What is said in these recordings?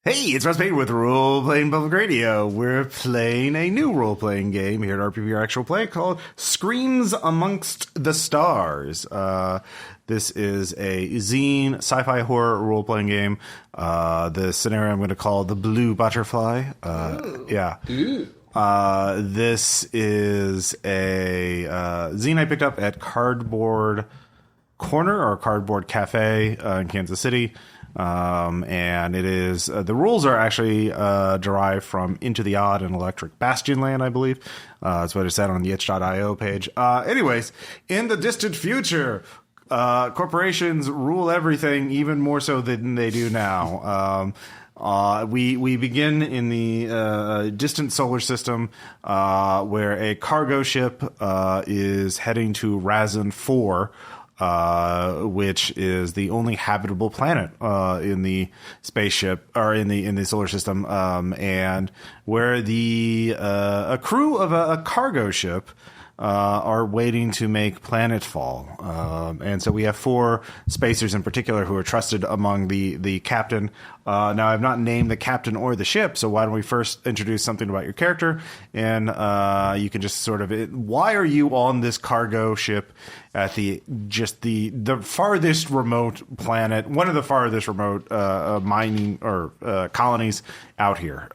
Hey, it's Russ Payton with Role Playing Public Radio. We're playing a new role-playing game here at RPPR Actual Play called Screams Amongst the Stars. This is a zine sci-fi horror role-playing game. The scenario I'm going to call The Blue Butterfly. Yeah. Ooh. This is a zine I picked up at Cardboard Corner or Cardboard Cafe in Kansas City. And it is the rules are actually derived from Into the Odd and Electric Bastion Land, I believe. That's what it said on the itch.io page. Anyways, in the distant future, corporations rule everything even more so than they do now. We begin in the distant solar system where a cargo ship is heading to Razin 4. Which is the only habitable planet in the spaceship or in the solar system, and where the a crew of a cargo ship are waiting to make planetfall, and so we have 4 spacers in particular who are trusted among the captain. Now, I've not named the captain or the ship, so why don't we first introduce something about your character, and you can just sort of why are you on this cargo ship at the farthest remote planet, one of the farthest remote mining or colonies out here.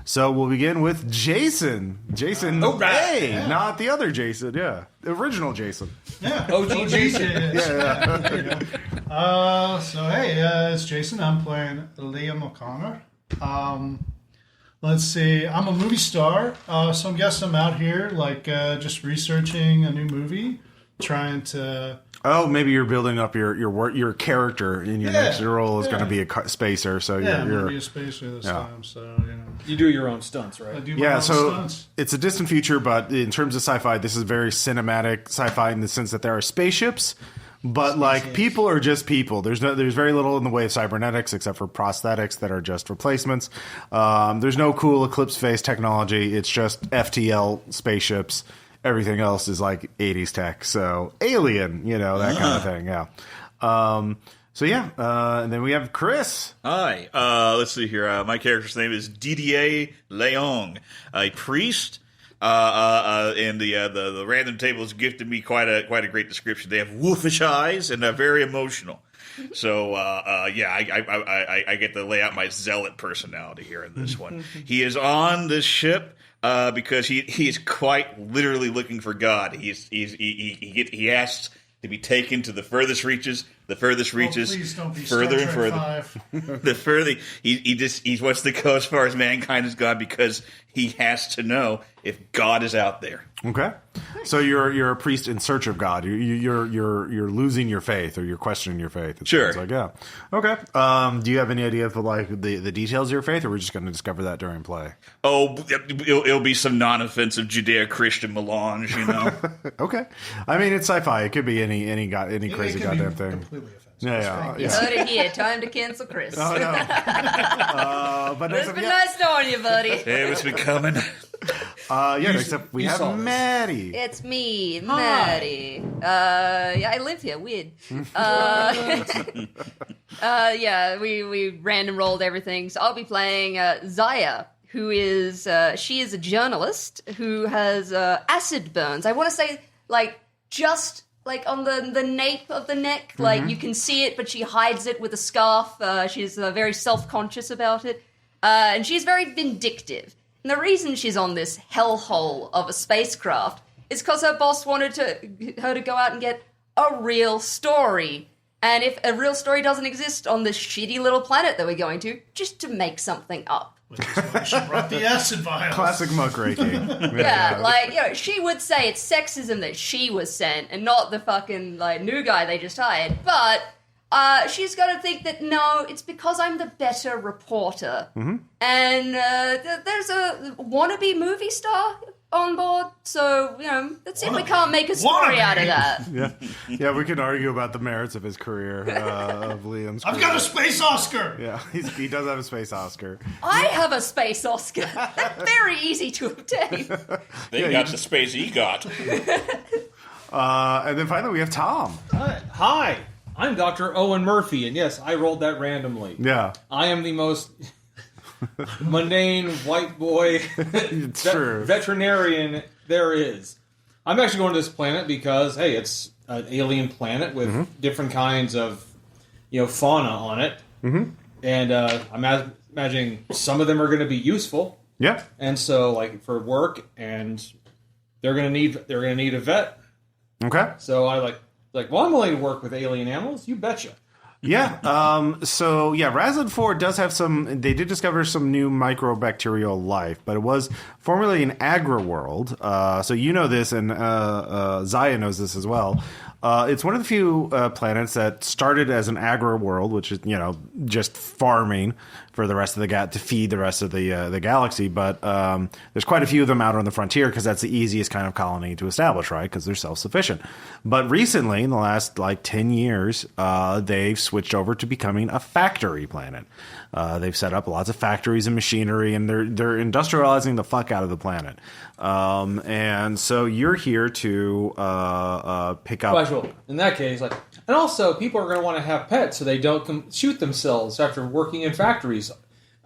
So we'll begin with Jason. Jason, hey, not the other Jason, yeah, the original Jason. Yeah, OG Jason. Yeah. So hey, it's Jason. I'm playing Liam O'Connor. Let's see. I'm a movie star, so I guess I'm out here just researching a new movie, trying to. Oh, maybe you're building up your character in your next role is going to be a spacer. So I'm you're going to be a spacer this time. So You do your own stunts, right? I do my own stunts. It's a distant future, but in terms of sci-fi, this is very cinematic sci-fi in the sense that there are spaceships, but like people are just people. There's very little in the way of cybernetics except for prosthetics that are just replacements. There's no cool eclipse phase technology. It's just FTL spaceships. Everything else is like 80s tech. So Alien, that kind of thing. Yeah. And then we have Chris. Hi. Let's see here. My character's name is Didier Leong, a priest. And the random table has gifted me quite a great description. They have wolfish eyes and they're very emotional. So I get to lay out my zealot personality here in this one. He is on this ship because he is quite literally looking for God. He asks to be taken to the furthest reaches. The furthest reaches, please don't be further and Star further. Trek 5. The further he wants to go as far as mankind has gone because he has to know if God is out there. Okay, so you're a priest in search of God. You're losing your faith or you're questioning your faith. It Sure. sounds like, yeah. Okay. Do you have any idea of the details of your faith, or we're just going to discover that during play? Oh, it'll be some non-offensive Judeo-Christian melange, Okay. I mean, it's sci-fi. It could be any crazy It can goddamn be thing. completely offensive. Yeah. You heard it here. Time to cancel Chris. Oh no. But It's been nice knowing you, buddy. Hey, what's been coming? Next up we you saw have this. Maddie. It's me, Maddy. I live here. Weird. We random rolled everything. So I'll be playing Zaina, who is she is a journalist who has acid burns. I want to say just on the nape of the neck, you can see it, but she hides it with a scarf. She's very self-conscious about it, and she's very vindictive. And the reason she's on this hellhole of a spacecraft is because her boss wanted her to go out and get a real story. And if a real story doesn't exist on this shitty little planet that we're going to, just to make something up. Which is why she brought the acid vials. Classic muckraking. She would say it's sexism that she was sent and not the fucking new guy they just hired. But she's got to think that no, it's because I'm the better reporter. Mm-hmm. And there's a wannabe movie star on board, so let's see if we can't make a story out of that. Yeah, we can argue about the merits of his career, of Liam's career. I've got a space Oscar. Yeah, he does have a space Oscar. I have a space Oscar. That's very easy to obtain. They got the space he got. And then finally we have Tom. Hi. I'm Dr. Owen Murphy, and yes, I rolled that randomly. Yeah. I am the most mundane white boy veterinarian there is. I'm actually going to this planet because, hey, it's an alien planet with different kinds of, fauna on it. Mm-hmm. And I'm imagining some of them are going to be useful. Yeah. And so, like, for work, and they're going to need a vet. Okay. So I well, I'm willing to work with alien animals. You betcha. Yeah. Razin 4 does have they did discover some new microbacterial life, but it was formerly an agri-world. So you know this, and Zaya knows this as well. It's one of the few planets that started as an agri-world, which is, just farming for the rest of to feed the rest of the galaxy. But there's quite a few of them out on the frontier because that's the easiest kind of colony to establish, right? Because they're self-sufficient. But recently, in the last 10 years, they've switched over to becoming a factory planet. They've set up lots of factories and machinery, and they're industrializing the fuck out of the planet. And so you're here to pick up. Well, in that case, and also people are going to want to have pets so they don't shoot themselves after working in factories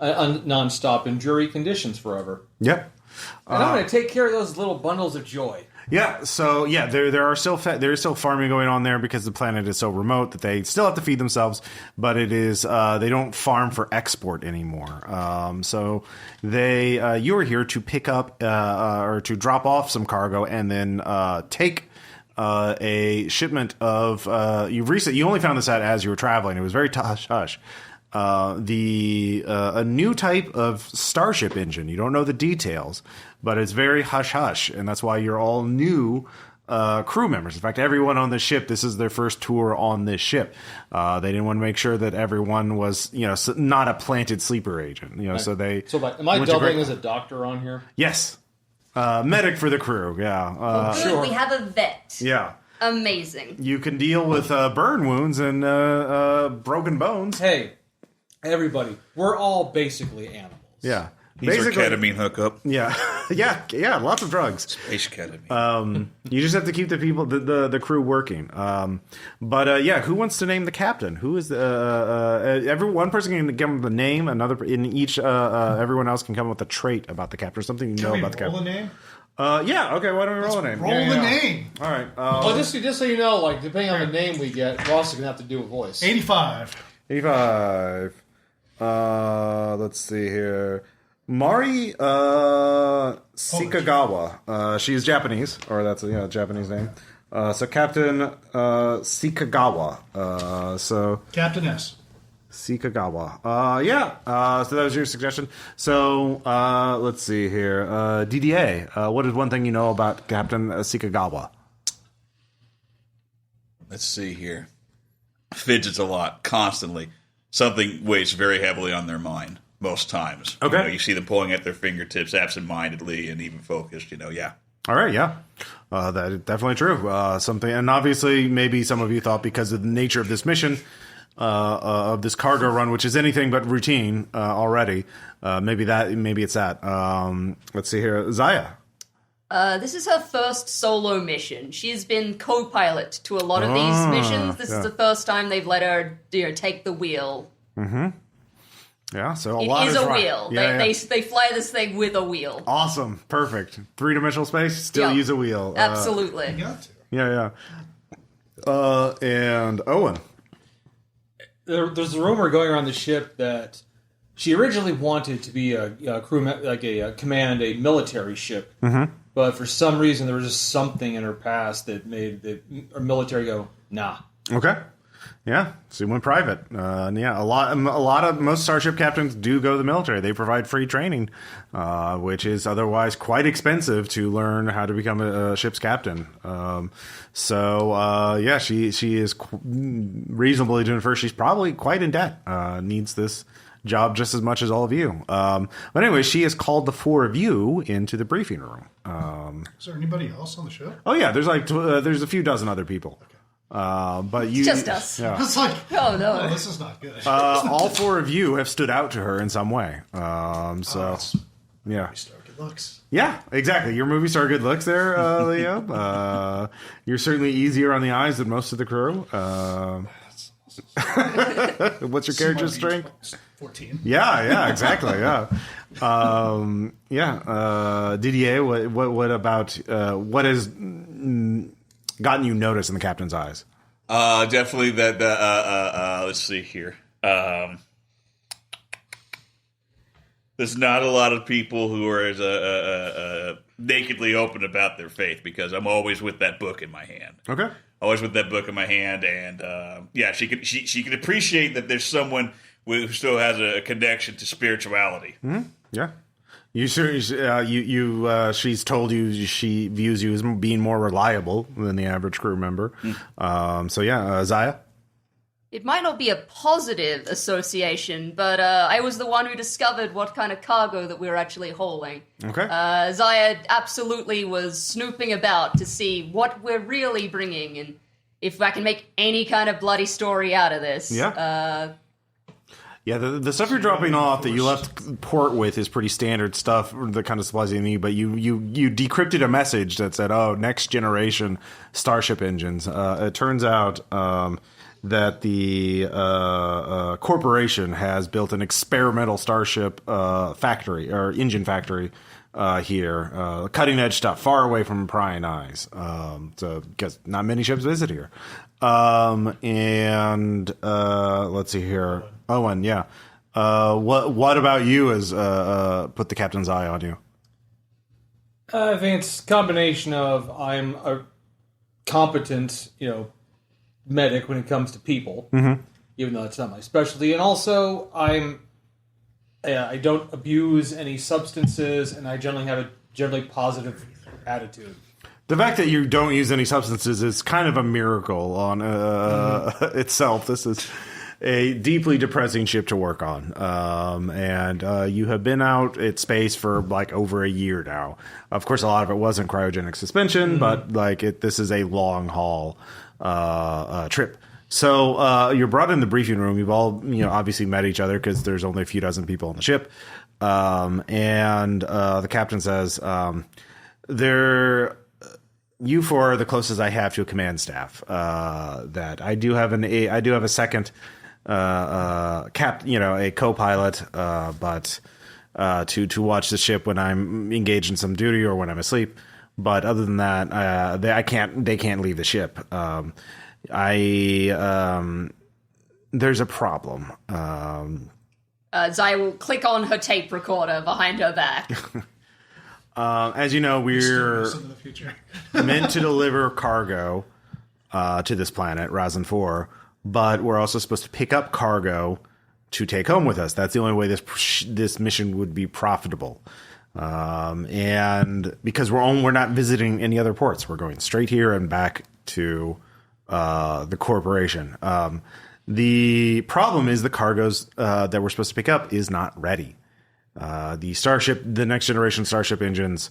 nonstop in dreary conditions forever. Yep. And I'm going to take care of those little bundles of joy. Yeah, so there is still farming going on there because the planet is so remote that they still have to feed themselves, but it is they don't farm for export anymore. So you are here to pick up or to drop off some cargo and then take a shipment of you only found this out as you were traveling. It was very hush hush. A new type of starship engine. You don't know the details, but it's very hush hush, and that's why you're all new crew members. In fact, everyone on the ship, this is their first tour on this ship. They didn't want to make sure that everyone was, not a planted sleeper agent. So am I doubling as a doctor on here? Yes, medic for the crew. Yeah, Good, sure. we have a vet. Yeah. Amazing. You can deal with burn wounds and broken bones. Hey. Everybody, we're all basically animals. Yeah. He's our ketamine hookup. Yeah. yeah, lots of drugs. Space ketamine. You just have to keep the people, the crew working. Who wants to name the captain? Who is one person can give him the name, another in each, everyone else can come up with a trait about the captain, or something you know about the captain. Roll a name? Okay, why don't we roll a name? Roll the name. All right. Well, just so you know, depending on the name we get, Ross is going to have to do a voice. 85. 85. Let's see here. Mari Sikagawa. She's Japanese, or that's a Japanese name. So Captain Sikagawa. Captain S. Sikagawa. So that was your suggestion. So let's see here. DDA. What is one thing you know about Captain Sikagawa? Let's see here. Fidgets a lot, constantly. Something weighs very heavily on their mind most times. Okay. You see them pulling at their fingertips absent-mindedly and even focused, yeah. All right, yeah. That is definitely true. Something, and obviously maybe some of you thought because of the nature of this mission, of this cargo run, which is anything but routine already, maybe it's that. Let's see here. Zaya. This is her first solo mission. She's been co-pilot to a lot of these missions. This is the first time they've let her, take the wheel. Mm-hmm. Yeah, so It lot is of a wheel. They fly this thing with a wheel. Awesome, perfect. 3-dimensional space, still use a wheel. Absolutely. You got to. Yeah. And Owen. There's a rumor going around the ship that she originally wanted to be a crew, command a military ship. Mm-hmm. But for some reason, there was just something in her past that made the military go, nah. Okay. Yeah, so he went private. Most starship captains do go to the military. They provide free training, which is otherwise quite expensive to learn how to become a ship's captain. She is reasonably doing first. She's probably quite in debt. Needs this job just as much as all of you. But anyway, she has called the four of you into the briefing room. Is there anybody else on the ship? Oh yeah, there's there's a few dozen other people. But you Just us. Yeah. It's like, Oh no. this is not good. All four of you have stood out to her in some way. Yeah. Stark in good looks. Yeah, exactly. Your movie star good looks there, Leo. You're certainly easier on the eyes than most of the crew. What's your character's strength? 14. Yeah, exactly. Yeah. Didier, what about what has gotten you noticed in the captain's eyes? Definitely that. Let's see here. There's not a lot of people who are as nakedly open about their faith, because I'm always with that book in my hand. Okay. Always with that book in my hand, and she can appreciate that there's someone who still has a connection to spirituality. Mm-hmm. Yeah. She's told you she views you as being more reliable than the average crew member. Zaya? It might not be a positive association, but I was the one who discovered what kind of cargo that we were actually hauling. Okay. Zaya absolutely was snooping about to see what we're really bringing and if I can make any kind of bloody story out of this. Yeah. The stuff you're dropping off that you left port with is pretty standard stuff, the kind of supplies you need, but you decrypted a message that said, next generation starship engines. It turns out that the corporation has built an experimental starship factory, or engine factory, here. Cutting edge stuff, far away from prying eyes. Because not many ships visit here. Let's see here. Owen, yeah. What about you has put the captain's eye on you? I think it's a combination of I'm a competent, medic when it comes to people, even though that's not my specialty, and also I don't abuse any substances, and I generally have a positive attitude. The fact that you don't use any substances is kind of a miracle on itself. This is a deeply depressing ship to work on. And you have been out at space for like over a year now. Of course, a lot of it wasn't cryogenic suspension, but this is a long haul trip. So you're brought in the briefing room. You've all, obviously met each other because there's only a few dozen people on the ship. The captain says, you four are the closest I have to a command staff. That I do have a second a co-pilot, but to watch the ship when I'm engaged in some duty or when I'm asleep. But other than that, they can't leave the ship. There's a problem. Zaya will click on her tape recorder behind her back. As you know, we're meant to deliver cargo to this planet, Razin 4, but we're also supposed to pick up cargo to take home with us. That's the only way this mission would be profitable. And because we're not visiting any other ports, we're going straight here and back to the corporation. The problem is the cargoes that we're supposed to pick up is not ready. The next generation starship engines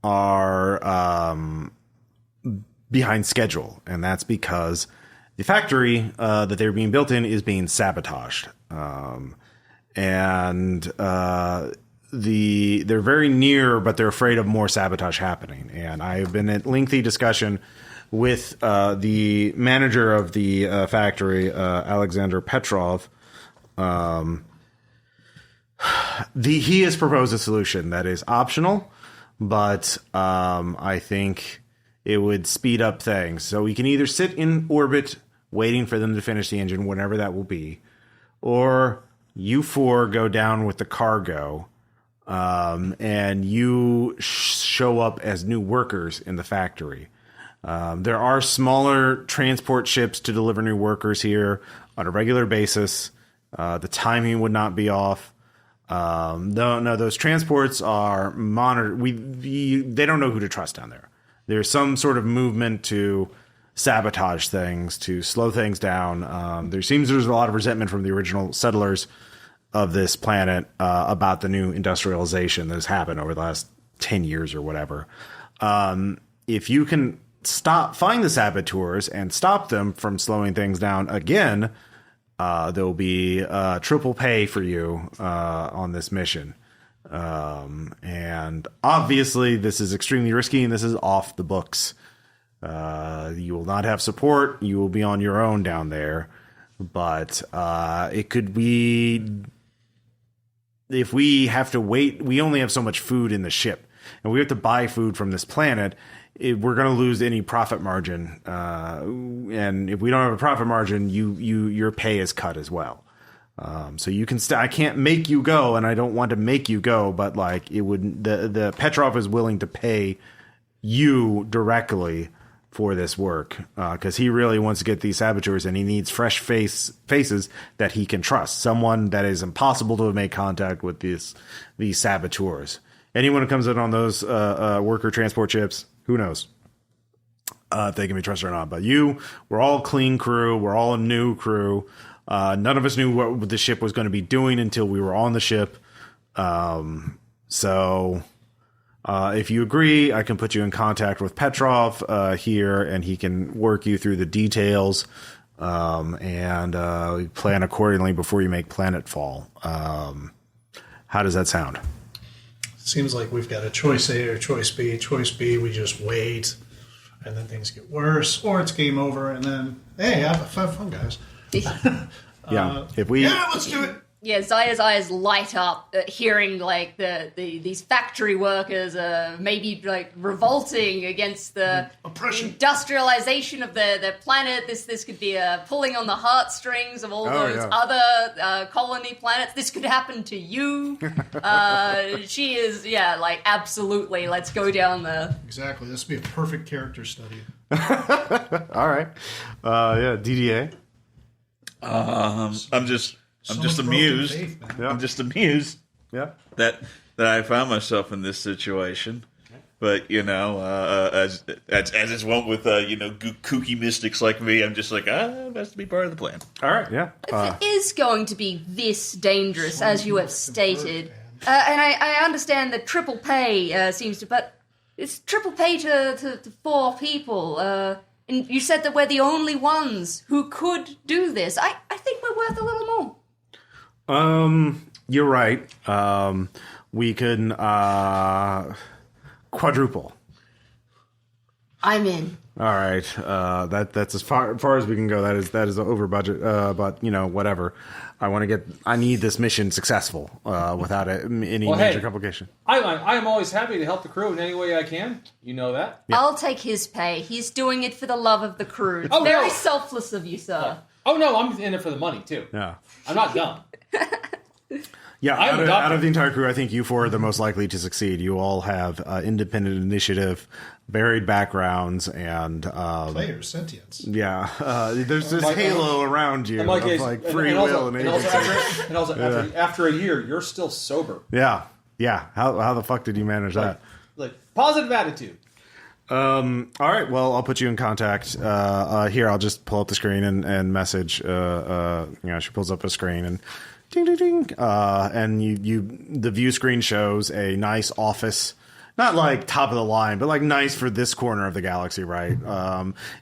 are behind schedule, and that's because the factory that they're being built in is being sabotaged. They're very near, but they're afraid of more sabotage happening. And I have been in lengthy discussion with the manager of the factory, Alexander Petrov. He has proposed a solution that is optional, but I think it would speed up things. So we can either sit in orbit waiting for them to finish the engine, whenever that will be, or you four go down with the cargo, and you show up as new workers in the factory. There are smaller transport ships to deliver new workers here on a regular basis. The timing would not be off. No, those transports are monitored. They don't know who to trust down there. There's some sort of movement to sabotage things, to slow things down. There's a lot of resentment from the original settlers of this planet about the new industrialization that has happened over the last 10 years or whatever. If you can find the saboteurs and stop them from slowing things down again, there'll be triple pay for you on this mission. And obviously, this is extremely risky, and this is off the books. You will not have support. You will be on your own down there. But it could be... If we have to wait, we only have so much food in the ship, and we have to buy food from this planet. We're going to lose any profit margin, and if we don't have a profit margin, your pay is cut as well. So you can I can't make you go, and I don't want to make you go, but like it would. The Petrov is willing to pay you directly for this work because he really wants to get these saboteurs, and he needs fresh faces that he can trust. Someone that is impossible to make contact with these saboteurs. Anyone who comes in on those worker transport ships, who knows if they can be trusted or not. But we're all a clean crew. We're all a new crew. None of us knew what the ship was going to be doing until we were on the ship. So if you agree, I can put you in contact with Petrov here, and he can work you through the details and plan accordingly before you make planetfall. How does that sound? Seems like we've got a choice A or choice B. Choice B, we just wait, and then things get worse, or it's game over, and then, hey, have fun, guys. Yeah, let's do it. Yeah, Zaya's eyes light up at hearing like these factory workers maybe like revolting against the oppression, industrialization of the planet. This could be pulling on the heartstrings of all those other colony planets. This could happen to you. She is like absolutely. Let's go down there. Exactly. This would be a perfect character study. All right. DDA. I'm just amused. I'm just amused. Yeah. That I found myself in this situation. But as is one with kooky mystics like me, I'm just like, it has to be part of the plan. All right. Yeah. If it is going to be this dangerous, as you have stated, and I understand that triple pay seems to, but it's triple pay to 4 people. And you said that we're the only ones who could do this. I think we're worth a little more. You're right. We can quadruple. I'm in. All right. That's as far as we can go. That is over budget. But whatever. I need this mission successful without any major complication. I am always happy to help the crew in any way I can. You know that. Yeah. I'll take his pay. He's doing it for the love of the crew. It's very selfless of you, sir. Oh no, I'm in it for the money too. Yeah. I'm not dumb. Yeah, out of the entire crew, I think you 4 are the most likely to succeed. You all have independent initiative, varied backgrounds, and player sentience. Yeah, there's this halo around you of like free will and agency. And also after a year, you're still sober. Yeah. How the fuck did you manage that? Like positive attitude. All right. Well, I'll put you in contact. Here, I'll just pull up the screen and message. She pulls up a screen and. Ding, ding, ding. And the view screen shows a nice office, not like top of the line, but like nice for this corner of the galaxy, right?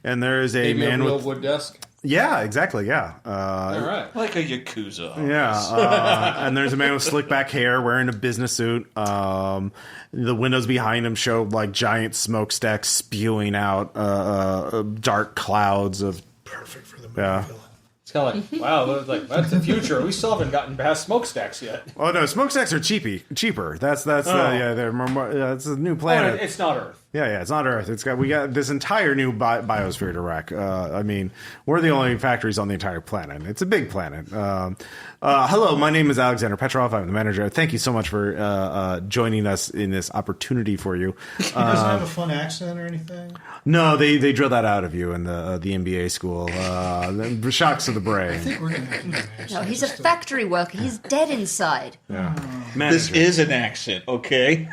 And there is a man with wood desk. Yeah, exactly. Yeah. All right. Like a Yakuza office. Yeah. And there's a man with slick back hair wearing a business suit. The windows behind him show like giant smokestacks spewing out dark clouds of. Perfect for the movie villain. It's kind of like, wow, that's the future. We still haven't gotten past smokestacks yet. Oh no, smokestacks are cheaper. That's they're more. It's a new planet. It's not Earth. Yeah, it's not Earth. We got this entire new biosphere to wreck. I mean, we're the only factories on the entire planet. It's a big planet. Hello, my name is Alexander Petrov. I'm the manager. Thank you so much for joining us in this opportunity for you. He doesn't have a fun accent or anything? No, they drill that out of you in the MBA school. The shocks of the brain. I think we're going to have to manage. No, he's a factory worker. He's dead inside. Yeah. This is an accent, okay?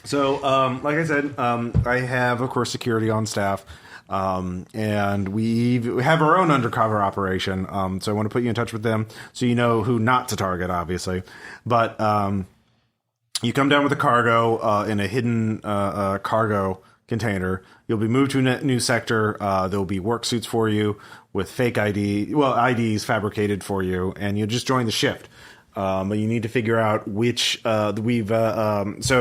So, like I said, I have, of course, security on staff, and we have our own undercover operation. So I want to put you in touch with them so you know who not to target, obviously. But you come down with a cargo in a hidden cargo container. You'll be moved to a new sector. There'll be work suits for you with fake IDs fabricated for you, and you'll just join the shift. But you need to figure out which so the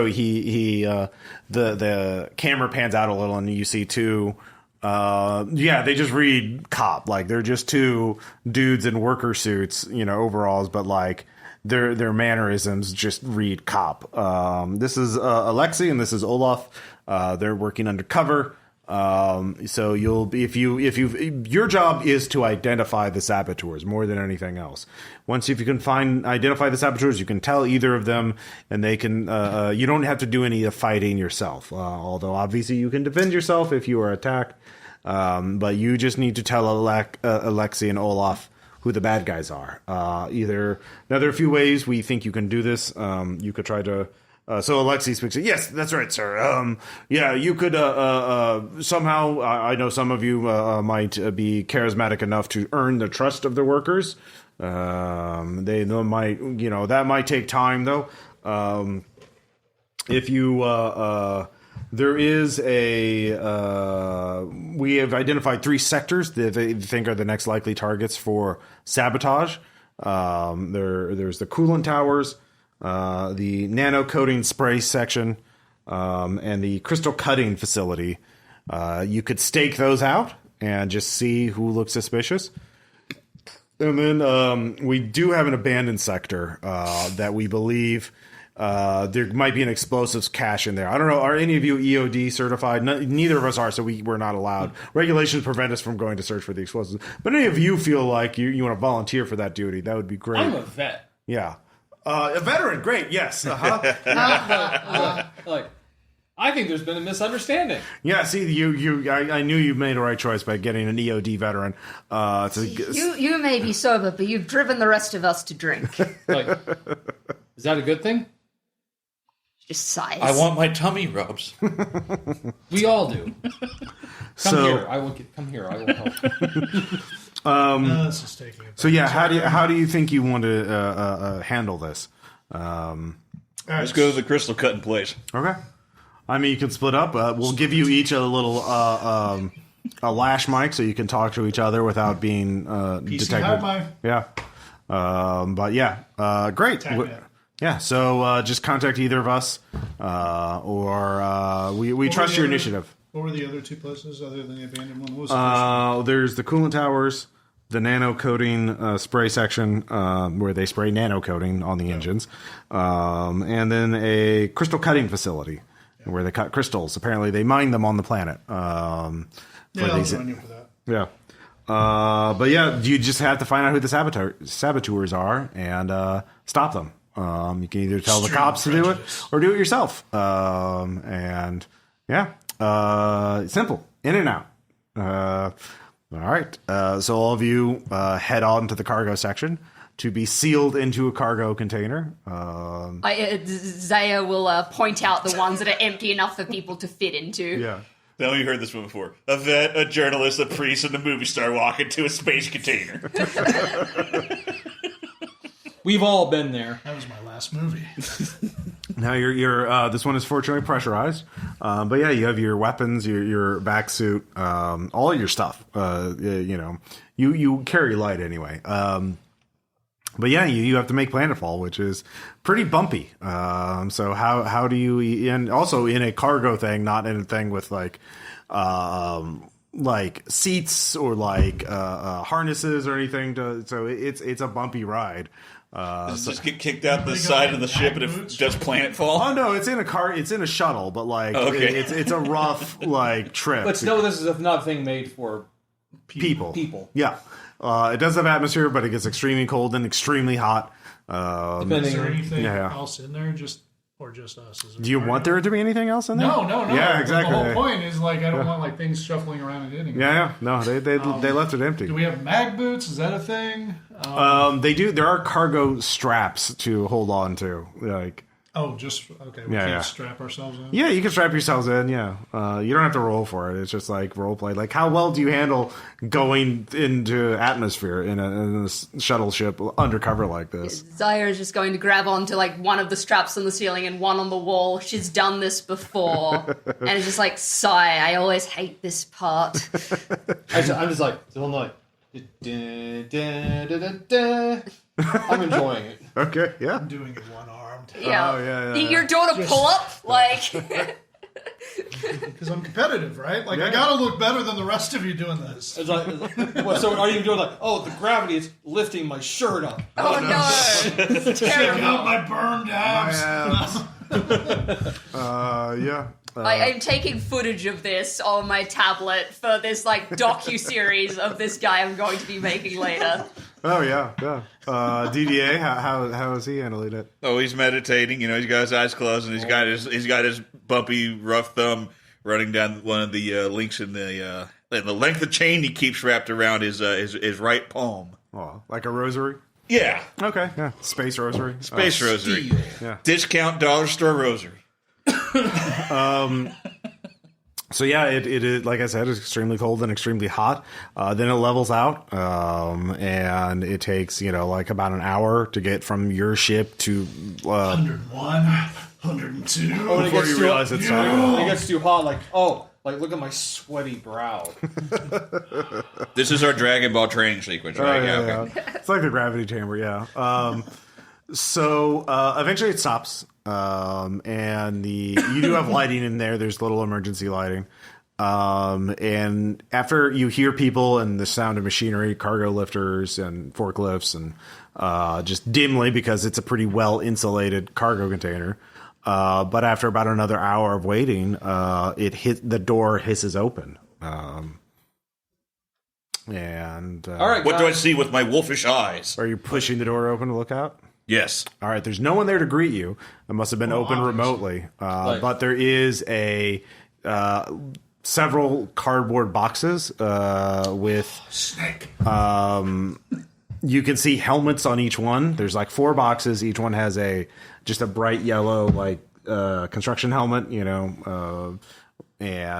camera pans out a little and you see two. They just read cop. Like they're just two dudes in worker suits, overalls, but like their mannerisms just read cop. This is Alexei and this is Olaf. They're working undercover. So your job is to identify the saboteurs more than anything else. If you can identify the saboteurs, you can tell either of them, and they can. You don't have to do any of the fighting yourself. Although obviously you can defend yourself if you are attacked. But you just need to tell Alexei and Olaf who the bad guys are. Now there are a few ways we think you can do this. You could try to. So Alexei speaks. Yes, that's right, sir. You could somehow. I know some of you might be charismatic enough to earn the trust of the workers. They might, that might take time though. If you, there is we have identified 3 sectors that they think are the next likely targets for sabotage. There's the coolant towers. The nano coating spray section, and the crystal cutting facility. You could stake those out and just see who looks suspicious. And then we do have an abandoned sector that we believe there might be an explosives cache in there. I don't know. Are any of you EOD certified? Neither of us are, so we're not allowed. Regulations prevent us from going to search for the explosives. But any of you feel like you want to volunteer for that duty, that would be great. I'm a vet. Yeah. A veteran, great, yes. I think there's been a misunderstanding. Yeah, see, I knew you made a right choice by getting an EOD veteran. You may be sober, but you've driven the rest of us to drink. Is that a good thing? Just sighs. I want my tummy rubs. We all do. Come here. I will help. This is taking it. So yeah, how do you think you want to handle this? Let's go to the crystal cutting place. Okay. I mean, you can split up. We'll give you each a little a lash mic so you can talk to each other without being detected. Yeah. But yeah, great. Yeah. So just contact either of us, or we trust your initiative. What were the other 2 places other than the abandoned one? What was the first one? There's the coolant towers, the nano coating spray section where they spray nano coating on the engines, and then a crystal cutting facility where they cut crystals. Apparently, they mine them on the planet. I'll join you for that. Yeah. But yeah, you just have to find out who the saboteurs are and stop them. You can either tell the cops to do it or do it yourself. And yeah. Simple. In and out. All right. So all of you head on to the cargo section to be sealed into a cargo container. Zaya will point out the ones that are empty enough for people to fit into. Yeah. Now you heard this one before. A vet, a journalist, a priest, and a movie star walk into a space container. We've all been there. That was my last movie. Now you're this one is fortunately pressurized, but yeah, you have your weapons, your back suit, all your stuff. You carry light anyway. But yeah, you have to make planetfall, which is pretty bumpy. So how do you, and also in a cargo thing, not in a thing with like seats or harnesses or anything. So it's a bumpy ride. Does it just get kicked out the side of the ship and it does planetfall? Oh no, it's in a car. It's in a shuttle, but it's a rough trip. But still, this is not a thing made for people. Yeah, it does have atmosphere, but it gets extremely cold and extremely hot. Is there anything else in there? Or just us? Do you want there to be anything else in there? No. Yeah, exactly. The whole point is I don't want things shuffling around and hitting. Yeah. No, they left it empty. Do we have mag boots? Is that a thing? They do. There are cargo straps to hold on to. We can't strap ourselves in. Yeah, you can strap yourselves in. Yeah, you don't have to roll for it. It's just like role play. Like, how well do you handle going into atmosphere in a shuttle ship undercover like this? Zaya is just going to grab onto one of the straps on the ceiling and one on the wall. She's done this before, and it's just sigh. I always hate this part. I'm just still I'm enjoying it. Okay, yeah. I'm doing it one-armed. Yeah. Oh, yeah. You're doing a pull-up? Like... Because I'm competitive, right? Like, I gotta look better than the rest of you doing this. It's like, so are you doing like, oh, the gravity is lifting my shirt up? Oh, no. It's Check terrible. out my burned abs. Yeah. I'm taking footage of this on my tablet for this like docu-series of this guy I'm going to be making later. Oh, yeah. DDA, how is he handling it? Oh, he's meditating. He's got his eyes closed, and he's got his bumpy, rough thumb running down one of the links in the length of chain he keeps wrapped around his right palm. Oh, like a rosary? Yeah, Okay, yeah. Space rosary. space rosary. Yeah. Discount dollar store rosary. So yeah, it is, like I said, it's extremely cold and extremely hot. Then it levels out, and it takes like about an hour to get from your ship to 101, 102. When before you realize it's not. It gets too hot, like look at my sweaty brow. This is our Dragon Ball training sequence, right? Yeah. Okay. It's like the gravity chamber, yeah. So eventually it stops, and you do have lighting in there. There's little emergency lighting, and after you hear people and the sound of machinery, cargo lifters and forklifts, and just dimly because it's a pretty well insulated cargo container. But after about another hour of waiting, the door hisses open. And All right, What do I guys. see with my wolfish eyes? are you pushing the door open to look out? Yes. All right, there's no one there to greet you. It must have been open remotely. But there is several cardboard boxes with Snake. you can see helmets on each one. There's like 4 boxes. Each one has just a bright yellow construction helmet, and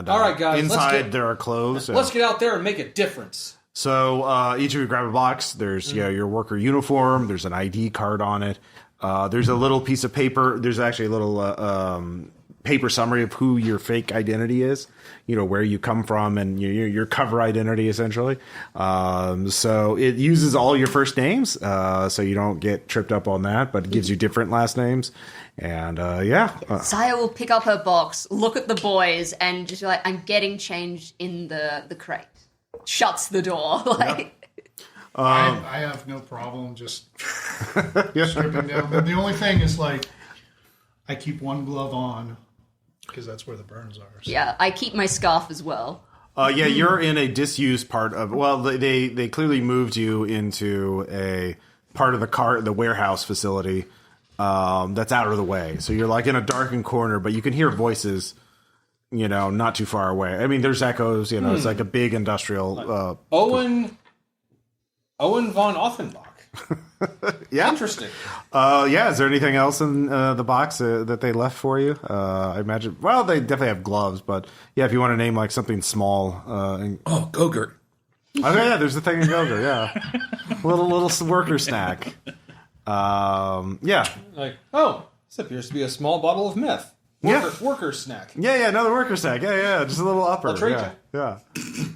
All right, guys, inside there are clothes. Let's get out there and make a difference. So each of you grab a box. There's your worker uniform. There's an ID card on it. There's a little piece of paper. There's actually a little paper summary of who your fake identity is. Where you come from and your cover identity, essentially. So it uses all your first names, so you don't get tripped up on that. But it gives you different last names. And Saya will pick up her box, look at the boys, and just be like, I'm getting changed in the crate. Shuts the door. I have no problem just stripping down. The only thing is, I keep one glove on because that's where the burns are. So. Yeah, I keep my scarf as well. You're in a disused part of. Well, they clearly moved you into a part of the warehouse facility that's out of the way. So you're in a darkened corner, but you can hear voices. Not too far away. I mean, there's echoes. It's like a big industrial. Owen von Offenbach. Yeah. Interesting. Is there anything else in the box that they left for you? I imagine. Well, they definitely have gloves, but if you want to name something small. Gogurt. Oh yeah, there's the thing in Gogurt. Yeah, little worker snack. Yeah. This appears to be a small bottle of meth. Worker snack. Yeah, another worker snack. Yeah, just a little upper. I'll trade Yeah.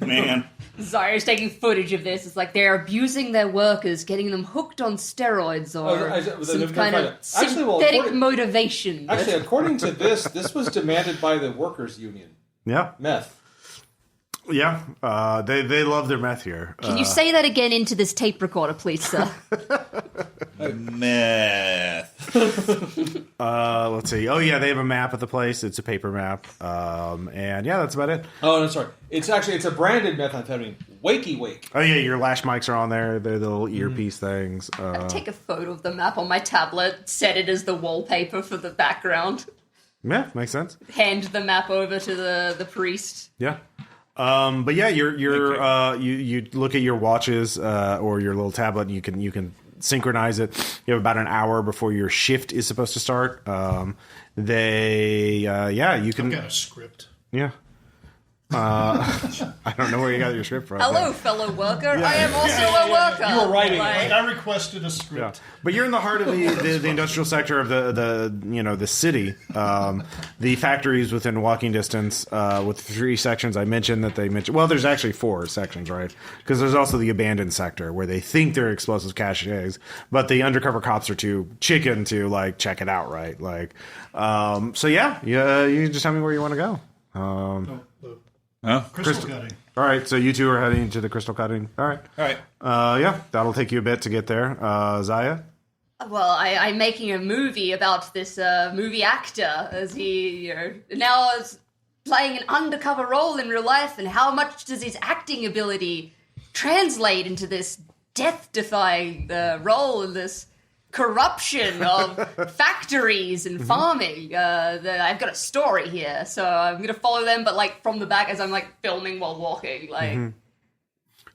Man. Zaya's taking footage of this. It's like they're abusing their workers, getting them hooked on steroids or some kind of synthetic motivation. Actually, according to this was demanded by the workers' union. Yeah. Meth. Yeah. They love their meth here. Can you say that again into this tape recorder, please, sir? Meth. Let's see. Oh yeah, they have a map of the place. It's a paper map. And that's about it. Oh, no, sorry. It's a branded methamphetamine. Wakey Wake. Oh yeah, your lash mics are on there. They're the little earpiece things. I take a photo of the map on my tablet, set it as the wallpaper for the background. Yeah, makes sense. Hand the map over to the priest. Yeah. But yeah, you look at your watches or your little tablet. And you can synchronize it. You have about an hour before your shift is supposed to start. You can. I've got a script. Yeah. I don't know where you got your script from. Hello, fellow worker. I am also a worker. You were writing it. Like, I requested a script. Yeah. But you're in the heart of the industrial sector of the city. The factories within walking distance with 3 sections I mentioned that they mentioned. Well, there's actually 4 sections, right? Because there's also the abandoned sector where they think they're explosive caches, but the undercover cops are too chicken to like check it out, right? Like, so yeah, you just tell me where you want to go. Crystal cutting. All right, so you two are heading to the crystal cutting. All right. Yeah, that'll take you a bit to get there. Zaya? Well, I'm making a movie about this movie actor as he now is playing an undercover role in real life, and how much does his acting ability translate into this death-defying role in this corruption of factories and farming. I've got a story here, so I'm going to follow them, but like from the back as I'm like filming while walking, like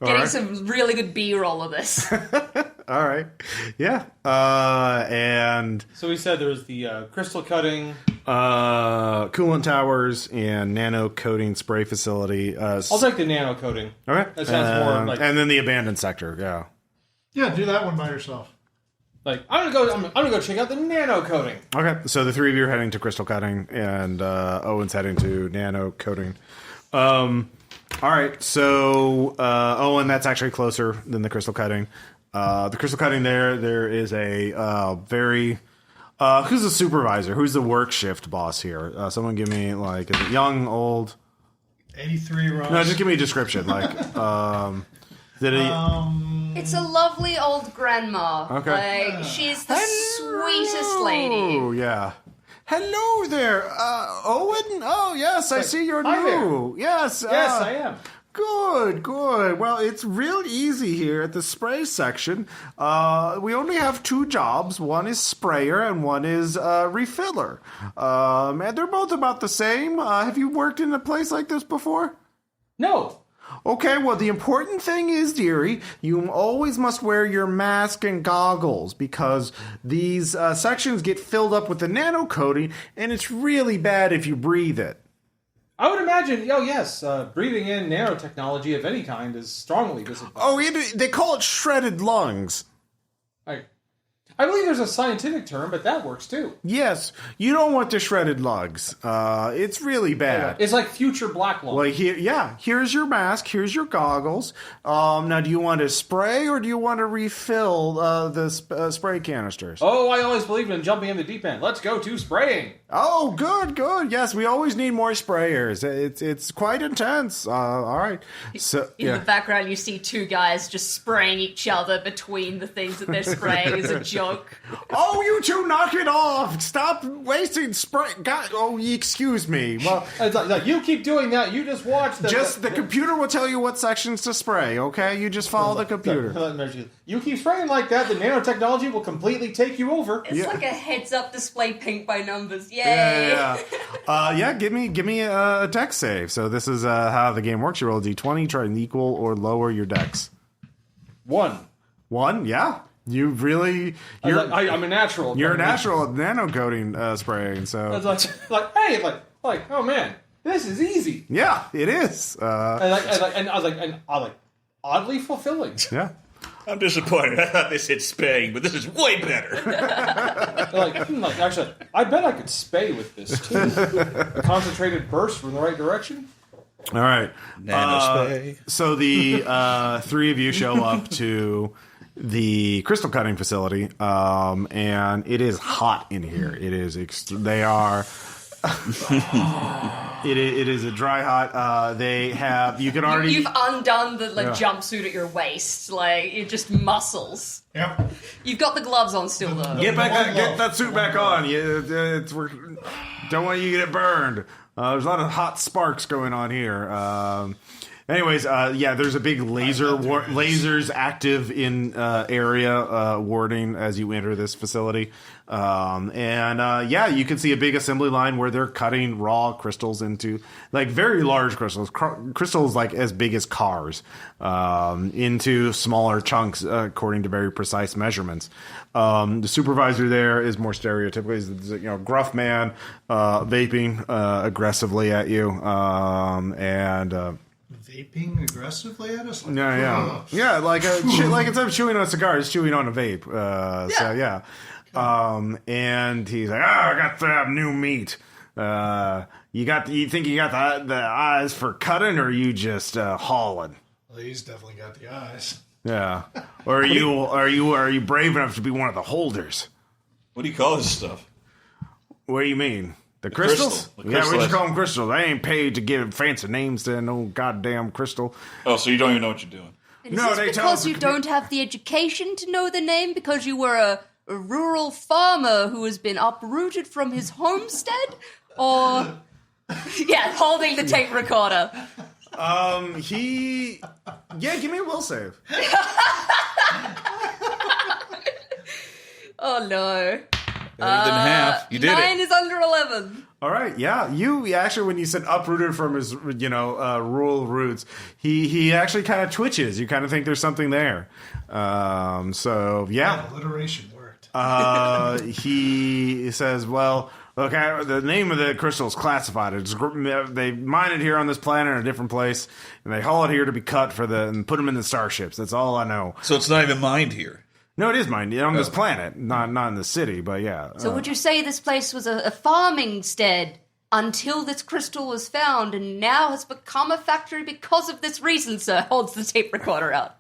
getting some really good B-roll of this. All right. Yeah. And So we said there was the crystal cutting. coolant towers and nano coating spray facility. I'll take the nano coating. Okay. That sounds more like... And then the abandoned sector, yeah. Yeah, do that one by yourself. Like, I'm gonna go check out the nano coating. Okay, so the 3 of you are heading to crystal cutting, and Owen's heading to nano coating. All right, so Owen, that's actually closer than the crystal cutting. The crystal cutting there is a very... who's the supervisor? Who's the work shift boss here? Someone give me, like, is it young, old? 83 Ross. No, just give me a description. Like, did he... It's a lovely old grandma. Okay. Like, she's the sweetest lady. Oh, yeah. Hello there, Owen. Oh, yes, I see you're hi new. Yes. Yes, I am. Good. Well, it's real easy here at the spray section. We only have 2 jobs. One is sprayer and one is refiller. And they're both about the same. Have you worked in a place like this before? No. Okay, well, the important thing is, dearie, you always must wear your mask and goggles because these sections get filled up with the nano coating, and it's really bad if you breathe it. I would imagine, yes, breathing in nanotechnology of any kind is strongly disadvantaged. Oh, they call it shredded lungs. I believe there's a scientific term, but that works too. Yes, you don't want the shredded lungs. It's really bad. It's like future black lung. Like here's your mask, here's your goggles. Now, do you want to spray or do you want to refill the spray canisters? Oh, I always believed in jumping in the deep end. Let's go to spraying. Oh, good. Yes, we always need more sprayers. It's quite intense. All right. So In the background, you see 2 guys just spraying each other between the things that they're spraying as a joke. Oh, you 2, knock it off! Stop wasting spray. God, excuse me. Well, It's like, you keep doing that. You just watch the computer will tell you what sections to spray. Okay, you just follow the computer. You keep spraying like that, the nanotechnology will completely take you over. It's like a heads-up display paint by numbers. Yay! Yeah. Give me a dex save. So this is how the game works. You roll a d20, try and equal or lower your dex. 1. 1, yeah. You really... I'm a natural. You're a natural at nano coating spraying, so... It's hey, oh man, this is easy. Yeah, it is. And I was like, oddly fulfilling. Yeah. I'm disappointed. I thought they said spaying, but this is way better. Actually, I bet I could spay with this too. A concentrated burst from the right direction. All right. Nano spay. So the 3 of you show up to the crystal cutting facility, and it is hot in here. It is. They are. It is a dry hot. They have. You can already. You've undone the jumpsuit at your waist. Like, you're just muscles. Yep. You've got the gloves on still, though. Get that suit back on. Don't want you to get burned. There's a lot of hot sparks going on here. Anyways, there's a big lasers active in area warding as you enter this facility. You can see a big assembly line where they're cutting raw crystals into, like, very large crystals, crystals like as big as cars, into smaller chunks according to very precise measurements. The supervisor there is more stereotypical. He's a gruff man, vaping aggressively at you, Vaping aggressively at us? Like instead of chewing on a cigar, he's chewing on a vape. And he's like, I got that new meat. You think you got the eyes for cutting, or are you just hauling? Well, he's definitely got the eyes. Yeah. Or are you brave enough to be one of the holders? What do you call this stuff? What do you mean? The crystals? The Yeah, we just call them crystals. I ain't paid to give fancy names to no goddamn crystal. Oh, so you don't even know what you're doing? Is this because you don't have the education to know the name? Because you were a rural farmer who has been uprooted from his homestead? Or... yeah, holding the tape recorder. Give me a will save. Oh, no. Better than half. You did 9 is under 11. All right, yeah. You actually, when you said uprooted from his, rural roots, he actually kind of twitches. You kind of think there's something there. Alliteration worked. He says, well, look, the name of the crystal is classified. They mine it here on this planet in a different place, and they haul it here to be cut and put them in the starships. That's all I know. So it's not even mined here. No, it is mined on this planet, not in the city, but yeah. So would you say this place was a farming stead until this crystal was found, and now has become a factory because of this reason, sir? Holds the tape recorder out.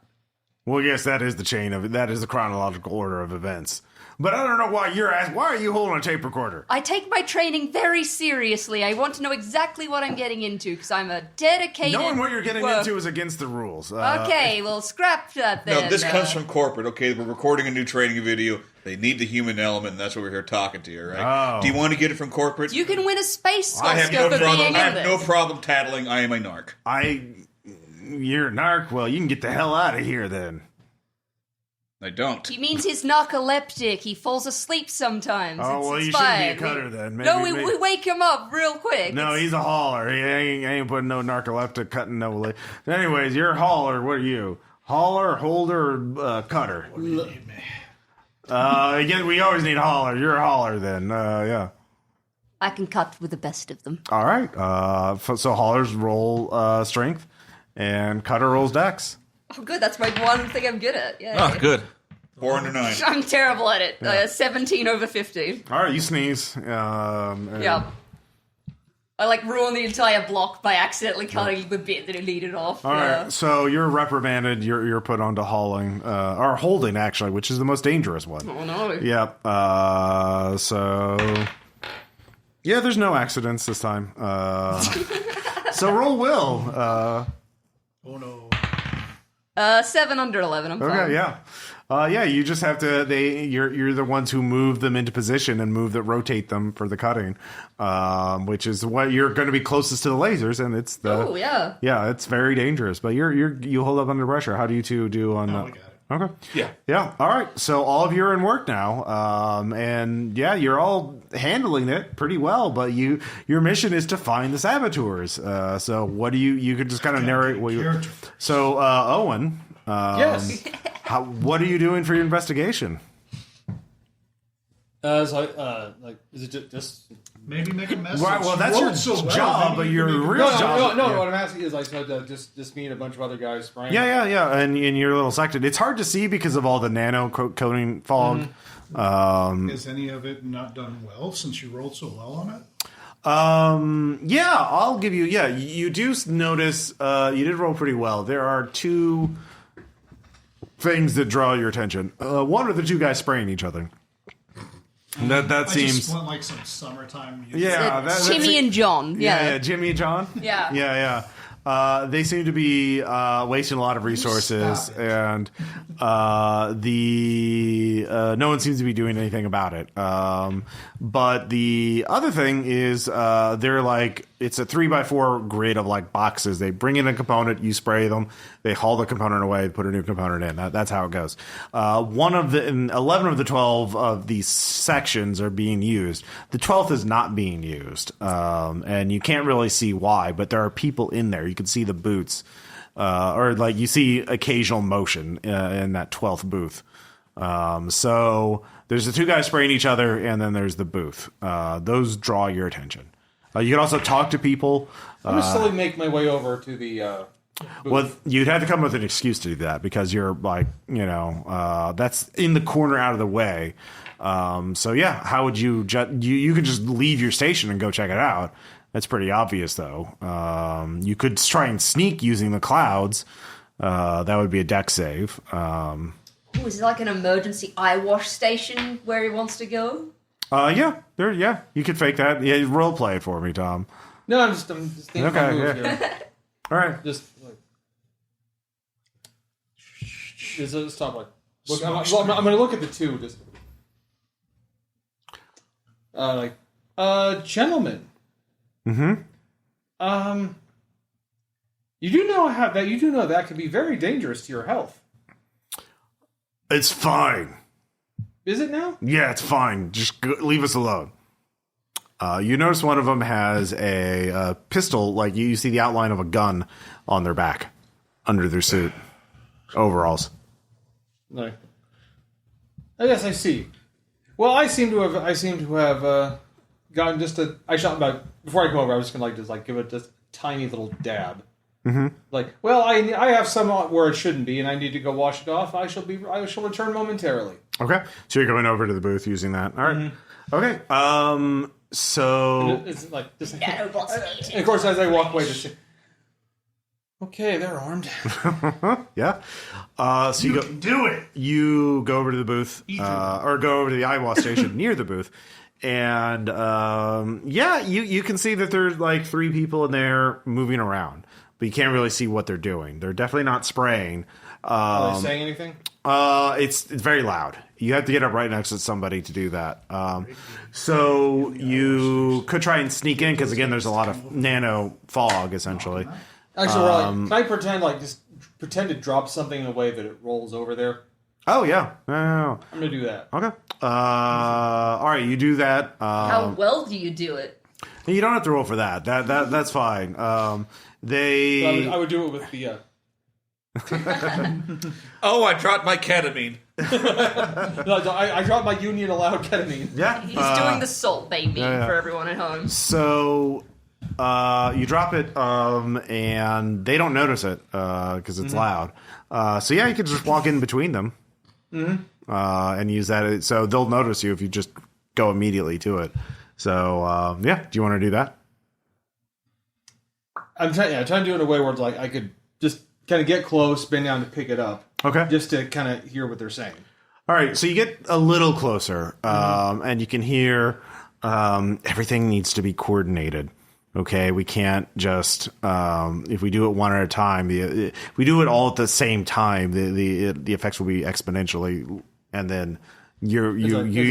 Well, yes, that is the chronological order of events. But I don't know why why are you holding a tape recorder? I take my training very seriously. I want to know exactly what I'm getting into, because I'm a dedicated... Knowing what you're getting into is against the rules. Okay, well, scrap that then. No, this comes from corporate. Okay, we're recording a new training video. They need the human element, and that's what we're here talking to you, right? Oh. Do you want to get it from corporate? You can win a space I have Oscar no for problem. being I in have this. no problem tattling. I am a narc. You're a narc? Well, you can get the hell out of here then. I don't. He means he's narcoleptic. He falls asleep sometimes. Oh, well, it's you fine. shouldn't be a cutter then. We wake him up real quick. No, he's a hauler. He ain't putting no narcoleptic cutting no. Anyways, you're a hauler. What are you? Hauler, holder, or cutter? What do you need me? Again, we always need a hauler. You're a hauler then. Yeah. I can cut with the best of them. All right. So haulers roll strength, and cutter rolls dex. Oh, good. That's my one thing I'm good at. Yeah. Oh, good. 4 under 9. I'm terrible at it. 17 over 50. All right, you sneeze. Yeah. I ruin the entire block by accidentally cutting the bit that it needed off. All right, so you're reprimanded. You're put onto hauling or holding actually, which is the most dangerous one. Oh no. Yep. There's no accidents this time. So roll will. Oh no. 7 under 11. I'm fine. Okay, yeah. You just have to. You're the ones who move them into position and rotate them for the cutting, which is what you're going to be closest to the lasers, and it's the. Oh yeah. Yeah, it's very dangerous, but you hold up under pressure. How do you two do on? We got it. Okay. Yeah. All right. So all of you are in work now, and you're all handling it pretty well. But your mission is to find the saboteurs. So what do you could just kind of narrate what you. So Owen. Yes. What are you doing for your investigation? Is it just Maybe make a message. Right, well, that's your job, but your real job. No. What I'm asking is just me and a bunch of other guys spraying. Yeah. And in your little section, it's hard to see because of all the nano coating fog. Is any of it not done well since you rolled so well on it? I'll give you. Yeah, you do notice. You did roll pretty well. There are two things that draw your attention. One are the two guys spraying each other. That seems. I just want like some summertime music. Yeah, Jimmy and John. Yeah, Jimmy and John. Yeah. They seem to be wasting a lot of resources, and no one seems to be doing anything about it. But the other thing is they're like it's a 3x4 grid of like boxes. They bring in a component, you spray them, they haul the component away, put a new component in. That's how it goes. 11 of the 12 of these sections are being used. The 12th is not being used, and you can't really see why. But there are people in there. You can see the boots, or like you see occasional motion in that 12th booth. So there's the two guys spraying each other, and then there's the booth. Those draw your attention. You can also talk to people. I'm going to slowly make my way over to the booth. Well, you'd have to come with an excuse to do that because you're like, that's in the corner out of the way. So yeah, how would you can just leave your station and go check it out. That's pretty obvious though. You could try and sneak using the clouds. That would be a deck save. Ooh, is it like an emergency eye wash station where he wants to go? Yeah, you could fake that. Yeah, role play it for me, Tom. No, I'm just thinking of my moves here. All right. Just like, just stop. Like, look, I'm going to look at the two. Just gentlemen. Mm-hmm. You do know that can be very dangerous to your health. It's fine. Is it now? Yeah, it's fine. Just leave us alone. You notice one of them has a pistol, like you see the outline of a gun on their back, under their suit, overalls. No. I guess I see. Well, I seem to have gotten just a. I shot about before I come over. I was just gonna give it just a tiny little dab. Mm-hmm. Like, well, I have some where it shouldn't be, and I need to go wash it off. I shall return momentarily. Okay, so you're going over to the booth using that. All right. Mm-hmm. Okay. So it's like this. Nanobots. And of course, as I walk away, just say, okay, they're armed. Yeah. So you can do it. You go over to the booth, or go over to the eyewash station near the booth, and you can see that there's like 3 people in there moving around, but you can't really see what they're doing. They're definitely not spraying. Are they saying anything? It's very loud. You have to get up right next to somebody to do that. So you could try and sneak in because again, there's a lot of nano fog essentially. Actually, can I pretend to drop something in a way that it rolls over there? Oh yeah, no. I'm gonna do that. Okay. All right, you do that. How well do you do it? You don't have to roll for that. That's fine. I would do it with the. Oh, I dropped my ketamine. I dropped my union allowed ketamine. Yeah. He's doing the salt baby for everyone at home. So you drop it, and they don't notice it because it's loud. So yeah, you can just walk in between them and use that. So they'll notice you if you just go immediately to it. So yeah, do you want to do that? I'm trying to do it in a way where it's like I could just kind of get close, bend down to pick it up. Okay. Just to kind of hear what they're saying. All right, so you get a little closer, and you can hear everything needs to be coordinated. Okay, we can't just if we do it one at a time. If we do it all at the same time, the effects will be exponentially, and then you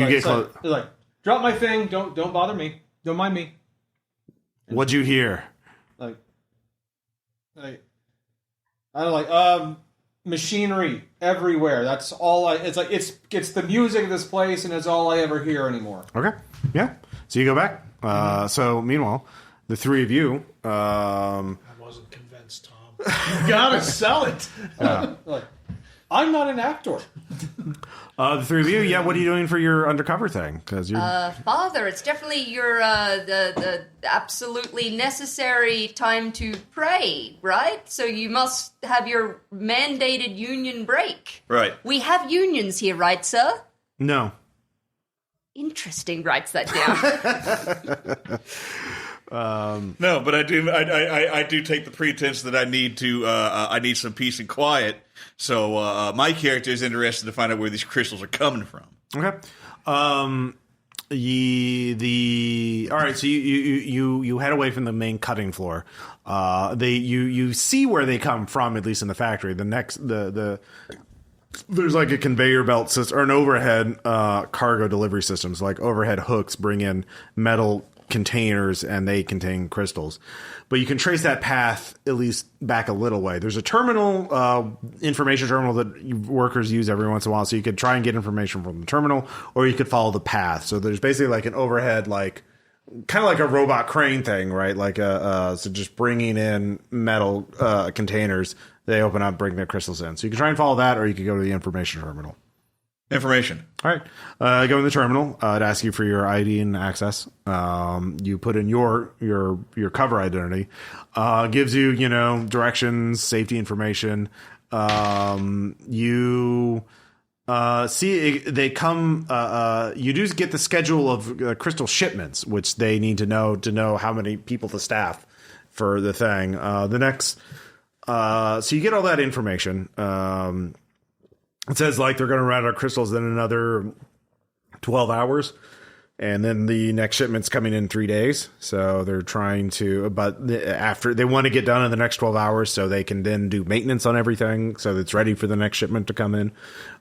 get close. It's like drop my thing. Don't bother me. Don't mind me. What'd you hear? I don't like machinery everywhere. That's all it's the music of this place, and it's all I ever hear anymore. Okay, yeah. So you go back. So meanwhile, the 3 of you. I wasn't convinced, Tom. You gotta sell it. I'm not an actor. The 3 of you. Yeah. What are you doing for your undercover thing? Because you're Father, it's definitely your the absolutely necessary time to pray, right? So you must have your mandated union break. Right. We have unions here, right, sir? no. Interesting. Writes that down. No, but I do take the pretense that I need some peace and quiet. So my character is interested to find out where these crystals are coming from. Okay. All right. So you head away from the main cutting floor. You see where they come from, at least in the factory. There's like a conveyor belt system or an overhead cargo delivery system. So like overhead hooks bring in metal containers, and they contain crystals. But you can trace that path at least back a little way. There's a terminal, information terminal that workers use every once in a while, so you could try and get information from the terminal, or you could follow the path. So there's basically like an overhead, like kind of like a robot crane thing, right? Like so just bringing in metal containers, they open up, bring their crystals in. So you can try and follow that, or you could go to the information terminal. Information. All right. Go in the terminal. It asks you for your ID and access. You put in your cover identity. Gives you, directions, safety information. You see they come. You do get the schedule of crystal shipments, which they need to know how many people to staff for the thing. So you get all that information. It says like they're going to run out of crystals in another 12 hours. And then the next shipment's coming in 3 days. So they're trying to, but after they want to get done in the next 12 hours so they can then do maintenance on everything. So it's ready for the next shipment to come in.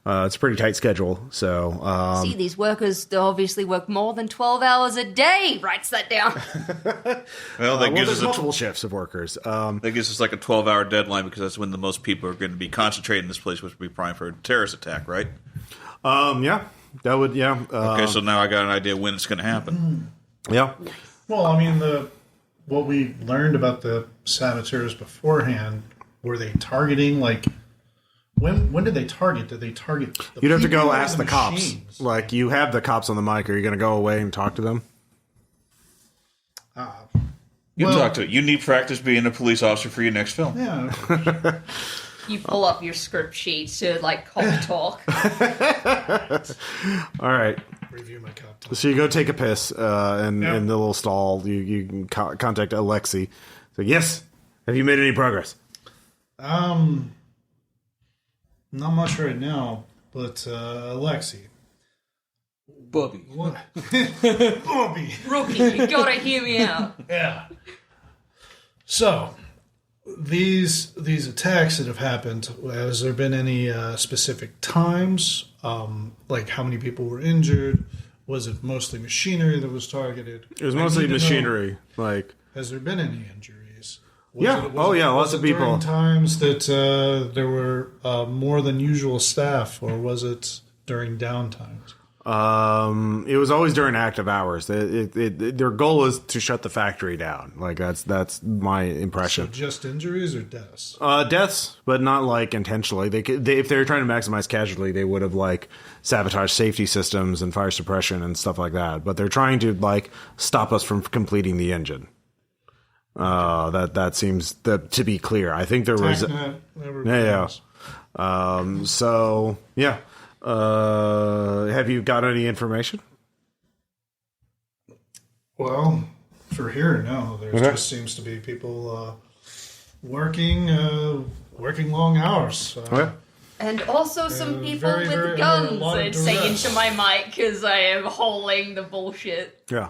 It's a pretty tight schedule. So, see, these workers they obviously work more than 12 hours a day. Writes that down. Well, that gives us multiple shifts of workers. That gives us like a 12-hour deadline because that's when the most people are going to be concentrated in this place, which would be prime for a terrorist attack, right? Yeah. That would, yeah. Okay, so now I got an idea when it's going to happen. Yeah. Well, I mean, what we learned about the saboteurs beforehand, were they targeting, like, when did they target? Did they target the You'd have to people go or ask the cops. machines? Like, you have the cops on the mic. Are you going to go away and talk to them? You talk to it. You need practice being a police officer for your next film. Yeah. You pull up your script sheets to like cop talk. All right. Review my cop talk. So you go take a piss in the little stall. You can contact Alexi. So, yes. Have you made any progress? Not much right now, but Alexi. Bubby. What? Bobby. Rookie, you gotta hear me out. Yeah. So, these attacks that have happened, has there been any specific times? Like how many people were injured? Was it mostly machinery that was targeted? It was mostly machinery. Like, has there been any injuries? Lots of people. During times that there were more than usual staff, or was it during downtimes? It was always during active hours. Their goal is to shut the factory down. Like that's my impression. So just injuries or deaths? Deaths, but not like intentionally. If they were trying to maximize casualty, they would have like sabotaged safety systems and fire suppression and stuff like that. But they're trying to like stop us from completing the engine. That seems to be clear. I think there was. So yeah. Have you got any information? Well, for here, no. There just seems to be people working long hours. And also some people very, with very, guns, a lot of I'd say duress. into my mic because I am holding the bullshit. Yeah.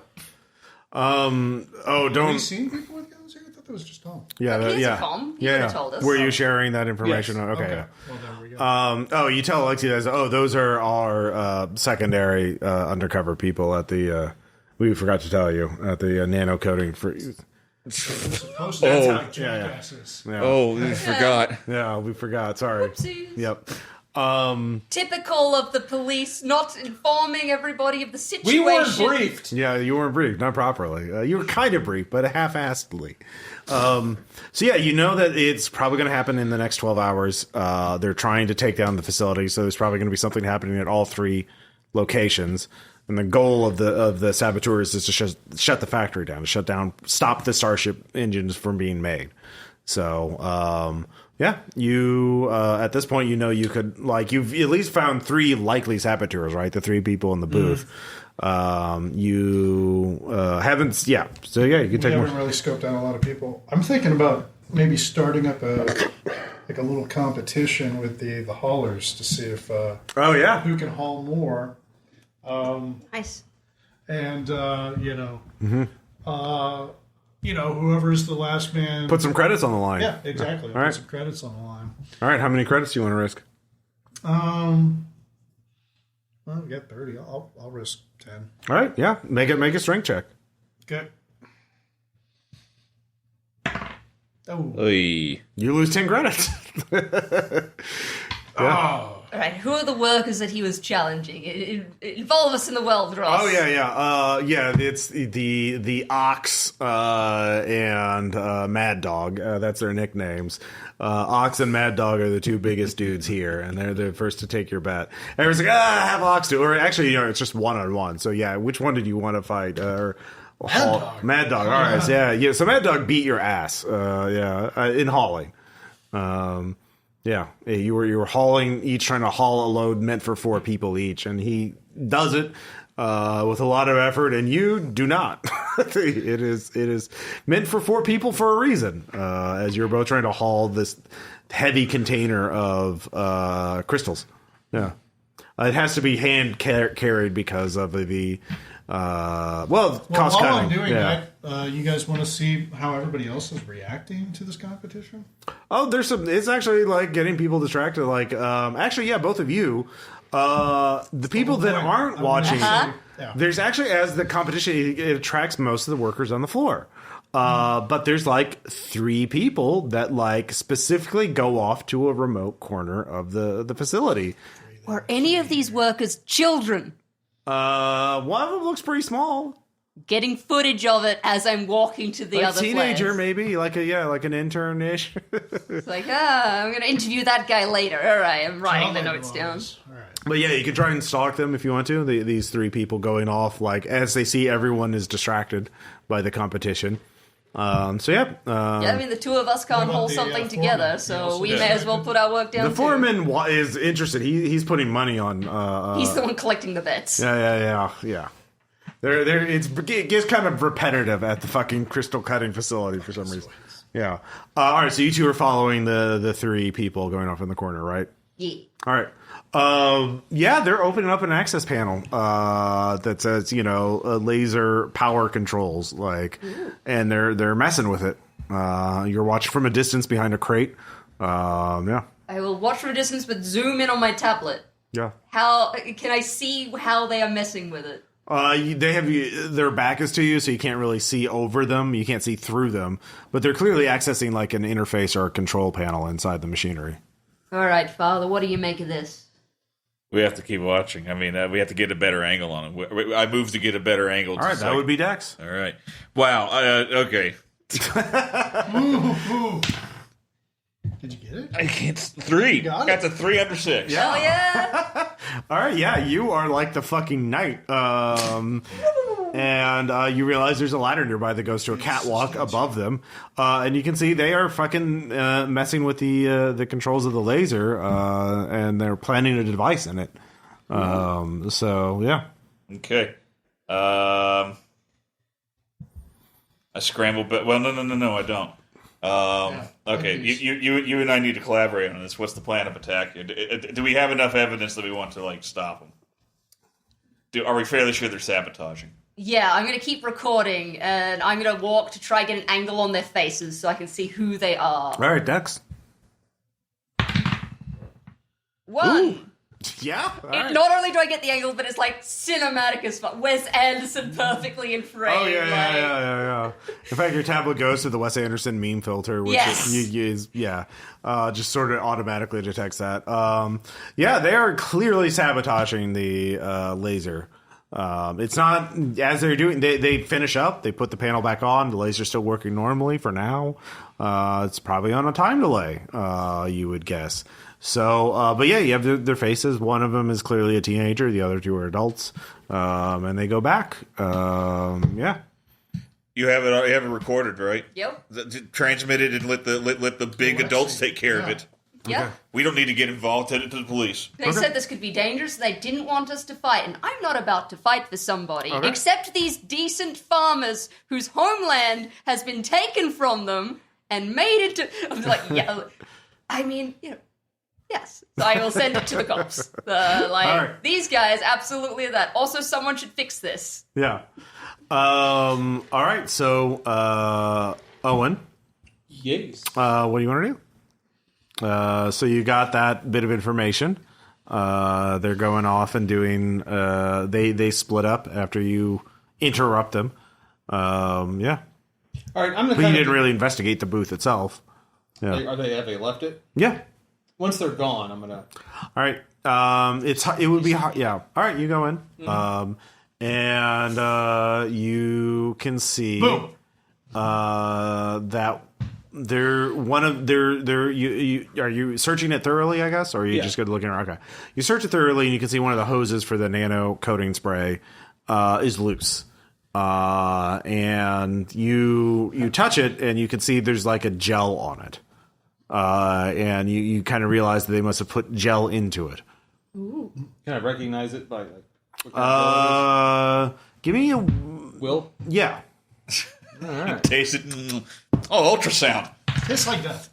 Have you Don't. seen people with guns here? I thought that was just Tom. Yeah, Here's yeah. a comm. You could have told us. Were you sharing that information? Yes. Okay. Yeah. Well, there we go. You tell Alexi that. Those are our secondary undercover people at the. We forgot to tell you at the nano coding for. Supposed to attack jackasses. Yeah. Oh, we forgot. Yeah, we forgot. Sorry. Oopsies. Yep. Typical of the police not informing everybody of the situation. We weren't briefed. Yeah, you weren't briefed, not properly. You were kind of briefed, but half-assedly. So yeah, you know that it's probably going to happen in the next 12 hours. They're trying to take down the facility, so there's probably going to be something happening at all three locations. And the goal of the saboteurs is to shut the factory down, stop the starship engines from being made. So, yeah, you at this point, you could you've at least found three likely saboteurs, right? The three people in the booth. You haven't, yeah. So yeah, you can take We more. haven't really scoped out a lot of people. I'm thinking about maybe starting up a little competition with the haulers to see if Oh yeah, who can haul more. Nice. And whoever's the last man. put some credits on the line. Yeah, exactly. All right. Put some credits on the line. All right, how many credits do you want to risk? Well, we got 30. I'll risk 10. All right, yeah, make a strength check. Okay. Oh. Oy. You lose 10 credits. Oh. All right, who are the workers that he was challenging? Involve us in the world, Ross. Oh yeah. It's the Ox and Mad Dog. That's their nicknames. Ox and Mad Dog are the two biggest dudes here, and they're the first to take your bet. Everyone's like, have Ox do, or actually, it's just 1-on-1. So yeah, which one did you want to fight? Mad Dog. All right, so yeah. So Mad Dog beat your ass. In hauling. You were hauling each, trying to haul a load meant for 4 people each, and he does it with a lot of effort, and you do not. It is meant for 4 people for a reason, as you're both trying to haul this heavy container of crystals. Yeah, it has to be hand carried because of the cost while cutting. I'm doing that, you guys want to see how everybody else is reacting to this competition? Oh, it's actually like getting people distracted. Like, both of you. The people that aren't watching, there's actually, as the competition, it attracts most of the workers on the floor. But there's like 3 people that like specifically go off to a remote corner of the facility. Were any of these workers children? One of them looks pretty small. Getting footage of it as I'm walking to the other teenager, players. maybe like an intern-ish. It's like, I'm going to interview that guy later. All right, I'm writing the notes down. All right. But yeah, you can try and stalk them if you want to. These 3 people going off, like as they see everyone is distracted by the competition. I mean, the 2 of us can't hold something together, so we may as well put our work down. The foreman is interested. He's putting money on. He's the one collecting the bets. Yeah. It gets kind of repetitive at the fucking crystal cutting facility for some reason. Yeah. All right. So you 2 are following the 3 people going off in the corner, right? Yeah. All right. They're opening up an access panel that says, laser power controls, and they're messing with it. You're watching from a distance behind a crate. I will watch from a distance, but zoom in on my tablet. Yeah. How can I see how they are messing with it? They have their back is to you, so you can't really see over them. You can't see through them, but they're clearly accessing like an interface or a control panel inside the machinery. All right, Father, what do you make of this? We have to keep watching. I mean, we have to get a better angle on it. I moved to get a better angle. All right, that would be Dex. All right. Wow. Okay. Ooh. Did you get it? I can't. 3. That's a 3 under 6. Yeah. Oh, yeah? All right, yeah, you are like the fucking knight. And you realize there's a ladder nearby that goes to a catwalk above them. And you can see they are fucking messing with the controls of the laser, and they're planting a device in it. So, yeah. Okay. I scramble, but well, no, I don't. Okay, you and I need to collaborate on this. What's the plan of attack? Do we have enough evidence that we want to stop them? Are we fairly sure they're sabotaging? Yeah, I'm going to keep recording, and I'm going to walk to try get an angle on their faces so I can see who they are. All right, Dex. 1. Ooh. Yeah? All right. Not only do I get the angle, but it's cinematic as fuck. Wes Anderson perfectly in frame. Oh, yeah. In fact, your tablet goes to the Wes Anderson meme filter, which is just sort of automatically detects that. They are clearly sabotaging the laser. It's not, as they're doing, they finish up, they put the panel back on, the laser's still working normally for now. It's probably on a time delay, you would guess. So, you have their faces. One of them is clearly a teenager. The other 2 are adults. And they go back. Yeah. You have it recorded, right? Yep. Transmit it and let the big adults take care of it. Yeah. We don't need to get involved. Send it to the police. They said this could be dangerous. They didn't want us to fight, and I'm not about to fight for somebody, except these decent farmers whose homeland has been taken from them and made into. I'm like, yeah. I mean, yes. So I will send it to the cops. These guys absolutely are that. Also, someone should fix this. Yeah. All right. So, Owen. Yes. What do you want to do? So you got that bit of information. They're going off and doing. They split up after you interrupt them. Yeah. All right, I'm gonna. But you didn't really investigate the booth itself. Yeah. Have they left it? Yeah. Once they're gone, I'm gonna. All right. It would be hard. Yeah. All right. You go in. And you can see Boom. that are you searching it thoroughly, I guess, or are you just good looking around? Okay. You search it thoroughly and you can see one of the hoses for the nano coating spray is loose. And you touch it and you can see there's like a gel on it. And you kind of realize that they must have put gel into it. Ooh. Can I recognize it by like? What kind of give me a Will? yeah. All right. Taste it. Oh, ultrasound. Tastes like that.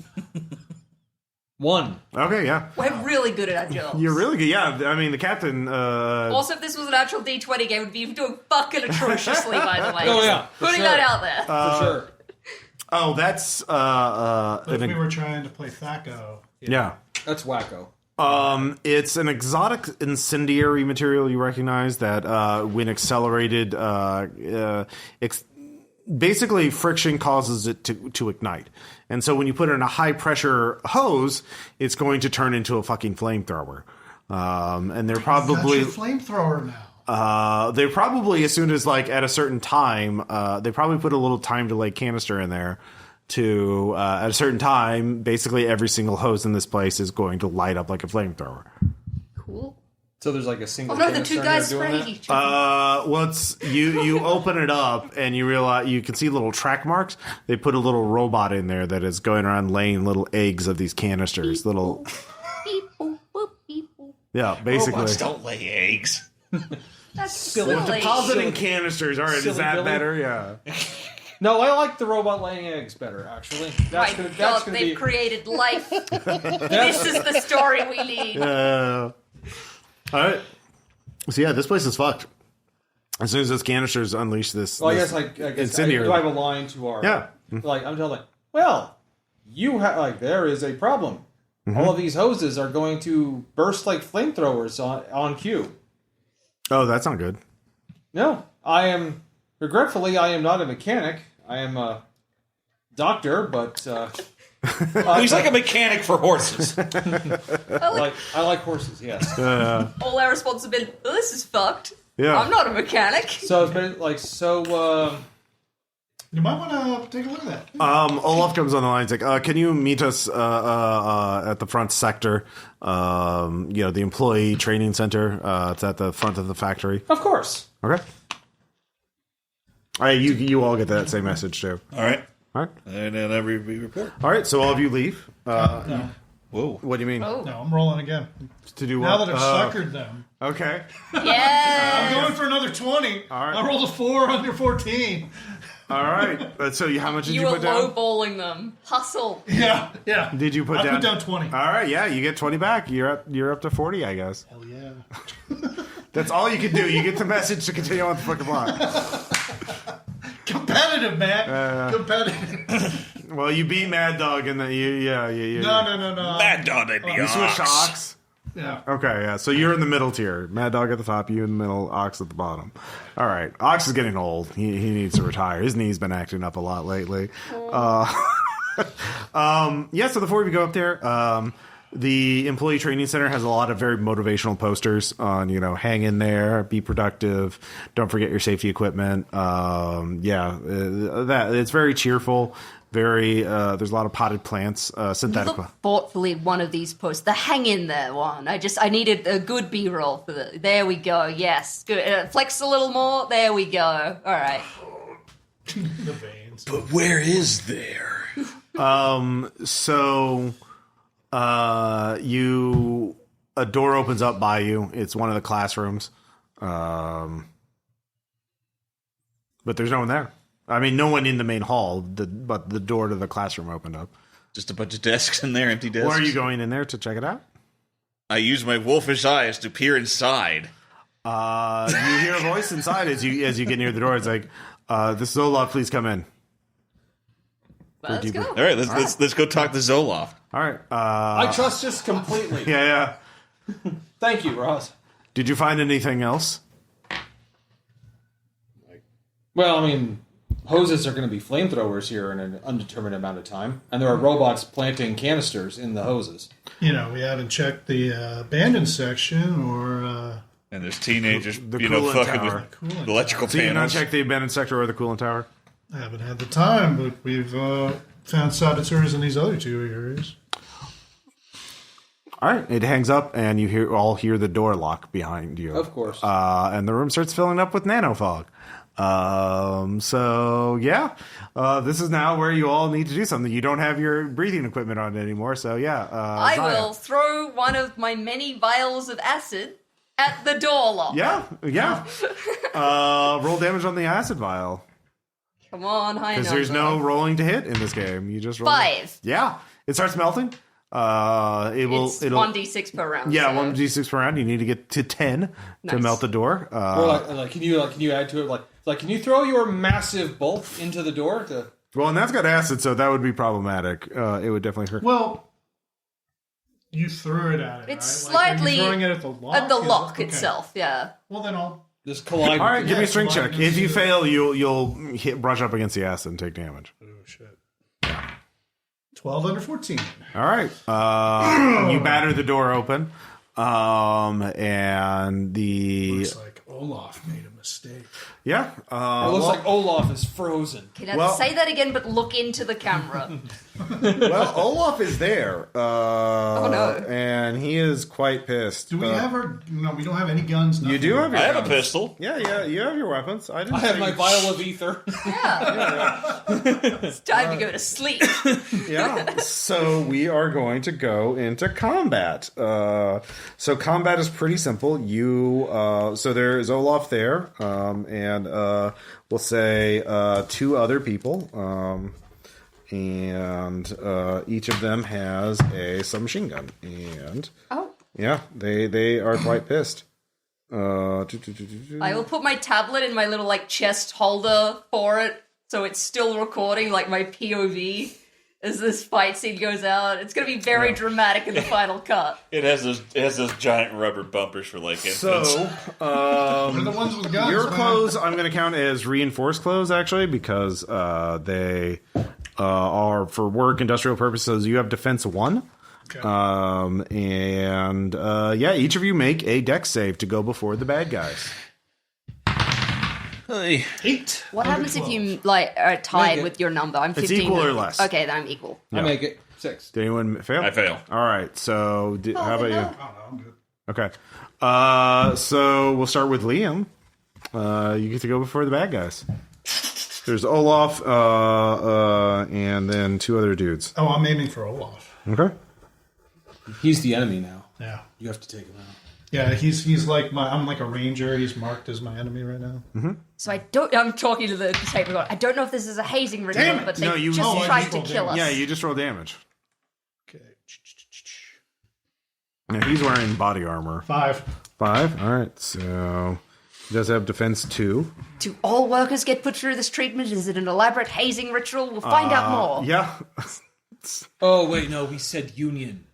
1. Okay, yeah. We're really good at our jobs. You're really good. Yeah, I mean the captain. Also, if this was an actual D20 game, it would be doing fucking atrociously. By the way, Oh, yeah, for putting sure. that out there. For sure. Oh, that's But if we were trying to play Thaco. yeah. That's wacko. It's an exotic incendiary material you recognize that when accelerated, basically friction causes it to ignite. And so when you put it in a high pressure hose, it's going to turn into a fucking flamethrower. And they're probably That's your flamethrower now. they're probably, as soon as like at a certain time, they probably put a little time delay canister in there to at a certain time, basically every single hose in this place is going to light up like a flamethrower. Cool. So there's like a single. Oh no, the canister two in there guys doing spraying that? each other. Once you open it up and you realize you can see little track marks, they put a little robot in there that is going around laying little eggs of these canisters. Little, Beep, boop, boop, beep, boop. yeah, basically. Robots don't lay eggs. That's Silly. silly. Depositing canisters. All right, is Silly that Billy. better? Yeah. No, I like the robot laying eggs better. Actually, My that's God, gonna they've be. created life. This is the story we need. All right. So yeah, this place is fucked. As soon as those canisters unleash this, Well, I this guess incendiary. do I have a line to our? Yeah. Like I'm telling. Well, you have like there is a problem. All of these hoses are going to burst like flamethrowers on cue. Oh, that's not good. No, regretfully, I am not a mechanic. I am a doctor, but He's like a mechanic for horses. I like horses. Yes. All our responsibility. Oh, this is fucked. Yeah. I'm not a mechanic. So it's been like so. You might want to take a look at that. Olaf comes on the line. He's like, "Can you meet us at the front sector? The employee training center. It's at the front of the factory." Of course. Okay. All right, you all get that same message too. All right. All right. And then we report. All right. So all of you leave. No, Whoa. What do you mean? Oh. no, I'm rolling again. To do what? Now that I've suckered them. Okay. Yeah. I'm going for another 20. All right. I rolled a 4 under 14. All right. So how much did you You were put down? lowballing them. Hustle. Yeah. Did you put I down? put down 20. All right. Yeah, you get 20 back. You're up to 40, I guess. Hell yeah. That's all you can do. You get the message to continue on the fucking block. Competitive, man. Competitive. Well, you beat Mad Dog and then you. No. Mad Dog and the You switched to Ox. Ox. Yeah. Okay, yeah. So you're in the middle tier. Mad Dog at the top, you in the middle, Ox at the bottom. All right. Ox is getting old. He needs to retire. His knee's been acting up a lot lately. So before we go up there, the employee training center has a lot of very motivational posters on, hang in there, be productive, don't forget your safety equipment. That it's very cheerful. Very, there's a lot of potted plants, synthetic. Look thoughtfully at one of these posts. The hang in there one. I needed a good B-roll for the. There we go. Yes, good. Flex a little more. There we go. All right. The veins. But where is there? A door opens up by you. It's one of the classrooms. But there's no one there. I mean, no one in the main hall, but the door to the classroom opened up. Just a bunch of desks in there, empty desks. Or are you going in there to check it out? I use my wolfish eyes to peer inside. You hear a voice inside as you get near the door. It's like, "This is Olaf. Please come in." Let's go. All right, let's go talk to Zoloft. All right. I trust this completely. Yeah. Thank you, Ross. Did you find anything else? Well, I mean, hoses are going to be flamethrowers here in an undetermined amount of time, and there are robots planting canisters in the hoses. We haven't checked the abandoned section or. And there's teenagers, The fucking tower. with the electrical So you not panels. check the abandoned sector or the coolant tower? I haven't had the time, but we've found saboteurs in these other two areas. All right, it hangs up, and you all hear the door lock behind you. Of course. And the room starts filling up with nanofog. This is now where you all need to do something. You don't have your breathing equipment on anymore, so yeah. I Zaya. will throw one of my many vials of acid at the door lock. Yeah. Roll damage on the acid vial. Come on, high Because number. there's no rolling to hit in this game. You just roll. 5. Yeah. It starts melting. It'll 1d6 per round. Yeah, so. 1d6 per round. You need to get to 10 to Nice. melt the door. Or can you add to it can you throw your massive bulk into the door? Well, and that's got acid, so that would be problematic. It would definitely hurt. Well, you threw it at it. It's right? Like, are you slightly throwing it at the lock. At the Is it- lock okay. itself, yeah. Well, then I'll. Just collide. All right, give me a strength collide check. If you into- fail, you'll brush up against the acid and take damage. Oh shit. 12 under 14. All right. You batter the door open, and the Looks like Olaf made a mistake. yeah. It looks like Olaf is frozen. Can I Well- say that again, but look into the camera? Well, Olaf is there. Oh, no. And he is quite pissed. Do we have our? No, we don't have any guns. You nothing. do have your I have a guns. pistol. Yeah, you have your weapons. I didn't I have say my you- vial of ether. Yeah. It's time to go to sleep. Yeah. So we are going to go into combat. So combat is pretty simple. So there is Olaf there, and we'll say 2 other people, and each of them has a submachine gun, and Oh. yeah, they are quite pissed. I will put my tablet in my little chest holder for it, so it's still recording my POV as this fight scene goes out. It's going to be very dramatic in the final cut. It has those giant rubber bumpers for infants. So We're the ones with guns. your man. clothes I'm going to count as reinforced clothes, actually, because they are for work, industrial purposes. You have defense 1. Okay. Each of you make a dex save to go before the bad guys. 8. What under happens 12. if you are tied Make it. with your number? I'm 15. equal or less. Okay, then I'm equal. I make it 6. Did anyone fail? I fail. All right. So how about you? I don't know. I'm good. Okay. So we'll start with Liam. You get to go before the bad guys. There's Olaf, and then 2 other dudes. Oh, I'm aiming for Olaf. Okay. He's the enemy now. Yeah. You have to take him out. Yeah, he's like I'm like a ranger. He's marked as my enemy right now. So I'm talking to the tape recorder. I don't know if this is a hazing ritual, Damn it. but they No, you- just Oh, I tried just to rolled kill us. damage. Yeah, you just roll damage. Okay. Now, he's wearing body armor. 5. 5. All right. So he does have defense 2. Do all workers get put through this treatment? Is it an elaborate hazing ritual? We'll find out more. Yeah. Oh, wait, no, we said union.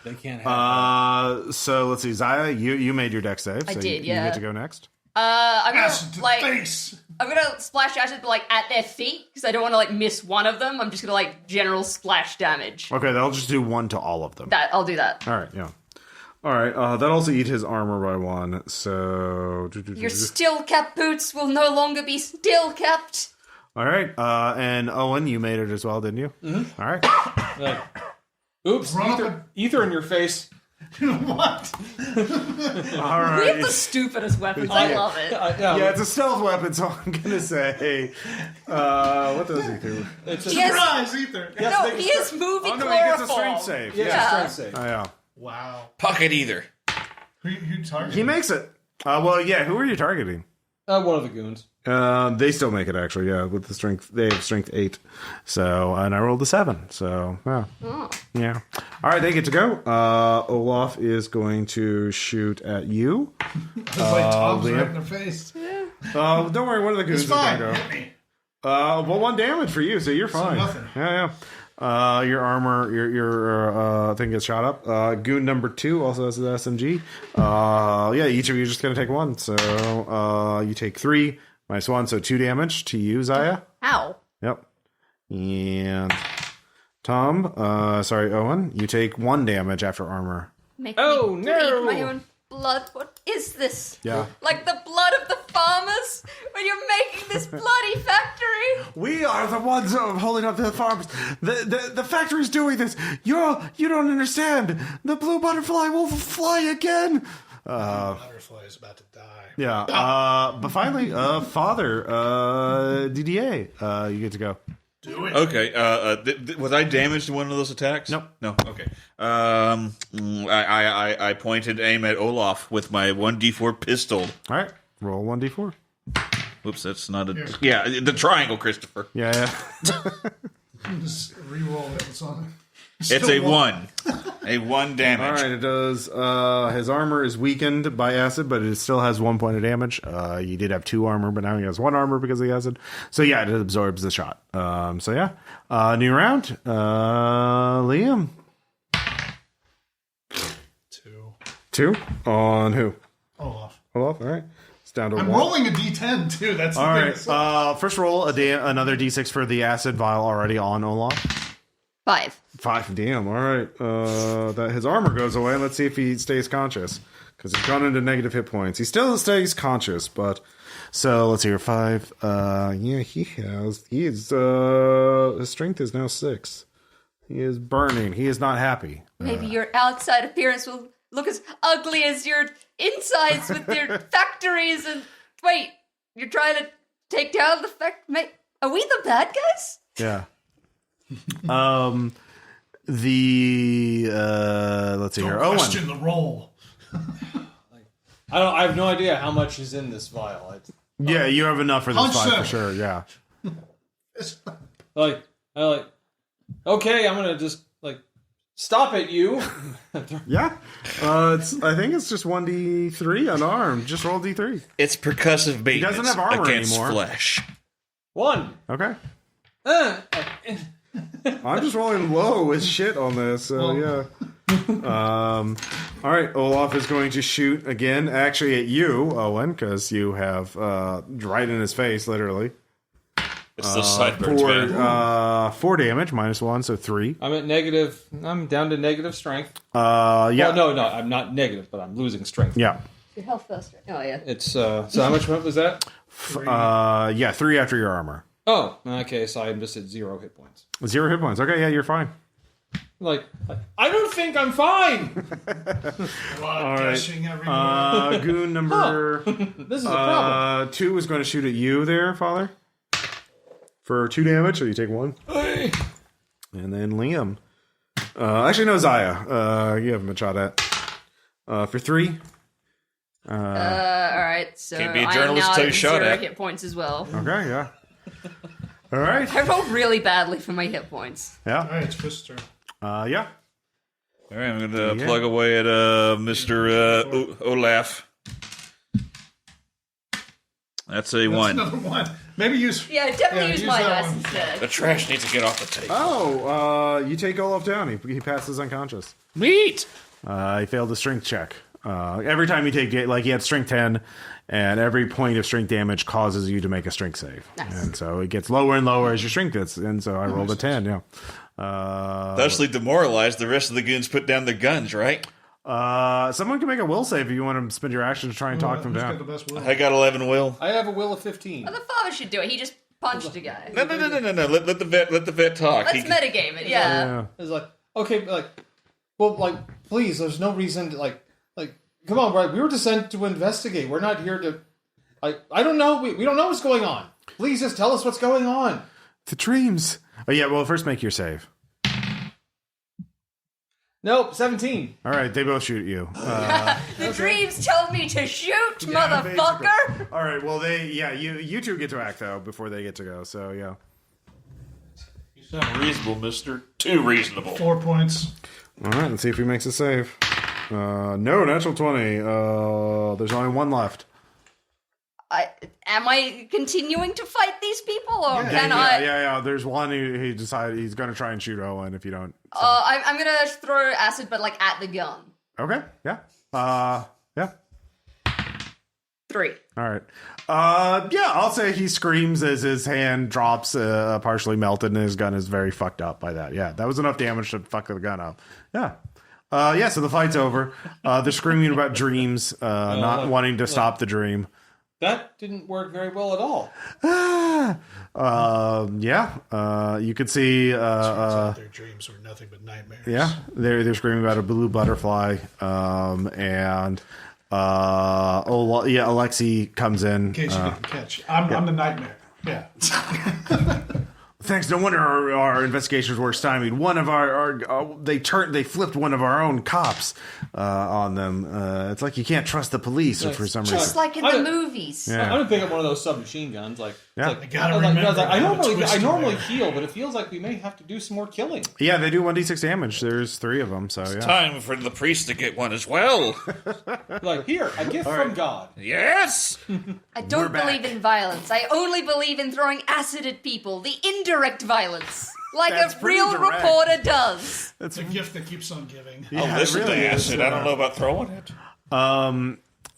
They can't have So let's see, Zaya, you made your dex save. So did, you yeah. get to go next. I'm Acid to gonna the face. I'm gonna splash acid at their feet because I don't want to miss one of them. I'm just gonna general splash damage. Okay, that'll just do 1 to all of them. I'll do that. All right, yeah. All right, that'll also eat his armor by 1. So Your still kept boots will no longer be still kept. all right, and Owen, you made it as well, didn't you? Mm-hmm. All right. Oops, Run ether in your face. What? All We have the right. stupidest weapons. I love it. Yeah, it's a stealth weapon, so I'm gonna say, what does he do? It's a He has, Surprise, Ether. no, he has movie Oh no, he gets a chloroform. strength save. yeah, strength save. Oh, yeah. Wow. Pocket either. Who targeted? He makes it. Well, yeah. Who are you targeting? One of the goons. They still make it actually. Yeah, with the strength, they have strength 8. So, and I rolled a 7. So, yeah, yeah. All right, they get to go. Olaf is going to shoot at you. It's like Tom's Liam? right in the face. Don't worry, one of the goons It's is fine. going to Hit me. go. Well, 1 damage for you, so you're fine. nothing. Yeah. Your armor, your thing gets shot up. Goon number 2 also has an SMG. Each of you is just going to take 1. So you take 3. -1, so 2 damage to you, Zaya. Ow. Yep. And Tom, Owen, you take 1 damage after armor. Make Oh, me no. bleed my own blood. What is this? Yeah. Like the blood of the farmers when you're making this bloody factory. We are the ones holding up the farms. The factory's doing this. You don't understand. The blue butterfly will fly again. Butterfly is about to die. Yeah. But finally, Father, DDA, you get to go. Do it. Okay. Was I damaged in one of those attacks? Nope. No. Okay. I pointed aim at Olaf with my 1d4 pistol. All right. Roll 1d4. Whoops, that's not a. Yeah, the triangle, Christopher. Yeah. Just re-roll it. It's a 1. A 1 damage. All right. It does. His armor is weakened by acid, but it still has 1 point of damage. You did have 2 armor, but now he has 1 armor because of the acid. So yeah, it absorbs the shot. So yeah. New round. Liam. 2 on who? Olaf. Olaf. All right. It's down to I'm 1. rolling a d10 too. That's the All thing. right. First roll another d6 for the acid vial already on Olaf. 5. 5. Damn. All right. That his armor goes away. Let's see if he stays conscious because he's gone into negative hit points. He still stays conscious, but so let's see here. 5. Yeah, he has. He is. His strength is now 6. He is burning. He is not happy. Maybe your outside appearance will look as ugly as your insides with your factories and... Wait, you're trying to take down the Are we the bad guys? Yeah. Let's see here. Don't Owen. question the roll. I have no idea how much is in this vial. Yeah, you have enough for this Punch 5 for them. sure. Yeah. Okay, I'm gonna just stop it, you. Yeah. I think it's just 1d3 unarmed. Just roll d3. It's percussive bait. doesn't have armor against anymore. flesh. 1. Okay. I'm just rolling low as shit on this, so yeah. All right, Olaf is going to shoot again, actually at you, Owen, because you have right in his face, literally. It's the sideburns, man. 4 damage, -1, so 3. I'm at negative. I'm down to negative strength. Yeah. Well, no, I'm not negative, but I'm losing strength. Yeah. Your health first. Oh, yeah. It's so how much was that? 3 after your armor. Oh, okay. So I'm just at 0 hit points. 0 hit points. Okay, yeah, you're fine. I don't think I'm fine. Dashing everywhere. Goon number This is a problem. 2 is going to shoot at you there, Father. For 2 damage, so you take 1. And then Liam. Actually, no, Zaya. You haven't been shot at. For 3. All right, so Can't be a I am journalist now till you're at shot 0 at. hit points as well. Okay, yeah. All right. I rolled really badly for my hit points. Yeah. All right, it's Fister. Yeah. All right, I'm going to plug away at Mr. Olaf. That's a 1. Another 1. Maybe use. Yeah, definitely use my that dice one. instead. The trash needs to get off the table. Oh, you take Olaf down. He passes unconscious. Meat! He failed a strength check. Every time you take, he had strength 10, and every point of strength damage causes you to make a strength save. Nice. And so it gets lower and lower as your strength gets. And so I rolled a 10, yeah. Thusly demoralized, the rest of the goons put down their guns, right? Someone can make a will save if you want to spend your action to try and talk them Who's got down. the best will? I got 11 will. I have a will of 15. Well, the father should do it. He just punched a guy. No. Let the vet talk. Let's metagame it, yeah. It's okay, please. There's no reason to come on, right? We were just sent to investigate. We're not here to. I don't know. We don't know what's going on. Please just tell us what's going on. The dreams. Oh, yeah, well, first make your save. Nope, 17. All right, they both shoot at you. The dreams tell me to shoot, motherfucker! Basically. All right, well, you two get to act, though, before they get to go, so, yeah. You sound reasonable, mister. Too reasonable. 4 points. All right, let's see if he makes a save. No, natural 20. There's only 1 left. Am I continuing to fight these people, or can yeah, I? Yeah. There's one he decided he's going to try and shoot Owen if you don't. So. I'm gonna throw acid, but at the gun. Okay, yeah. Yeah. 3. All right. Yeah, I'll say he screams as his hand drops partially melted, and his gun is very fucked up by that. Yeah, that was enough damage to fuck the gun up. Yeah. Yeah, so the fight's over. They're screaming about dreams, not wanting to stop the dream. That didn't work very well at all. Yeah. You could see... their dreams were nothing but nightmares. Yeah, they're screaming about a blue butterfly, and Alexei comes in. In case you didn't catch, I'm the nightmare. Yeah. Thanks. No wonder our investigations were stymied. One of they flipped one of our own cops on them. It's like you can't trust the police for some reason. Just like in the movies. Yeah. I'm gonna pick up one of those submachine guns. Yeah. I gotta remember. I normally heal, but it feels like we may have to do some more killing. Yeah, they do 1d6 damage. There's 3 of them, so yeah. Time for the priest to get one as well. Like, here, a gift from God. Yes! I don't believe in violence. I only believe in throwing acid at people. The indirect violence. Like That's a pretty real direct. reporter does. It's a gift that keeps on giving. I'll listen it really to is. acid. I don't know about throwing it.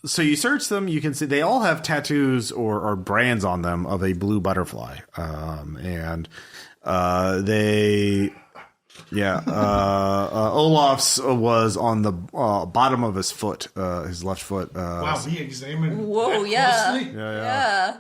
So you search them, you can see they all have tattoos or brands on them of a blue butterfly. Olaf's was on the bottom of his foot, his left foot. Wow, we examined. Whoa, that yeah. closely? Yeah.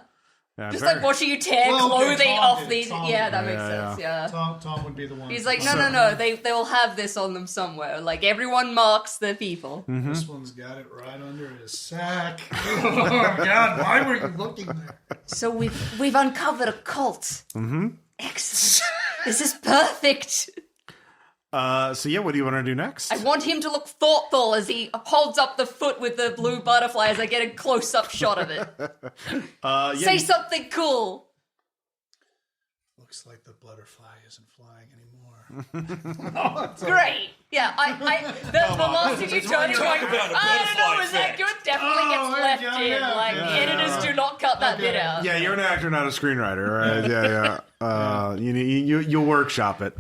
Yeah, Just very- like watching you tear Well, okay, clothing Tom off did. these. Tom Yeah, did. that makes sense. Yeah. Tom would be the one. He's like, no. They will have this on them somewhere. Like everyone marks their people. This one's got it right under his sack. Oh God! Why were you looking there? So we've uncovered a cult. Mm-hmm. Excellent. This is perfect. So yeah, what do you want to do next? I want him to look thoughtful as he holds up the foot with the blue butterfly as I get a close-up shot of it. Say something cool. Looks like the butterfly isn't flying anymore. Great. Yeah, the last thing you turn is like, about a I don't know, butterfly is that effect. good? Definitely Oh, gets there left you go, in. yeah. Like, editors do not cut that bit out. Yeah, you're an actor, not a screenwriter, right? Yeah. You'll workshop it.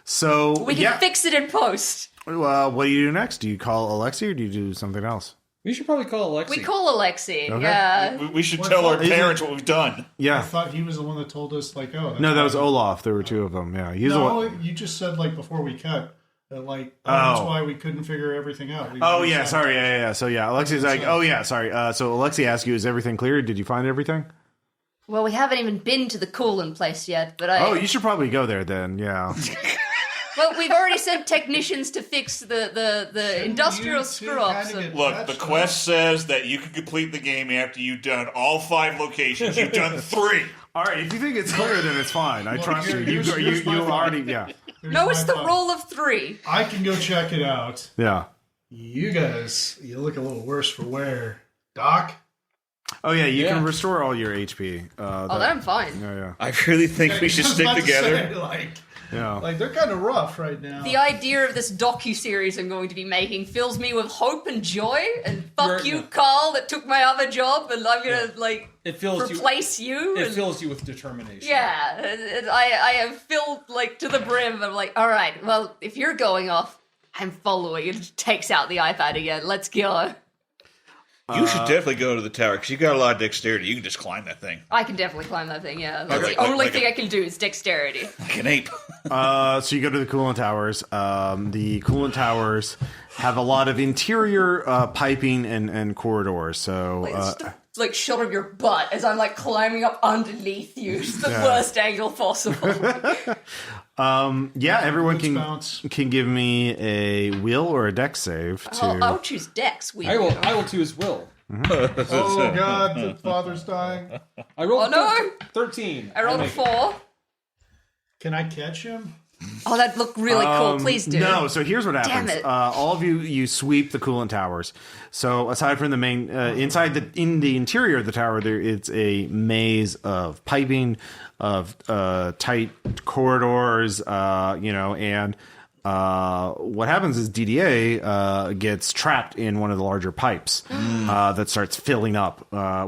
So We can fix it in post. what do you do next? Do you call Alexei or do you do something else? We should probably call Alexi. We call Alexei. Okay. Yeah. We should What tell our fuck is parents what we've done. I Yeah. thought he was the one that told us, like, oh. No, that was Olaf. There were 2 of them. Yeah, he's the No, one. you just said, like, before we cut, that, like, that's why we couldn't figure everything out. Oh yeah, sorry. Yeah. So yeah, Alexei's like, oh yeah, sorry. So Alexei asked you, is everything clear? Did you find everything? Well, we haven't even been to the coolant place yet, but Oh, you should probably go there then. Yeah. Well, we've already sent technicians to fix the industrial you two screw-ups. kinda get- Look, the That's quest says that you can complete the game after you've done all 5 locations. You've done 3. All right. If you think it's clear, then it's fine. I trust you. here's my You thought. already. Yeah. Here's No, my it's the thought. rule of 3. I can go check it out. Yeah. You guys, you look a little worse for wear. Doc? Oh yeah, you Yeah. can restore all your HP. Oh, then I'm fine. Yeah. I really think we should I was stick about to together. say, Yeah. like, they're kind of rough right now. The idea of this docu-series I'm going to be making fills me with hope and joy, and fuck You're- you, Carl, that took my other job, and I'm gonna, like, It fills you. replace you. It and- fills you with determination. Yeah, I am filled, like, to the brim. I'm like, all right, well, if you're going off, I'm following. It takes out the iPad again. Let's go. You should definitely go to the tower because you got a lot of dexterity. You can just climb that thing I can definitely climb that thing, yeah. That's Like- the only like thing a- I can do is dexterity. like an ape. So you go to the coolant towers. The coolant towers have a lot of interior piping and corridors. So Like, it's just a, like, shot of your butt as I'm, like, climbing up underneath you. It's the worst angle possible. yeah, everyone Let's bounce. can give me a will or a dex save to. I'll choose dex. I will choose will. Oh, God, the father's dying. I rolled Oh, no. 13. I rolled a make it. 4. Can I catch him? Oh, that looked really cool. Please do. No, so here's what happens. it. All of you sweep the coolant towers. So aside from the main, in the interior of the tower, it's a maze of piping, of tight corridors, and what happens is DDA gets trapped in one of the larger pipes that starts filling up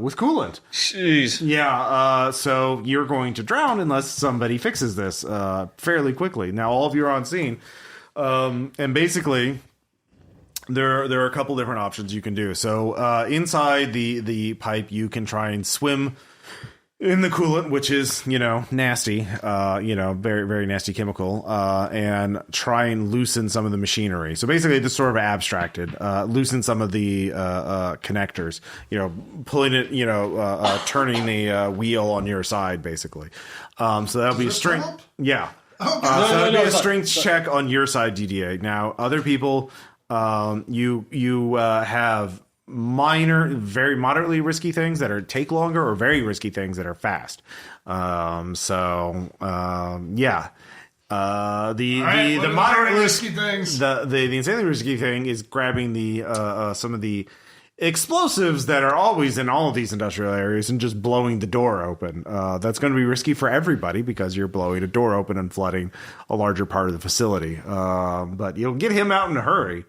with coolant. Jeez. Yeah, so you're going to drown unless somebody fixes this fairly quickly. Now, all of you are on scene. And basically, There are a couple different options you can do. So inside the pipe, you can try and swim in the coolant, which is, nasty, very, very nasty chemical, and try and loosen some of the machinery. So basically, this sort of abstracted, loosen some of the connectors, pulling it, turning the wheel on your side, basically. So that'll be strength. Yeah. Oh, So that'll be a strength check on your side, DDA. Now, other people, you have very moderately risky things that take longer, or very risky things that are fast. Yeah. The moderate risky things. The insanely risky thing is grabbing the some of the explosives that are always in all of these industrial areas and just blowing the door open. That's going to be risky for everybody because you're blowing a door open and flooding a larger part of the facility. But you'll get him out in a hurry.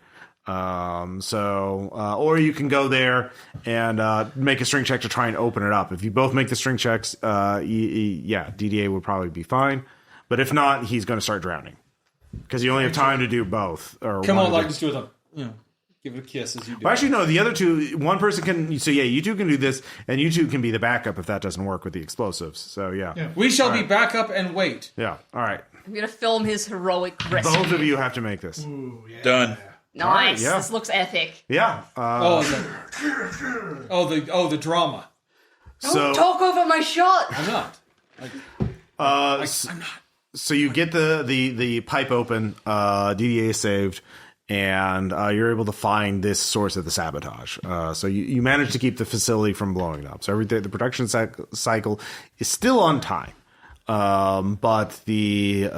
Or you can go there and make a strength check to try and open it up. If you both make the strength checks, DDA would probably be fine. But if not, he's going to start drowning because you only have time to do both. Or Come on, just do it. Give it a kiss as you do. Well, actually, no. The other two, one person can. So yeah, you two can do this, and you two can be the backup if that doesn't work with the explosives. So yeah. We shall be backup and wait. Yeah. All right. I'm going to film his heroic rescue. Both of you have to make this. Ooh, yeah. Done. Nice. Right, yeah. This looks epic. Yeah. The drama. Don't talk over my shot. I'm not. I'm not. So you get the pipe open. DDA is saved, and you're able to find this source of the sabotage. So you manage to keep the facility from blowing up. So the production cycle is still on time, but the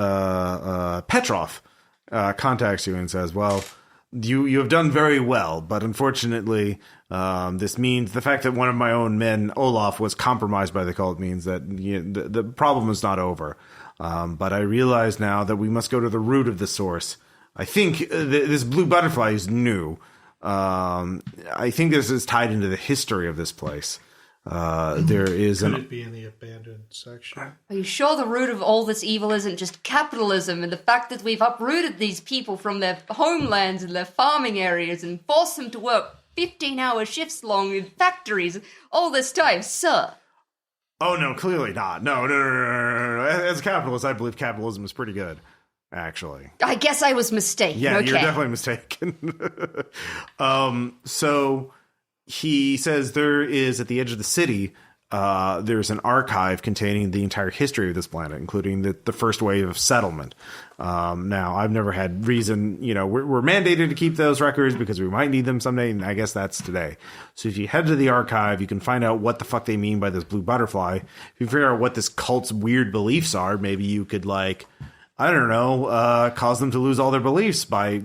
Petrov contacts you and says, "Well, you have done very well, but unfortunately, this means the fact that one of my own men, Olaf, was compromised by the cult means that the problem is not over. But I realize now that we must go to the root of the source. I think this blue butterfly is new. I think this is tied into the history of this place. There is Could it be in the abandoned section? Are you sure the root of all this evil isn't just capitalism and the fact that we've uprooted these people from their homelands and their farming areas and forced them to work 15-hour shifts long in factories all this time, sir? Oh, no, clearly not. No. As a capitalist, I believe capitalism is pretty good, actually. I guess I was mistaken. Yeah, okay. You're definitely mistaken. So he says there is, at the edge of the city, there's an archive containing the entire history of this planet, including the first wave of settlement. Now, I've never had reason, we're mandated to keep those records because we might need them someday, and I guess that's today. So if you head to the archive, you can find out what the fuck they mean by this blue butterfly. If you figure out what this cult's weird beliefs are, maybe you could, cause them to lose all their beliefs by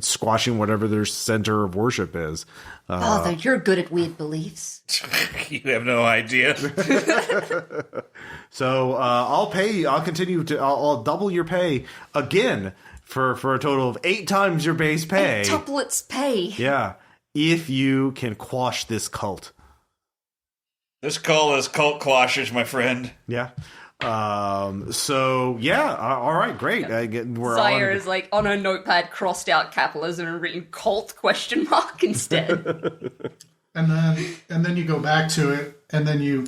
squashing whatever their center of worship is. Father, you're good at weird beliefs. You have no idea. So I'll double your pay again for a total of 8 times your base pay. 8 tuplets pay. Yeah, if you can quash this cult. This cult is cult quashers, my friend. Yeah. So yeah, all right, great. We're Zaire is on her notepad crossed out capitalism and written cult ? Instead. And then you go back to it, and then you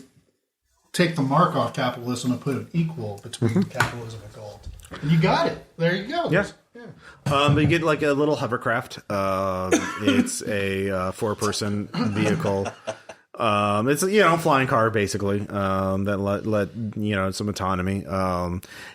take the mark off capitalism and put an equal between capitalism and gold. And you got it. There you go. Yeah. You get a little hovercraft. It's a 4-person vehicle. It's a flying car basically that let some autonomy.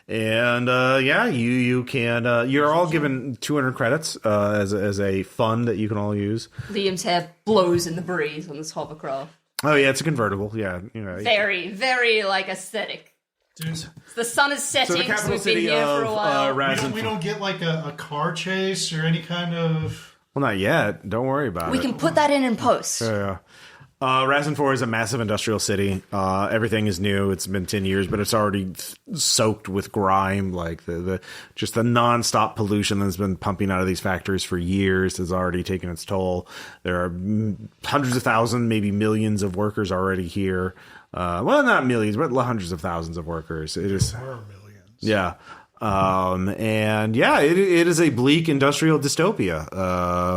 You can you're all given 200 credits as a fund that you can all use. Liam's hair blows in the breeze on this hovercraft. Oh yeah, it's a convertible. Yeah, very, very aesthetic. Dude. The sun is setting, So the capital we've been city here for a of while. Razin. We don't get a car chase or any kind of... Well, not yet. Don't worry about it. We can put that in post. Yeah. Razin 4 is a massive industrial city. Everything is new. It's been 10 years, but it's already soaked with grime. Just the nonstop pollution that's been pumping out of these factories for years has already taken its toll. There are hundreds of thousands, maybe millions of workers already here. Well, not millions, but hundreds of thousands of workers. It is. There are millions. Yeah. And yeah, it is a bleak industrial dystopia.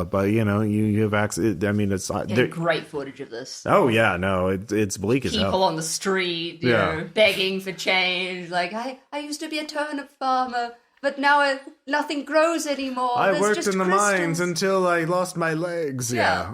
But you have access. I mean, it's great footage of this. Oh yeah, no, it's bleak as hell. People on the street, you know, begging for change. Like I used to be a turnip farmer, but now nothing grows anymore. I worked in the mines until I lost my legs. Yeah.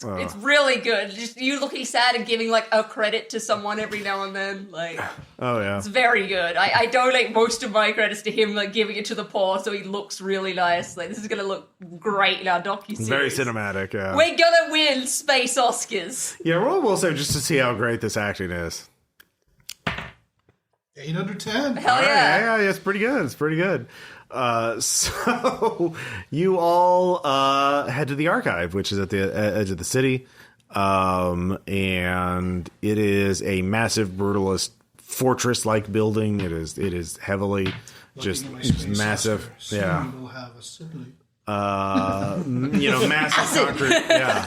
It's really good. Just you looking sad and giving like a credit to someone every now and then. Like, oh yeah, it's very good. I donate most of my credits to him, like giving it to the poor, so he looks really nice. Like this is gonna look great in our docu-series. Very cinematic. Yeah, we're gonna win space Oscars. Yeah, roll will say just to see how great this acting is. 8 under 10. Hell yeah. Yeah, it's pretty good. It's pretty good. So you all head to the archive, which is at the edge of the city. And it is a massive, brutalist fortress-like building. It is heavily just massive. Soon yeah. we'll have a sibling. Massive concrete. Yeah.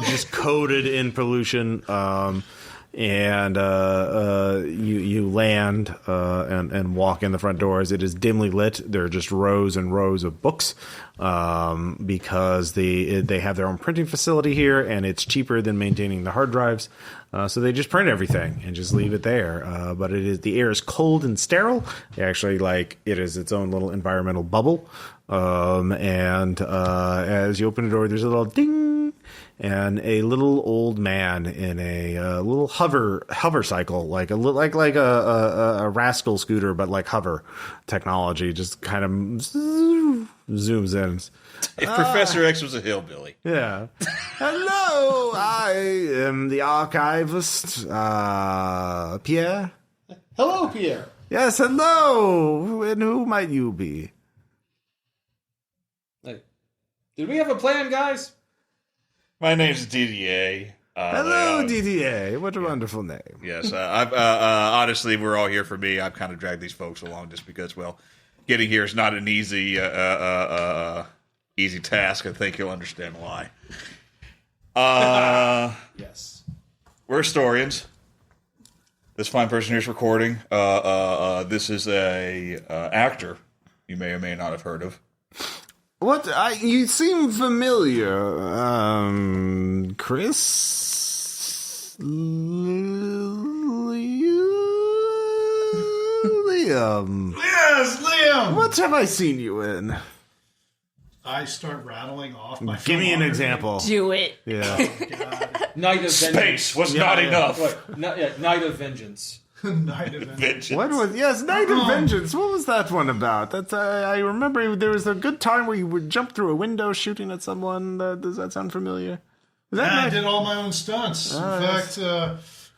Just coated in pollution. And you land and walk in the front doors. It is dimly lit. There are just rows and rows of books because they have their own printing facility here, and it's cheaper than maintaining the hard drives. So they just print everything and just leave it there. But the air is cold and sterile. Actually, it is its own little environmental bubble. And as you open the door, there's a little ding. And a little old man in a little hover cycle, like a rascal scooter, but like hover technology, just kind of zooms in. If Professor X was a hillbilly. Yeah. Hello, I am the archivist, Pierre. Hello, Pierre. Yes, hello. And who might you be? Hey, did we have a plan, guys? My name's DDA. Hello, DDA. What a wonderful name. Yes. Honestly, we're all here for me. I've kind of dragged these folks along just because, getting here is not an easy task. I think you'll understand why. Yes. We're historians. This fine person here's recording. This is a actor you may or may not have heard of. What? You seem familiar, Chris? Liam. Yes, Liam! What have I seen you in? I start rattling off my Give me an example. Do it. Yeah. Oh, God. Night of Space Vengeance. was not enough. Night of Vengeance. Night of Vengeance. What was? Yes, Night of Vengeance. What was that one about? That's I remember there was a good time where you would jump through a window shooting at someone. Does that sound familiar? Was that I did all my own stunts. In fact,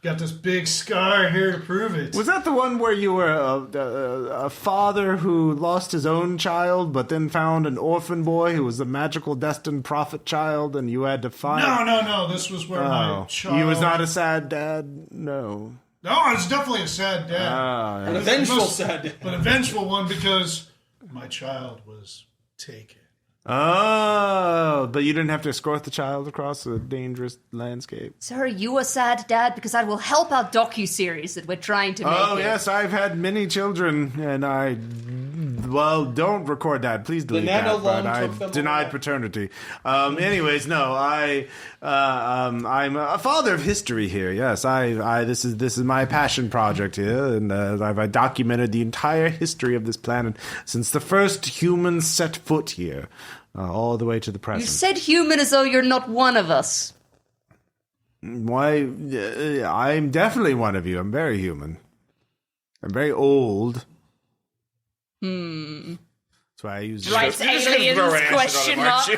got this big scar here to prove it. Was that the one where you were a father who lost his own child, but then found an orphan boy who was a magical destined prophet child, and you had to find? No. This was where my child. He was not a sad dad. No. No, it's definitely a sad dad. An vengeful sad dad. But a vengeful one because my child was taken. Oh, but you didn't have to escort the child across a dangerous landscape. So are you a sad dad? Because I will help our docu-series that we're trying to make. Oh, yes, I've had many children, and don't record that. Please delete that. But I've denied paternity. Anyways, no, I'm a father of history here. Yes, this is my passion project here, and I've documented the entire history of this planet since the first humans set foot here. All the way to the present. You said human as though you're not one of us. Why? I'm definitely one of you. I'm very human. I'm very old. That's why I use Right, aliens, question mark.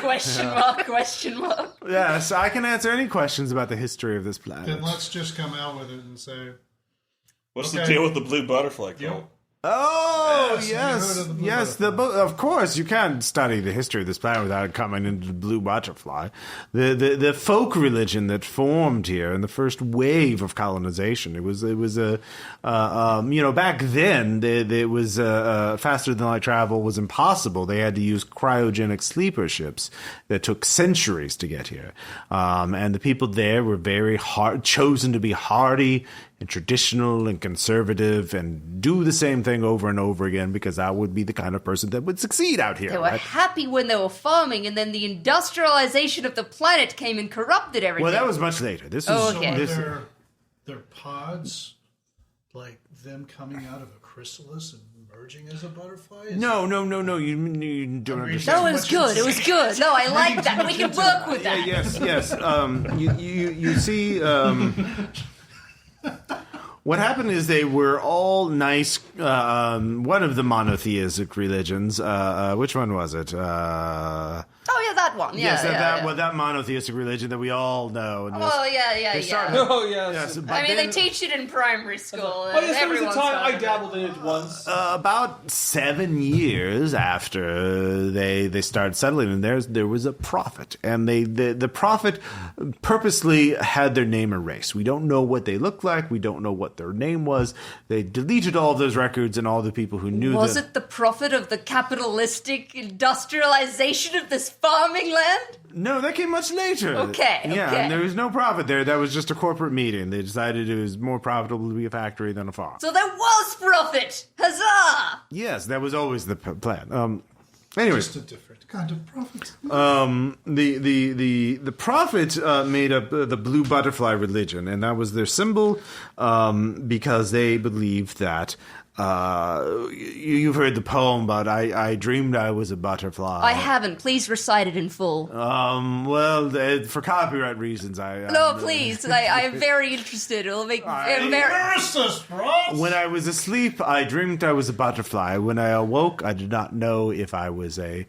Yes, I can answer any questions about the history of this planet. Then let's just come out with it and say, What's the deal with the blue butterfly? Yep. Oh, Yes, yes. you heard of the Yes, blue of course, you can't study the history of this planet without coming into the blue butterfly. The folk religion that formed here in the first wave of colonization. It was back then, it was faster than light travel was impossible. They had to use cryogenic sleeper ships that took centuries to get here. And the people there were very chosen to be hardy and traditional and conservative and do the same thing over and over again because I would be the kind of person that would succeed out here. They were happy when they were farming, and then the industrialization of the planet came and corrupted everything. Well, that was much later. This was Oh, okay. So are their pods like them coming out of a chrysalis and merging as a butterfly? No. You don't understand. No, it was good. It was good. No, I like that. We can work with that. Yes. You see, what happened is they were all nice. One of the monotheistic religions. Which one was it? Oh, yeah, that one. Yeah, that monotheistic religion that we all know. And Oh, yeah. Oh, yes. but I mean, then, they teach it in primary school. Oh, yes, there was a everyone's time talking I dabbled in it once. about 7 years after they started settling, and there was a prophet, and the prophet purposely had their name erased. We don't know what they looked like. We don't know what their name was. They deleted all of those records, and all the people who knew. Was it the prophet of the capitalistic industrialization of this farming land? No, that came much later. Okay. And there was no profit there. That was just a corporate meeting. They decided it was more profitable to be a factory than a farm. So there was profit! Huzzah! Yes, that was always the plan. Anyways, Just a different kind of prophet. the prophet made up the blue butterfly religion, and that was their symbol because they believed that. You've heard the poem about I dreamed I was a butterfly. I haven't. Please recite it in full. For copyright reasons, No, please. I am very interested. It'll make... When I was asleep, I dreamed I was a butterfly. When I awoke, I did not know if I was a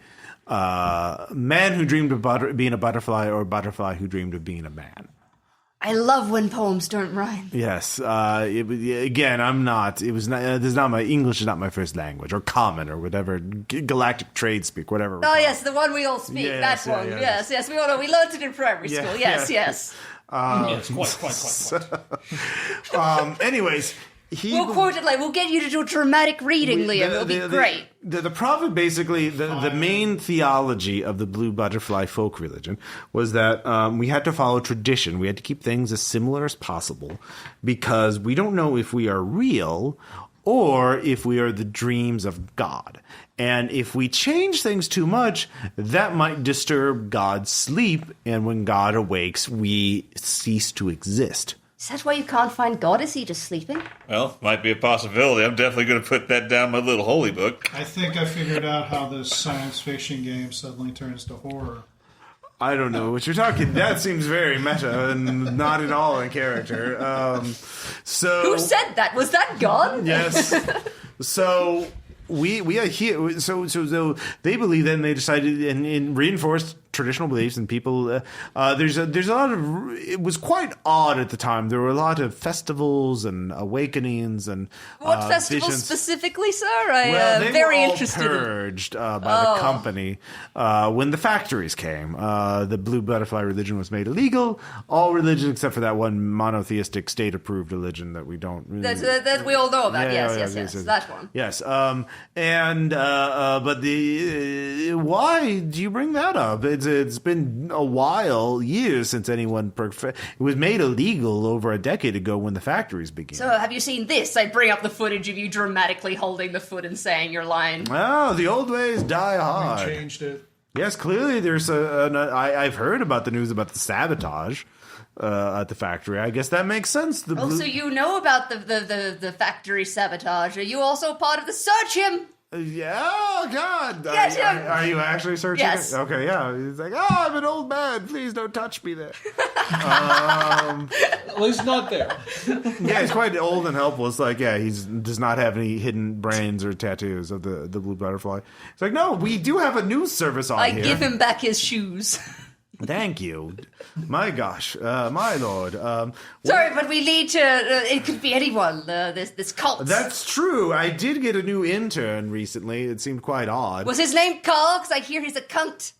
man who dreamed of being a butterfly or a butterfly who dreamed of being a man. I love when poems don't rhyme. Yes. Again, I'm not. It was not. This is not my English. Is not my first language, or common, or whatever. Galactic trade speak, whatever. Oh yes, the one we all speak. Yes, that one. yes. Yes. We all know. We learned it in primary school. Yes. Yes, quite. Anyways, We'll quote it like we'll get you to do a dramatic reading, Liam. It'll be great. The prophet basically, the main theology of the blue butterfly folk religion was that we had to follow tradition. We had to keep things as similar as possible because we don't know if we are real or if we are the dreams of God. And if we change things too much, that might disturb God's sleep. And when God awakes, we cease to exist. Is that why you can't find God? Is he just sleeping? Well, might be a possibility. I'm definitely going to put that down my little holy book. I think I figured out how this science fiction game suddenly turns to horror. I don't know what you're talking. That seems very meta and not at all in character. Who said that? Was that God? Yes. So we are here. So they believe that, and they decided and reinforced traditional beliefs, and people. There's a lot of. It was quite odd at the time. There were a lot of festivals and awakenings and what festivals visions. Specifically, sir? I They very were all interested. Purged by the company when the factories came. The blue butterfly religion was made illegal. All religions except for that one monotheistic state-approved religion that we don't. That we all know about. Yes. That one. Yes. But why do you bring that up? It's been a while, years since anyone. It was made illegal over a decade ago when the factories began. So, have you seen this? I bring up the footage of you dramatically holding the foot and saying your line. Oh, the old ways die hard. We changed it. Yes, clearly there's I've heard about the news about the sabotage at the factory. I guess that makes sense. So you know about the factory sabotage. Are you also part of the search him? Yeah, oh God. Get him! Are you actually searching Yes. it? Okay, yeah. He's like, oh, I'm an old man. Please don't touch me there. At least not there. Yeah, he's quite old and helpless. Like, yeah, he does not have any hidden brains or tattoos of the blue butterfly. He's like, no, we do have a news service on here. I give him back his shoes. Thank you. My gosh, my lord. Sorry, but we need to. It could be anyone. This cult. That's true. I did get a new intern recently. It seemed quite odd. Was his name Carl? Because I hear he's a cunt.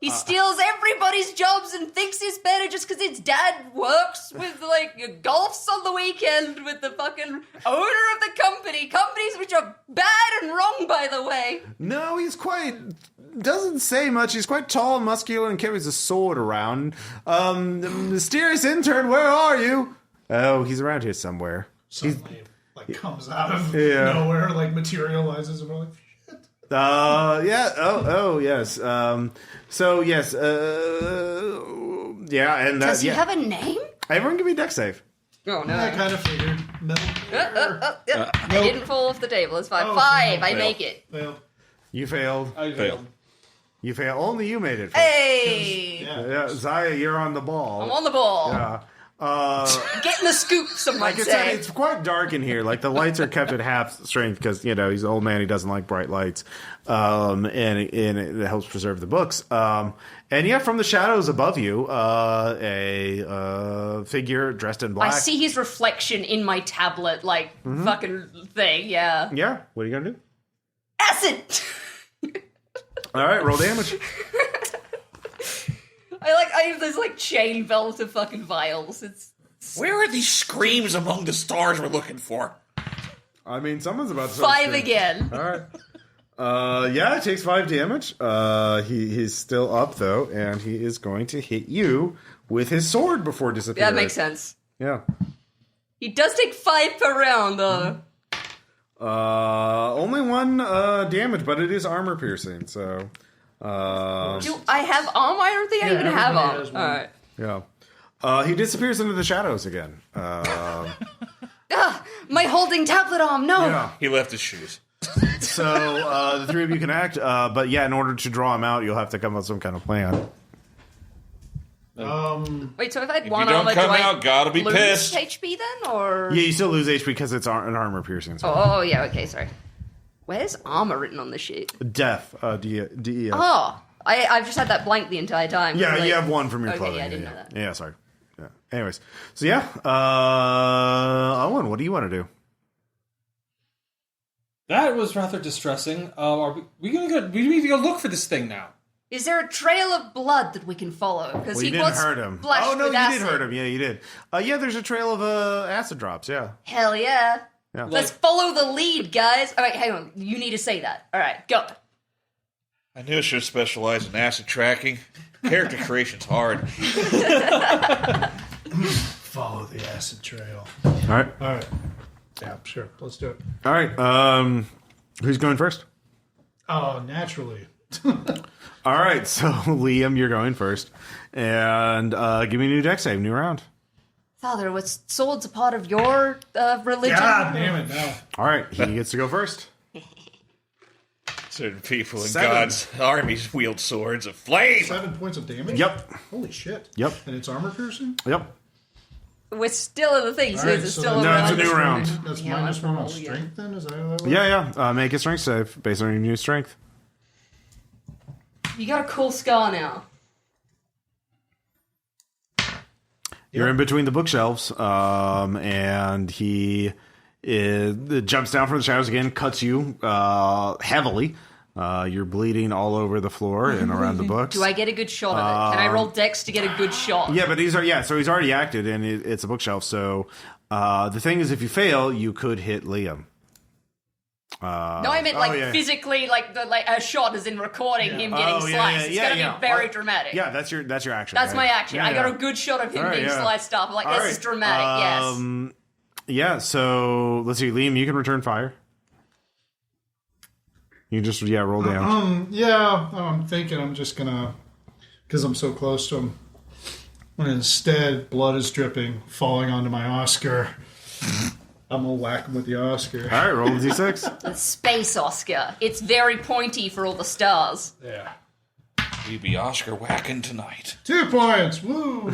He steals everybody's jobs and thinks he's better just because his dad works with, like, golfs on the weekend with the fucking owner of the company. Companies which are bad and wrong, by the way. No, he's quite... Doesn't say much. He's quite tall and muscular and carries a sword around. Mysterious intern, where are you? Oh, he's around here somewhere. suddenly like comes out of nowhere, like materializes, and we're like, shit. Yeah. Oh, yes. So yes. Yeah, and Does he have a name? Everyone give me a deck save. Oh no! I kind of figured. I didn't fall off the table. It's fine. 5. I make it. Failed. You failed. I failed. You failed. Only you made it. Hey! Yeah, Zaya, you're on the ball. I'm on the ball. Yeah. Getting the scoop, some might Like I said, say. it's quite dark in here. Like the lights are kept at half strength because he's an old man. He doesn't like bright lights, and it helps preserve the books. And yeah, from the shadows above you, a figure dressed in black. I see his reflection in my tablet, fucking thing. Yeah. Yeah. What are you gonna do? Acid. All right, roll damage. I have this chain belt of fucking vials. Where are these screams among the stars we're looking for? I mean, someone's about to 5 again. All right. Yeah, it takes 5 damage. He's still up though, and he is going to hit you with his sword before disappearing. That makes sense. Yeah. He does take 5 per round, though. Only 1 damage, but it is armor piercing. So. Do I have armor? I don't think I even have armor. has one. All right. Yeah. He disappears into the shadows again. My holding tablet arm. No. Yeah. He left his shoes. So the 3 of you can act, but yeah, in order to draw him out, you'll have to come up with some kind of plan. Wait, so if I had If one you don't armor, come do I out, gotta be lose pissed. HP then, or? Yeah, you still lose HP because it's an armor piercing. So. Oh, yeah. Okay, sorry. Where's armor written on the sheet? Death. DEF. Oh, I've just had that blank the entire time. Yeah, you have 1 from your Okay, clothing. yeah, I didn't know that. Yeah, sorry. Yeah. Anyways, so yeah, Owen, what do you want to do? That was rather distressing. Are we gonna go? We need to go look for this thing now. Is there a trail of blood that we can follow? Because You he didn't was hurt him. splashed Oh no, with you acid. did hurt him. Yeah, you did. Yeah, there's a trail of acid drops. Yeah. Hell yeah. Yeah. Let's follow the lead, guys. All right, hang on. You need to say that. All right, go. I knew I should have specialized in acid tracking. Character creation's hard. Follow the acid trail. All right. All right. Yeah, sure. Let's do it. All right. Who's going first? Oh, naturally. All right. So Liam, you're going first, and give me a new deck save, new round. Father, was swords a part of your religion? God damn it, no. All right. He gets to go first. Certain people in 7. God's armies wield swords of flame. 7 points of damage? Yep. Holy shit. Yep. And it's armor piercing? Yep. We're still in the thing, so All right, it's so still that's a No, it's a round. new round. That's Yeah, minus that's 1 on roll, yeah. strength then? Is that how that works? Yeah. Make a strength save based on your new strength. You got a cool scar now. You're in between the bookshelves, and he jumps down from the shadows again, cuts you heavily. You're bleeding all over the floor and around the books. Do I get a good shot of it? Can I roll dex to get a good shot? Yeah, but so he's already acted, and it's a bookshelf. So the thing is, if you fail, you could hit Liam. No, I meant physically, a shot is in recording him getting sliced. It's going to be very dramatic. Yeah, that's your action. That's right? my action. Yeah, I got yeah. a good shot of him All right, being yeah. sliced up. I'm like, All this right. is dramatic, yes. Yeah, so let's see. Liam, you can return fire. You just, roll damage. I'm thinking I'm just gonna, because I'm so close to him, when instead blood is dripping, falling onto my Oscar. I'm gonna whack him with the Oscar. All right, roll a d6. The space Oscar. It's very pointy for all the stars. Yeah. We be Oscar whacking tonight. 2 points. Woo!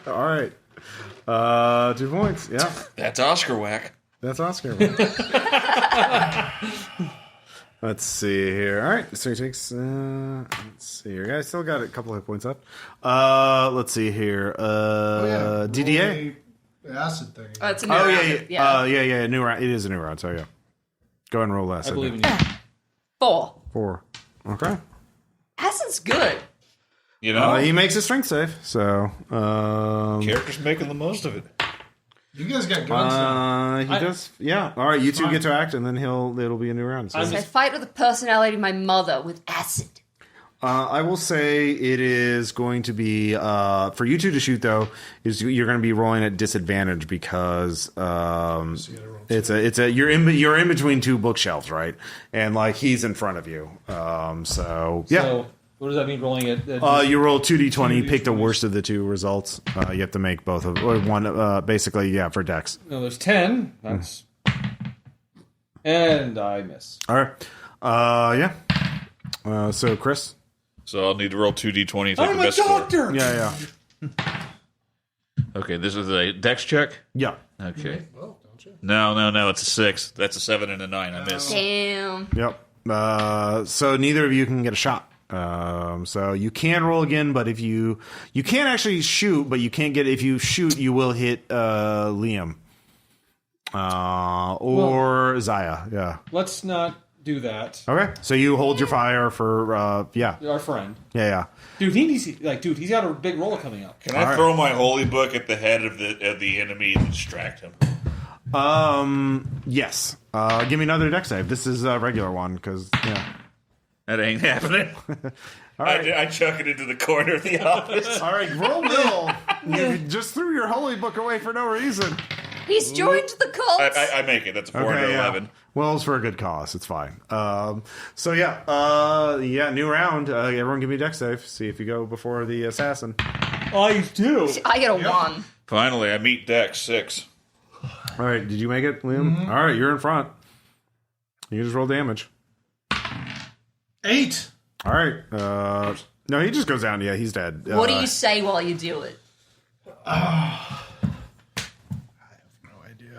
All right. 2 points. Yeah, That's Oscar whack. that's Oscar. Let's see here. All right, so he takes. Let's see here. Yeah, I still got a couple hit points up. Let's see here. DDA. The acid thing. Oh, it's a new Oh round. yeah. New round. It is a new round. So yeah, go ahead and roll that. I believe in you. 4. 4. Okay. Acid's good. You know, He makes a strength save. So character's making the most of it. You guys got guns now. he does. Yeah. All right, you two get to act, and then it'll be a new round. So. So I fight with the personality of my mother with acid. I will say it is going to be for you two to shoot though. You're going to be rolling at disadvantage because you're in between two bookshelves, right? And like he's in front of you. So yeah. So what does that mean? Rolling it? You roll 2d20, pick the worst of the two results. You have to make both of or one. Basically, yeah, for Dex. No, there's 10. That's and I miss. All right. Yeah. So Chris. So I'll need to roll 2d20. I'm a doctor. Yeah. Okay, this is a dex check? Yeah. Okay. Well, don't you? No, it's a 6. That's a 7 and a 9. I miss. Damn. Yep. So neither of you can get a shot. So you can roll again, but if you can't actually shoot, but you can't get, if you shoot, you will hit, Liam. Or Zaya. Yeah. Let's not do that. Okay. So you hold your fire for, Our friend. Yeah. Dude, he's got a big roll coming up. Can I throw my holy book at the head of the enemy and distract him? Yes. Give me another dex save. This is a regular one, because, yeah. That ain't happening. All right. I chuck it into the corner of the office. All right, roll middle. You just threw your holy book away for no reason. He's joined the cult. I make it. That's a 4 and 11. Yeah. Well, it's for a good cause. It's fine. So new round. Everyone give me a dex save. See if you go before the assassin. I do. I get a 1. Finally, I meet Dex 6. All right, did you make it, Liam? Mm-hmm. All right, you're in front. You can just roll damage. 8. All right. No, he just goes down. Yeah, he's dead. What do you say while you do it?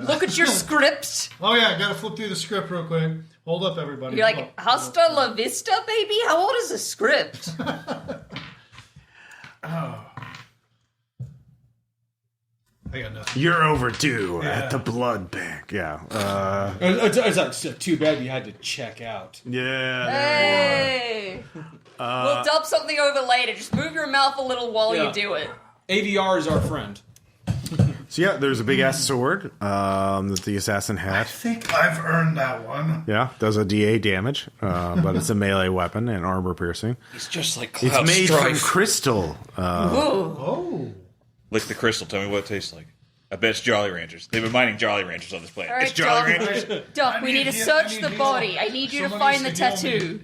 Look at your script. Oh yeah, I gotta flip through the script real quick. Hold up, everybody. You're like, hasta la vista, baby? How old is the script? I got nothing. You're overdue at the blood bank. Yeah. It's too bad you had to check out. Yeah. Hey. We'll dub something over later. Just move your mouth a little while you do it. ADR is our friend. So yeah, there's a big ass sword that the assassin I had. think I've earned that one. Yeah, does a DA damage, but it's a melee weapon and armor piercing. It's just like It's Cloud made from Strife. crystal. Oh. Lick the crystal. Tell me what it tastes like. I bet it's Jolly Ranchers. They've been mining Jolly Ranchers on this planet. All right, It's Jolly Doc. Ranchers. Doc, we need to search the body. I need you to find the tattoo.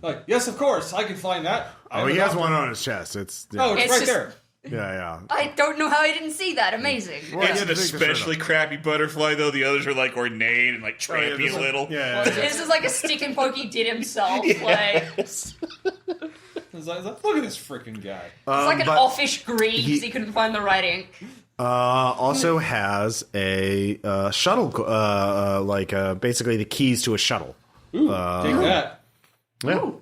Like, yes, of course, I can find that. Oh, he has one on his chest. It's Oh, it's It's right just- there. yeah. I don't know how I didn't see that. Amazing. Well, It's yeah, an take the shirt especially crappy butterfly, though. The others are like ornate and like trampy this a one- little. Yeah. This is like a stick and poke he did himself. Like, it's It's like, look at this freaking guy. like an but offish green because he couldn't find the right ink. also has a shuttle, basically the keys to a shuttle. Ooh, take that. Yeah.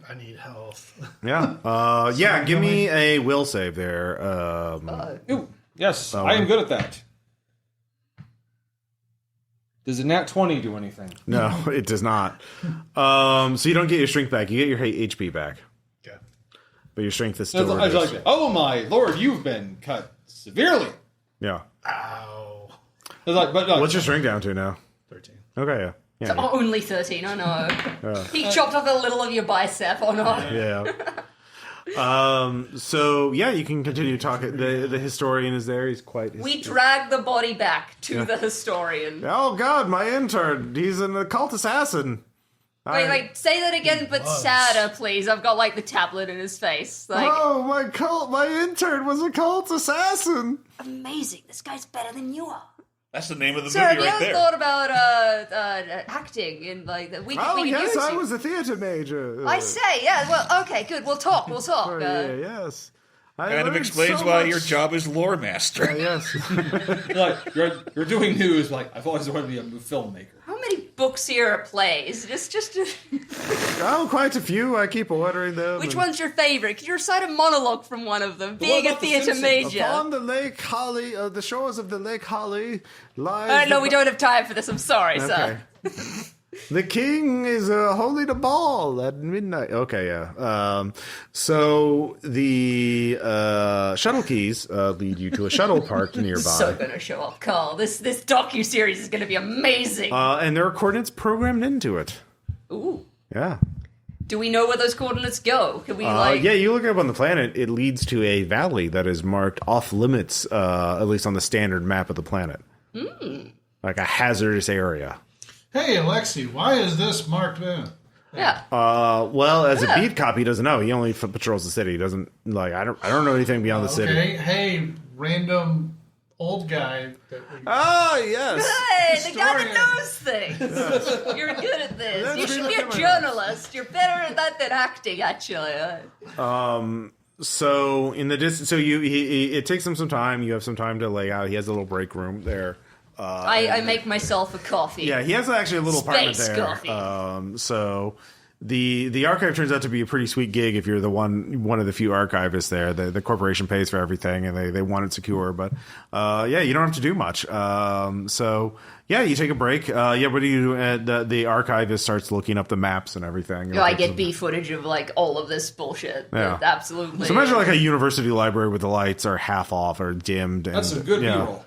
I need health. Yeah. Give me a will save there. Ooh, yes, I am good at that. Does a nat 20 do anything? No, it does not. So you don't get your strength back. You get your HP back, Okay. but your strength is still I like reduced. that. Oh my lord, you've been cut severely. Yeah. Ow. It's like, but What's your strength down to now? 13. Okay. Yeah. Yeah. Oh, only 13, I know. He chopped off a little of your bicep, or not. Yeah. So yeah, you can continue talking. The historian is there. He's quite. We drag the body back to the historian. Oh God, my intern. He's an occult assassin. Wait, say that again, but sadder, please. I've got like the tablet in his face. Like, Oh, my intern was a cult assassin. amazing. This guy's better than you are. That's the name of the Sir, have movie you right ever there. thought about acting in like that? We Oh could yes, use I you. was a theater major. I say, yeah. Well, okay, good. We'll talk. Yes. I Kind of learned explains so why much. your job is lore master. Yes. like you're doing news. Like I've always wanted to be a filmmaker. How many books here are plays? Just Oh, quite a few. I keep ordering them. which and- one's your favorite? Could you recite a monologue from one of them? Being a about the theatre Simpsons? major. Upon the Lake Holly, the shores of the Lake Holly, lies. No, the- we don't have time for this. I'm sorry, Okay. sir. The king is holding a ball at midnight. Okay, yeah. So the shuttle keys lead you to a shuttle park nearby. So gonna show up, Carl. This docu-series is gonna be amazing. And there are coordinates programmed into it. Ooh. Yeah. Do we know where those coordinates go? Can we Yeah, you look up on the planet, it leads to a valley that is marked off limits, at least on the standard map of the planet. Like a hazardous area. Hey, Alexi, why is this marked in? Yeah. Well, as a beat cop, he doesn't know. He only patrols the city. He doesn't like. I don't know anything beyond the city. Okay, hey, random old guy. Oh yes. Hey, the guy that knows things. You're good at this. That's You should really be a good. journalist. You're better at that than acting, actually. So in the distance, it takes him some time. You have some time to lay out. He has a little break room there. I make myself a coffee. Yeah, he has actually a little apartment Space there. coffee. So the archive turns out to be a pretty sweet gig if you're the one of the few archivists there. The corporation pays for everything and they want it secure, but you don't have to do much. So you take a break. What do you do? The archivist starts looking up the maps and everything. I get B footage of like all of this bullshit. Yeah. Absolutely. So imagine like a university library with the lights are half off or dimmed. That's some good B-roll.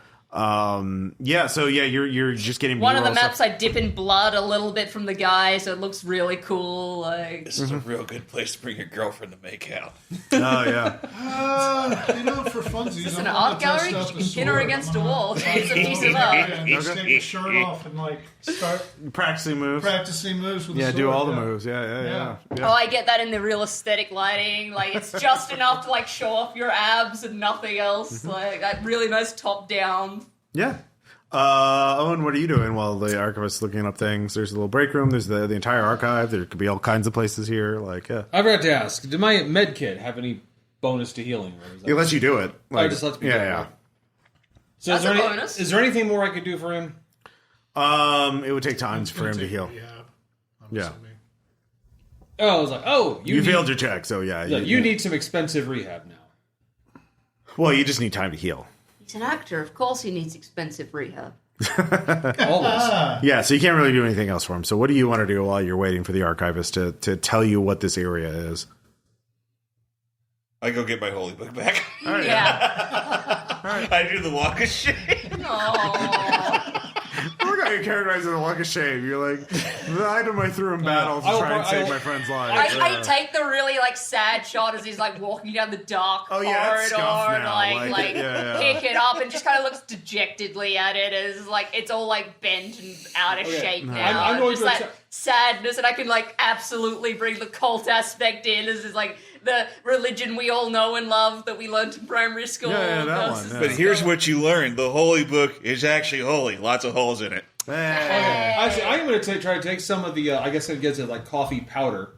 You're just getting one of the B-roll maps stuff. I dip in blood a little bit from the guy, so it looks really cool. Like This is a real good place to bring your girlfriend to make out. Oh yeah. For funsies, It's I'm an gonna art test gallery. out You the can pin her sword. against I'm a gonna wall. try It's a to piece go of over art. there and just take the shirt off and like start Practicing moves. practicing moves with the Yeah, sword. do all the moves. Yeah. Oh, I get that in the real aesthetic lighting. Like it's just enough to like show off your abs and nothing else. Like that really nice top down. Yeah. Owen, what are you doing while the archivist's looking up things? There's a little break room. There's the entire archive. There could be all kinds of places here. Like, yeah. I forgot to ask, did my med kit have any bonus to healing? Or is that It lets you do it. Like, just lets me yeah, do it, yeah. right? So That's a bonus. Is there anything more I could do for him? It would take time for him to heal. Yeah. Oh, I was like, You failed your check, so yeah. you need some expensive rehab now. Well, you just need time to heal. He's an actor. Of course he needs expensive rehab. Always. Yeah, so you can't really do anything else for him. So what do you want to do while you're waiting for the archivist to tell you what this area is? I go get my holy book back. Yeah. I do the walk of shame. Aww. Look how you characterize it a walk of shame. You're like, the item I threw in battle to I will try and pro- I save will- my friend's life. I take the really like sad shot as he's like walking down the dark Oh, yeah, that's corridor scuffed and now. like Yeah. pick it up and just kind of looks dejectedly at it as like it's all like bent and out of Okay. shape now. I'm going just to that atta- sadness, and I can like absolutely bring the cult aspect in as is like the religion we all know and love that we learned in primary school. Yeah, that versus one, But here's what you learn. The holy book is actually holy. Lots of holes in it. Actually, I'm going to try to take some of the, I guess it gets it like coffee powder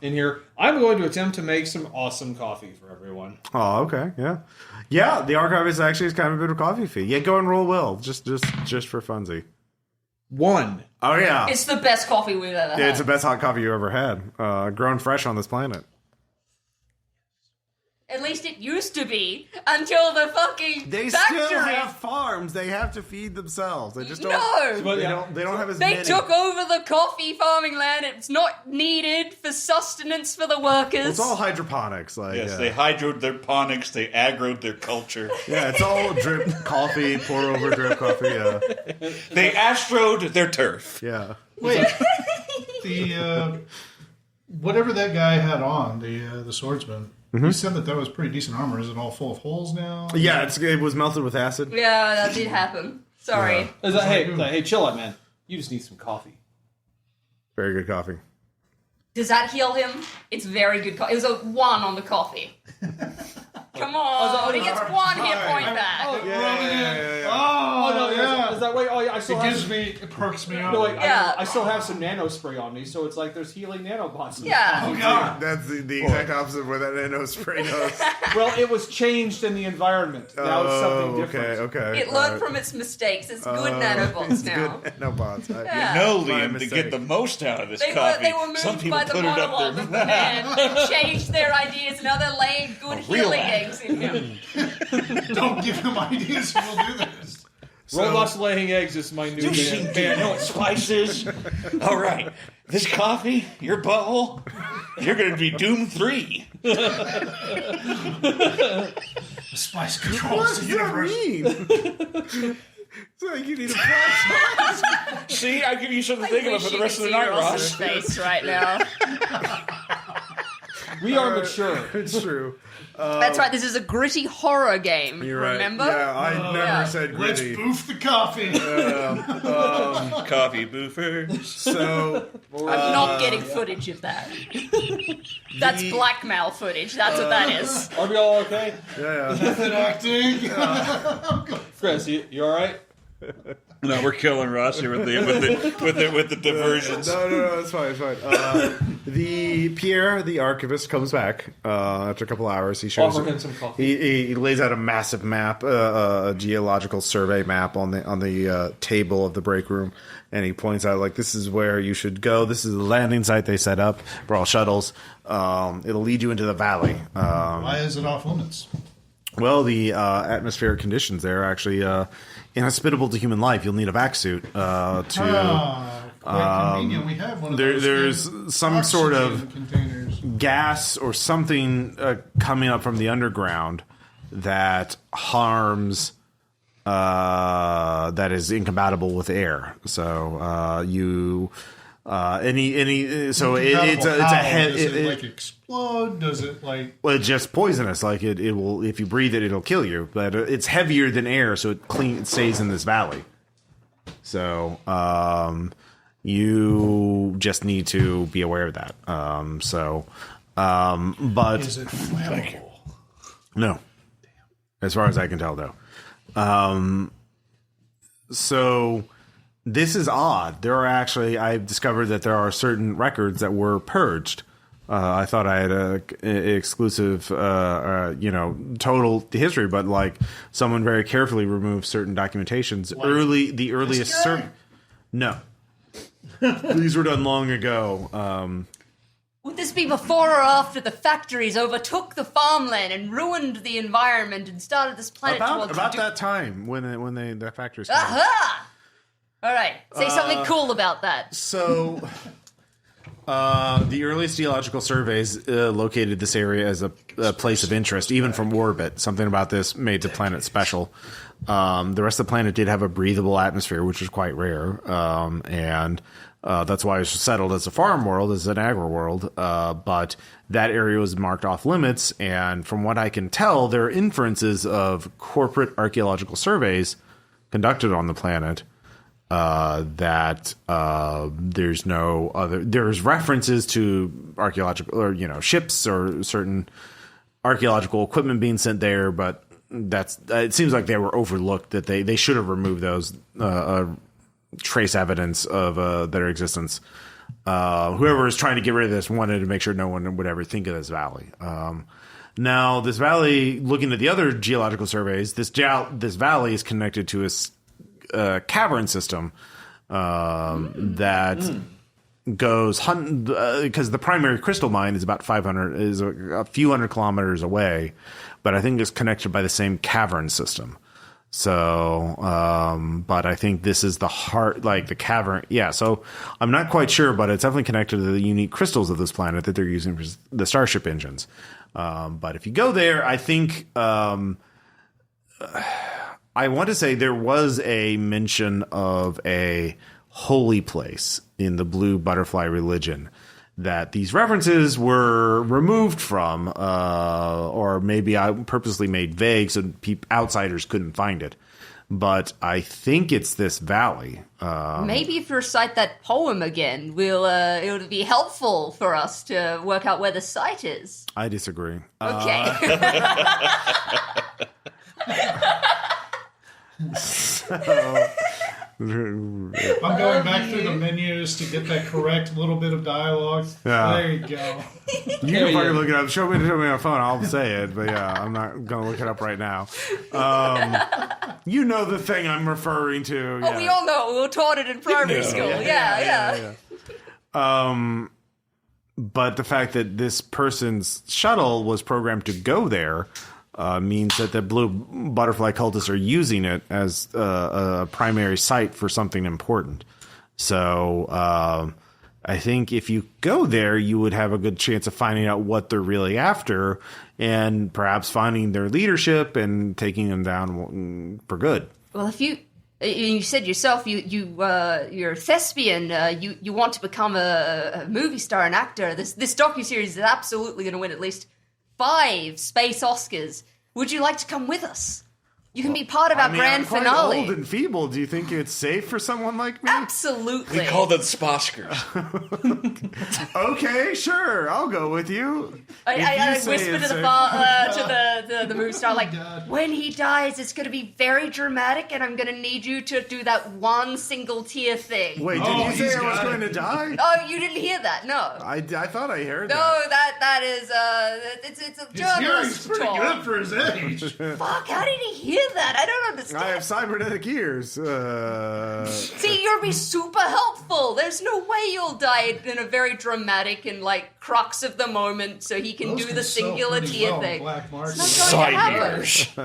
in here. I'm going to attempt to make some awesome coffee for everyone. Oh, okay, yeah. Yeah, the archivist actually is kind of a bit of a coffee fee. Yeah, go and roll will, just for funsy. 1. Oh, yeah. It's the best coffee we've ever had. It's the best hot coffee you ever had. Grown fresh on this planet. At least it used to be until the fucking They factory. still have farms. They have to feed themselves. They just don't. No! But They don't have as They many. took over the coffee farming land. It's not needed for sustenance for the workers. It's all hydroponics. Like, Yes, yeah. they hydroed their ponics. They aggroed their culture. Yeah, it's all drip coffee, pour over drip coffee. Yeah, They astroed their turf. yeah. Wait, the whatever that guy had on, the swordsman. You said that was pretty decent armor. Is it all full of holes now? Yeah, it was melted with acid. Yeah, that did happen. Sorry. It's like, hey, chill out, man. You just need some coffee. Very good coffee. Does that heal him? It's very good. It was a 1 on the coffee. Come on, he gets 1 hit point back. Oh, no, yeah. is that way? Oh, yeah, I still It have gives me, it perks me up. No, wait, Yeah. I still have some nano spray on me, so it's like there's healing nanobots. Yeah. Oh god. That's the exact opposite of where that nano spray goes. Well, it was changed in the environment. Now it's something different. Okay. It learned from its mistakes. It's good nanobots now. Good nanobots. Yeah. No, My Liam, to mistake. get the most out of this They coffee, were moved some people by the put it up monologue of their the man. They changed their ideas, and now they're laying good real healing actor. eggs in him. Don't give him ideas. We'll do this. Robots laying eggs is my new You see, band. do you know what spice is? All right, this coffee, your butthole, you're going to be Doom 3. The spice controls the universe. It's like you need a flashlight. See, I give you something to think about for the rest of the night, Ross. Face right now. We are mature. It's true. That's right. This is a gritty horror game. You're right. Remember? Yeah, I never said Let's gritty. boof the coffee. Coffee boofer. So I'm not getting footage of that. That's blackmail footage. That's what that is. Are we all okay? yeah. Method acting. Chris, you all right? No, we're killing Ross here with the diversions. No, it's fine. The Pierre, the archivist, comes back after a couple hours. He shows Offer him some coffee. He lays out a massive map, a geological survey map on the table of the break room, and he points out like this is where you should go. This is the landing site they set up for all shuttles. It'll lead you into the valley. Why is it off limits? Well, the atmospheric conditions there are actually inhospitable to human life. You'll need a vac suit to. Quite convenient. We have one of those. There's some sort of oxygen containers. gas or something coming up from the underground that harms. That is incompatible with air. So it's Does it like explode? Does it like? Well, it's just poisonous. Like it will. If you breathe it, it'll kill you. But it's heavier than air, so it stays in this valley. So you just need to be aware of that. But Is it flammable? no, as far as I can tell, though. So this is odd. I've discovered that there are certain records that were purged. I thought I had a exclusive, total history, but like someone very carefully removed certain documentations. The earliest No. These were done long ago. Would this be before or after the factories overtook the farmland and ruined the environment and started this planet About that time when the factories started. Aha! All right, say something cool about that. So, the earliest geological surveys located this area as a place of interest, even from orbit. Something about this made the planet special. The rest of the planet did have a breathable atmosphere, which is quite rare, and that's why it's settled as a farm world, as an agri world. But that area was marked off limits, and from what I can tell, there are inferences of corporate archaeological surveys conducted on the planet. That there's no other. There's references to archaeological or ships or certain archaeological equipment being sent there, but it seems like they were overlooked. That they should have removed those trace evidence of their existence. Whoever is trying to get rid of this wanted to make sure no one would ever think of this valley. Now, this valley, looking at the other geological surveys, this valley is connected to a cavern system that goes because the primary crystal mine is about a few hundred kilometers away, but I think it's connected by the same cavern system. So, but I think this is the heart, like the cavern. Yeah. So I'm not quite sure, but it's definitely connected to the unique crystals of this planet that they're using for the starship engines. But if you go there, I think, I want to say there was a mention of a holy place in the blue butterfly religion that these references were removed from, or maybe I purposely made vague so outsiders couldn't find it. But I think it's this valley. Maybe if you recite that poem again, it'll be helpful for us to work out where the site is. I disagree. Okay. I'm going back through the menus to get that correct little bit of dialogue. Yeah. There you go. You can fucking look it up. Show me on my phone. I'll say it. But yeah, I'm not going to look it up right now. You know the thing I'm referring to. Oh, we all know. We were taught it in primary school. Yeah. But the fact that this person's shuttle was programmed to go there means that the blue butterfly cultists are using it as a primary site for something important. So I think if you go there, you would have a good chance of finding out what they're really after and perhaps finding their leadership and taking them down for good. Well, if you You said yourself you're a thespian. You want to become a movie star, an actor. This docuseries is absolutely going to win at least 5 space Oscars. Would you like to come with us? You can be part of our grand I'm quite finale. old and feeble. Do you think it's safe for someone like me? Absolutely. We call them Sposkers. Okay, sure. I'll go with you. I whisper to the movie star, like, when he dies, it's going to be very dramatic, and I'm going to need you to do that one single tear thing. Wait, did you say I was going to die? Oh, you didn't hear that? No. I thought I heard No, that is it's a His hearing's journalist pretty talk. good for his age. Fuck, how did he hear that? I don't understand. I have cybernetic ears. See, you'll be super helpful. There's no way you'll die in a very dramatic and like crux of the moment, so he can Those do can the sell singular pretty tear well, thing. Black market. It's not going to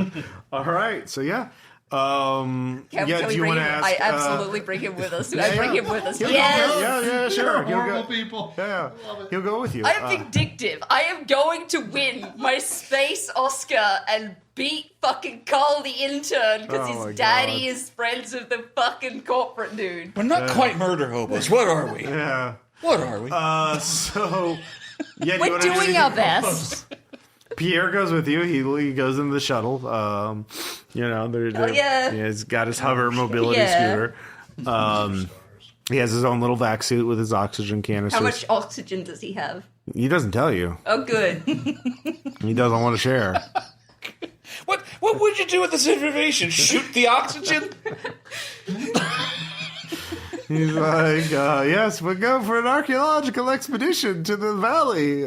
happen. All right, so yeah. Can do we you bring want to him? ask? I absolutely bring him with us. I bring him with us. Yes. Yeah, sure. You're He'll horrible go, people. yeah, he'll go with you. I am vindictive. I am going to win my space Oscar and beat fucking Carl the intern because Oh my his daddy God. is friends with the fucking corporate dude. We're not quite murder hobos. What are we? Yeah. What are we? So, yeah, do you We're wanna do doing anything? our best. Pierre goes with you. He goes into the shuttle. yeah. He's got his hover mobility Yeah. scooter. He has his own little vac suit with his oxygen canisters. How much oxygen does he have? He doesn't tell you. Oh, good. He doesn't want to share. What would you do with this information? Shoot the oxygen? He's like, yes, we'll go for an archaeological expedition to the valley.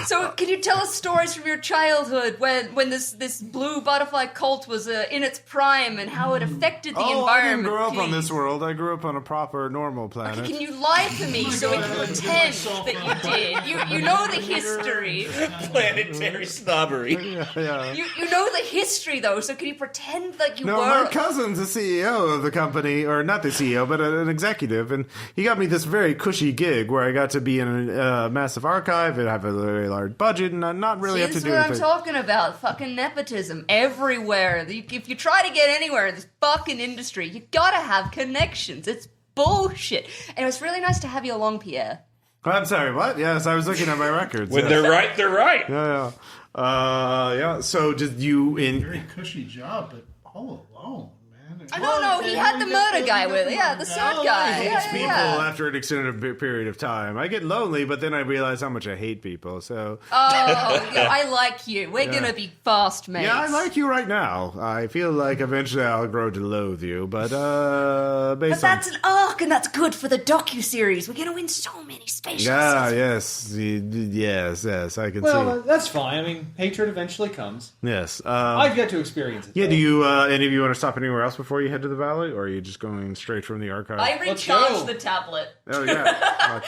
So, can you tell us stories from your childhood when this blue butterfly cult was in its prime and how it affected the I environment? didn't grow up on please? this world. I grew up on a proper, normal planet. Okay, can you lie to me so we can pretend that you did? You know the history. Planetary snobbery. Yeah. You know the history though, so can you pretend that you No, were? my cousin's the CEO of the company, or not the CEO, but an executive, and he got me this very cushy gig where I got to be in a massive archive and have a very large budget and not really have This to is do what I'm anything. talking about. Fucking nepotism everywhere. If you try to get anywhere in this fucking industry, you gotta have connections. It's bullshit. And it was really nice to have you along, Pierre. I'm sorry, what? Yes, I was looking at my records. When yeah. they're right, they're right. Yeah. So just you in. Very cushy job, but all alone, man. No, he had the murder guy with it. Yeah, the sword guy. Hates people Yeah. after an extended period of time. I get lonely, but then I realize how much I hate people. So Oh, yeah, I like you. We're gonna be fast mates. yeah, I like you right now. I feel like eventually I'll grow to loathe you, but But based that's an arc, and that's good for the docu-series. We're gonna win so many space on Oscars. yes, I can Well, see. that's fine. I mean, hatred eventually comes. Yes. I've yet to experience it. Yeah. though. Do you any of you want to stop anywhere else before you head to the valley, or are you just going straight from the archive? I Let's go. recharged the tablet. Oh yeah.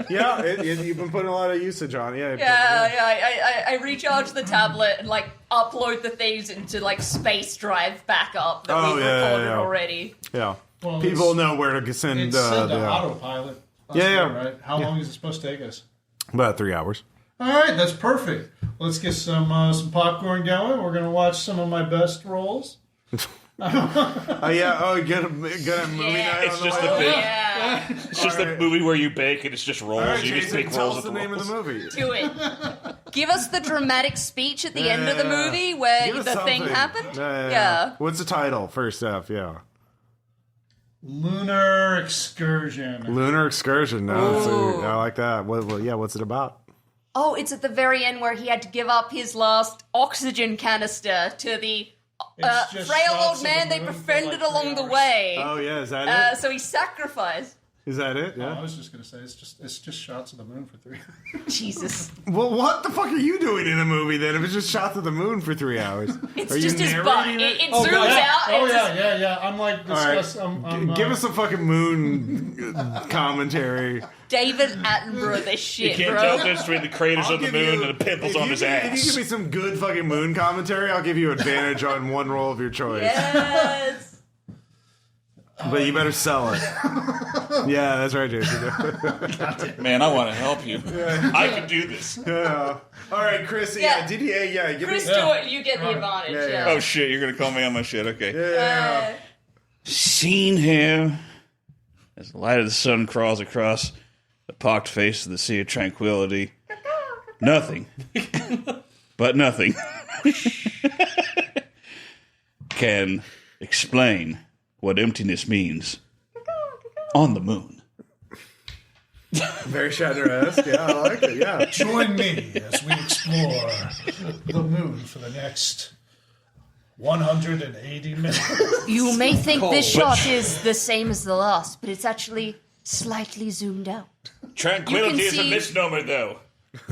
Yeah. You've been putting a lot of usage on it. I recharged the tablet and like upload the things into like space drive backup that Oh, we've yeah, recorded yeah. already. Yeah. Well, People it's- know where to send. It's set to the- autopilot. That's Yeah, good, right? How long is it supposed to take us? About 3 hours. All right, that's perfect. Let's get some popcorn going. We're gonna watch some of my best roles. Oh yeah. Oh, get a movie night It's on the just way. a big. Yeah, It's just Alright. a movie where you bake and it's just rolls. All right, you just Jason, take tell rolls us the with name of the movie. do it. Give us the dramatic speech at the end of the Yeah. movie where Give us the thing something. happened. Yeah. What's the title? First off, yeah. Lunar excursion. Lunar Excursion. No, Ooh. I like that. What's it about? Oh, it's at the very end where he had to give up his last oxygen canister to the It's just frail shots old of man the they moon for befriended like 3 along the hours. way. Oh yeah, is that it? So he sacrificed. Is that it? Oh, I Yeah. was just gonna say it's just shots of the moon for 3 hours. Jesus. Well, what the fuck are you doing in a movie then? If it's just shots of the moon for 3 hours, It's are you just his butt. narrating It Oh, zooms yeah. out. Oh it's just- yeah. I'm like All right. discuss. Give us some fucking moon commentary. David Attenborough, this You shit, can't bro. tell the difference between the craters I'll on the give moon you- and the pimples if on you his give- ass. If you give me some good fucking moon commentary, I'll give you advantage on one roll of your choice. Yes. But you better sell it. Yeah, that's right, Jason. Man, I want to help you. I can do this. Yeah. All right, Chris. Yeah. DDA. Yeah, give Chris, me. do it. You get the advantage. Yeah. Oh, shit, you're going to call me on my shit. Okay. Yeah. Seen here as the light of the sun crawls across the pocked face of the Sea of Tranquility. Nothing. But nothing. Can explain what emptiness means on the moon. Very Shatner-esque. Yeah, I like it. Yeah. Join me as we explore the moon for the next 180 minutes. You may think this shot is the same as the last, but it's actually slightly zoomed out. Tranquility You is can a see- misnomer, though.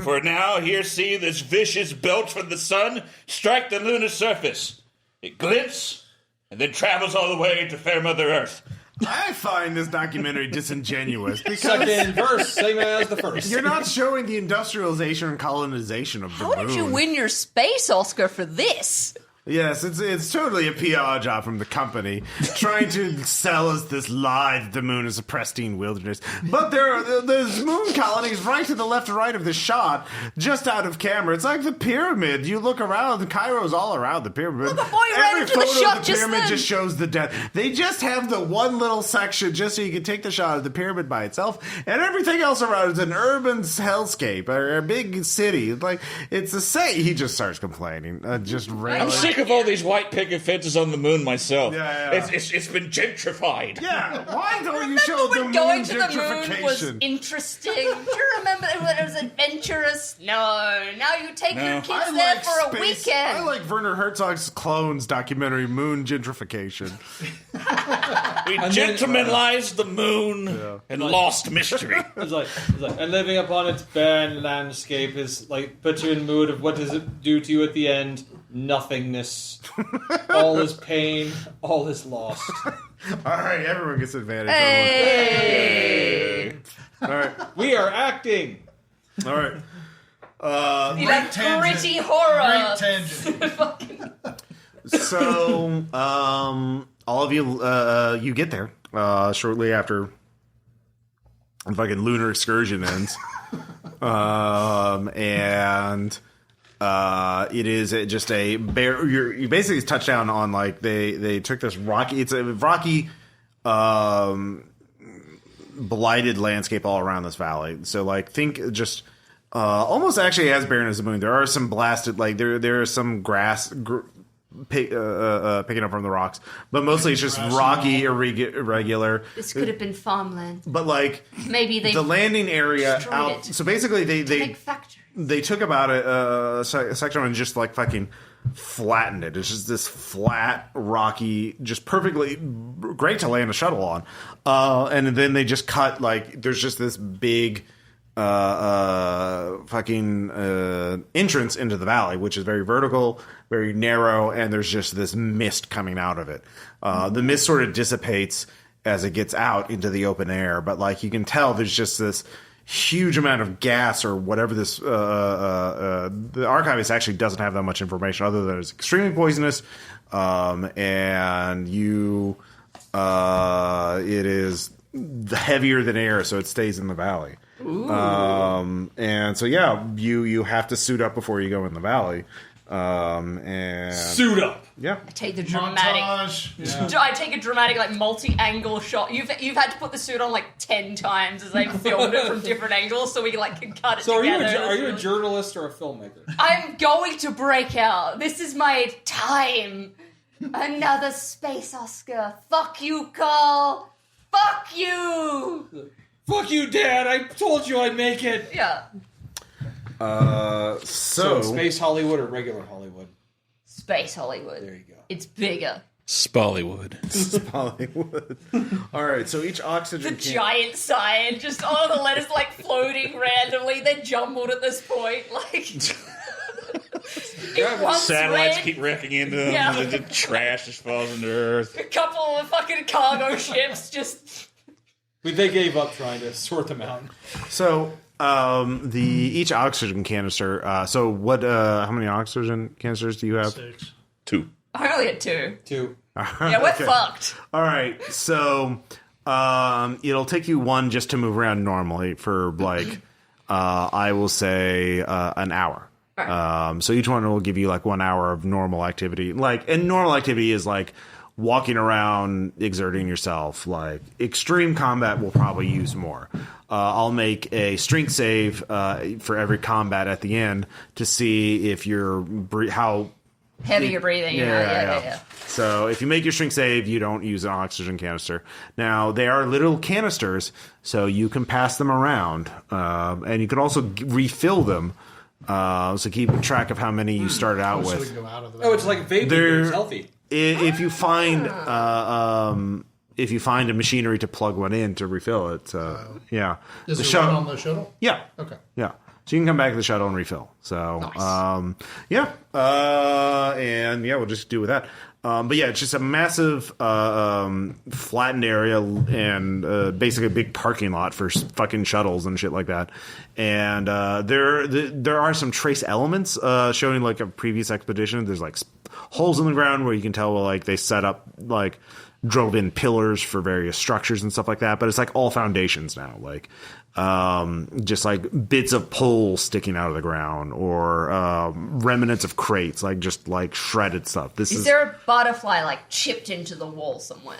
For now, here see this vicious belt from the sun strike the lunar surface. It glints, and then travels all the way to fair Mother Earth. I find this documentary disingenuous because Second verse, same as the first. you're not showing the industrialization and colonization of the How moon. did you win your space Oscar for this? Yes, it's totally a PR job from the company trying to sell us this lie that the moon is a pristine wilderness. But there's moon colonies right to the left and right of the shot, just out of camera. It's like the pyramid. You look around, Cairo's all around the pyramid. Look, the boy ran Every into the photo shot of the just pyramid then. just shows the death. They just have the one little section just so you can take the shot of the pyramid by itself, and everything else around is an urban hellscape or a big city. Like it's a say. He just starts complaining, just railing. I'm sick of all these white picket fences on the moon myself. Yeah. It's been gentrified. Yeah, why don't you show the When moon going to the moon was gentrification? interesting. Do you remember when it was adventurous? No. Now you take your kids I there like for a space. weekend. I like Werner Herzog's Clones documentary, Moon Gentrification. We gentlemanized the moon and lost mystery. It's like, and living upon its barren landscape is like puts you in the mood of what does it do to you at the end? Nothingness. All is pain. All is lost. All right, everyone gets advantage. Hey! All right, We are acting. all right. You have tangent. gritty horror. Great tangent. So, all of you, you get there shortly after the fucking lunar excursion ends, and it is just a bare. You basically touch down on like they took this rocky. It's a rocky, blighted landscape all around this valley. So like think just. Almost actually as barren as the moon. There are some blasted, like there is some grass picking up from the rocks, but mostly it's just rocky, irregular. This could have been farmland. But like Maybe they the landing area destroyed out. it. So basically, they make factories. they took about a section and just like fucking flattened it. It's just this flat, rocky, just perfectly great to land a shuttle on. And then they just cut like there's just this big. Entrance into the valley, which is very vertical, very narrow, and there's just this mist coming out of it. The mist sort of dissipates as it gets out into the open air, but like you can tell there's just this huge amount of gas or whatever this the archivist actually doesn't have that much information other than it's extremely poisonous, and it is heavier than air, so it stays in the valley. And so you have to suit up before you go in the valley. And Suit up. yeah, Take the dramatic. Montage. Yeah. I take a dramatic, like multi-angle shot. You've had to put the suit on like 10 times as they filmed it from different angles, so we like can cut it So together. are you a journalist or a filmmaker? I'm going to break out. This is my time. Another space Oscar. Fuck you, Carl. Fuck you. Fuck you, Dad! I told you I'd make it. Yeah. So space Hollywood or regular Hollywood? Space Hollywood. There you go. It's bigger. Spollywood. Hollywood. All right, so each oxygen The giant sign, just all the letters like floating randomly. They're jumbled at this point. Like, it once Satellites read, keep wrecking into them. Yeah. And the trash just falls into Earth. a couple of fucking cargo ships just. They gave up trying to sort them out. So each oxygen canister. So what? How many oxygen canisters do you have? 6. 2. I only had 2. 2. Yeah, we're fucked. All right, so it'll take you 1 just to move around normally for like I will say an hour. Right. So each one will give you like 1 hour of normal activity. Like, and normal activity is like walking around, exerting yourself. Like extreme combat will probably use more. I'll make a strength save for every combat at the end to see if you're how Heavy you're breathing. Yeah. So if you make your strength save, you don't use an oxygen canister. Now, they are little canisters, so you can pass them around. And you can also refill them. So keep track of how many you started out So we with. can go out of the Oh, it's like vaping, but it's healthy. If you find a machinery to plug one in to refill it, yeah. Does The it shuttle- run on the shuttle? Yeah. Okay. Yeah. So you can come back to the shuttle and refill. So, Nice. yeah. And yeah, we'll just do with that. But yeah, it's just a massive flattened area and basically a big parking lot for fucking shuttles and shit like that. And there are some trace elements showing like a previous expedition. There's like holes in the ground where you can tell like they set up like drove in pillars for various structures and stuff like that. But it's like all foundations now, like just like bits of poles sticking out of the ground or remnants of crates, like just like shredded stuff. Is there a butterfly like chipped into the wall somewhere?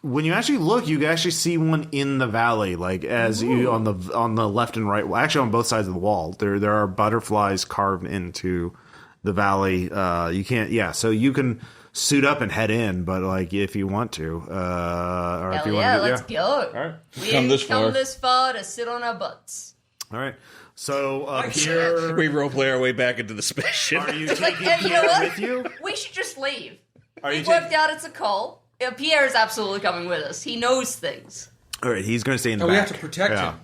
When you actually look, you can actually see one in the valley, like as you on the left and right. Well, actually, on both sides of the wall, there are butterflies carved into the valley. You can't, yeah. So you can suit up and head in, but like if you want to, or if you want to, let's go. All right, We Come didn't come this this far to sit on our butts. all right. So shit. here, We roleplay our way back into the spaceship. are you Like, taking you know Pierre what? with you? We should just leave. Are you We worked out it's a call. Pierre is absolutely coming with us. He knows things. All right, he's going to stay in the Oh, we back. have to protect Yeah. him.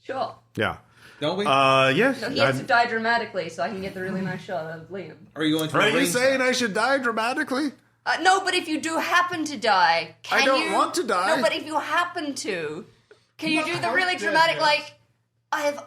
Sure. Yeah. Don't we? Yeah. No, he has to die dramatically so I can get the really nice shot of Liam. Are you going to Are a you range saying shot? I should die dramatically? No, but if you do happen to die, can you... I don't want to die. No, but if you happen to, can you Not do the hard really death, dramatic, yes. like, I have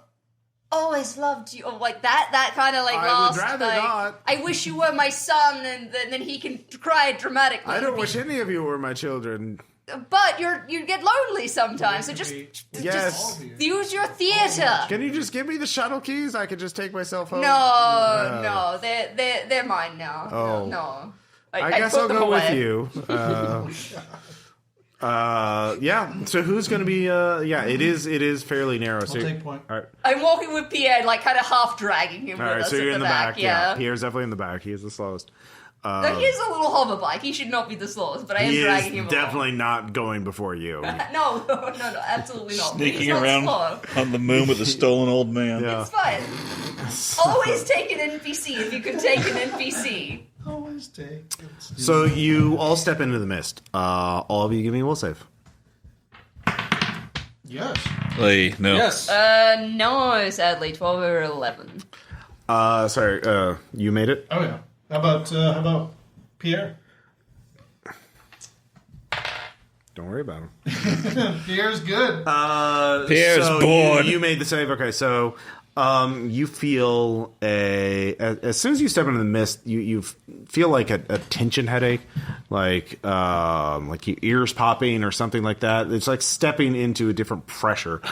always loved you, or like that kind of like I would last, rather like, not. I wish you were my son, and then he can cry dramatically. I don't wish any of you were my children. But you get lonely sometimes, so just Yes. use your theater. Can you just give me the shuttle keys? I could just take myself home. No, they're mine now. Oh. No. I guess put I'll them go away. with you. Yeah. So who's going to be? Yeah, it is fairly narrow. I'll So take point. all right. I'm walking with Pierre, like kind of half dragging him All with right. us So at you're in the back. Yeah. Pierre's definitely in the back. He is the slowest. No, he is a little hover bike. He should not be the slowest, but I am He dragging is him definitely not going before you. along. No, absolutely not. He's Sneaking not around slow. on the moon with a stolen old man. Yeah. It's fine. Always take an NPC if you can take an NPC. Always take. So you all step into the mist. All of you give me a will save. Yes. Like, no. Yes. No, sadly, 12 or 11. Sorry. You made it. Oh yeah. How about Pierre? Don't worry about him. Pierre's good. Pierre's so bored. You made the save. Okay, so you feel as soon as you step into the mist, you feel like a tension headache, like your ears popping or something like that. It's like stepping into a different pressure,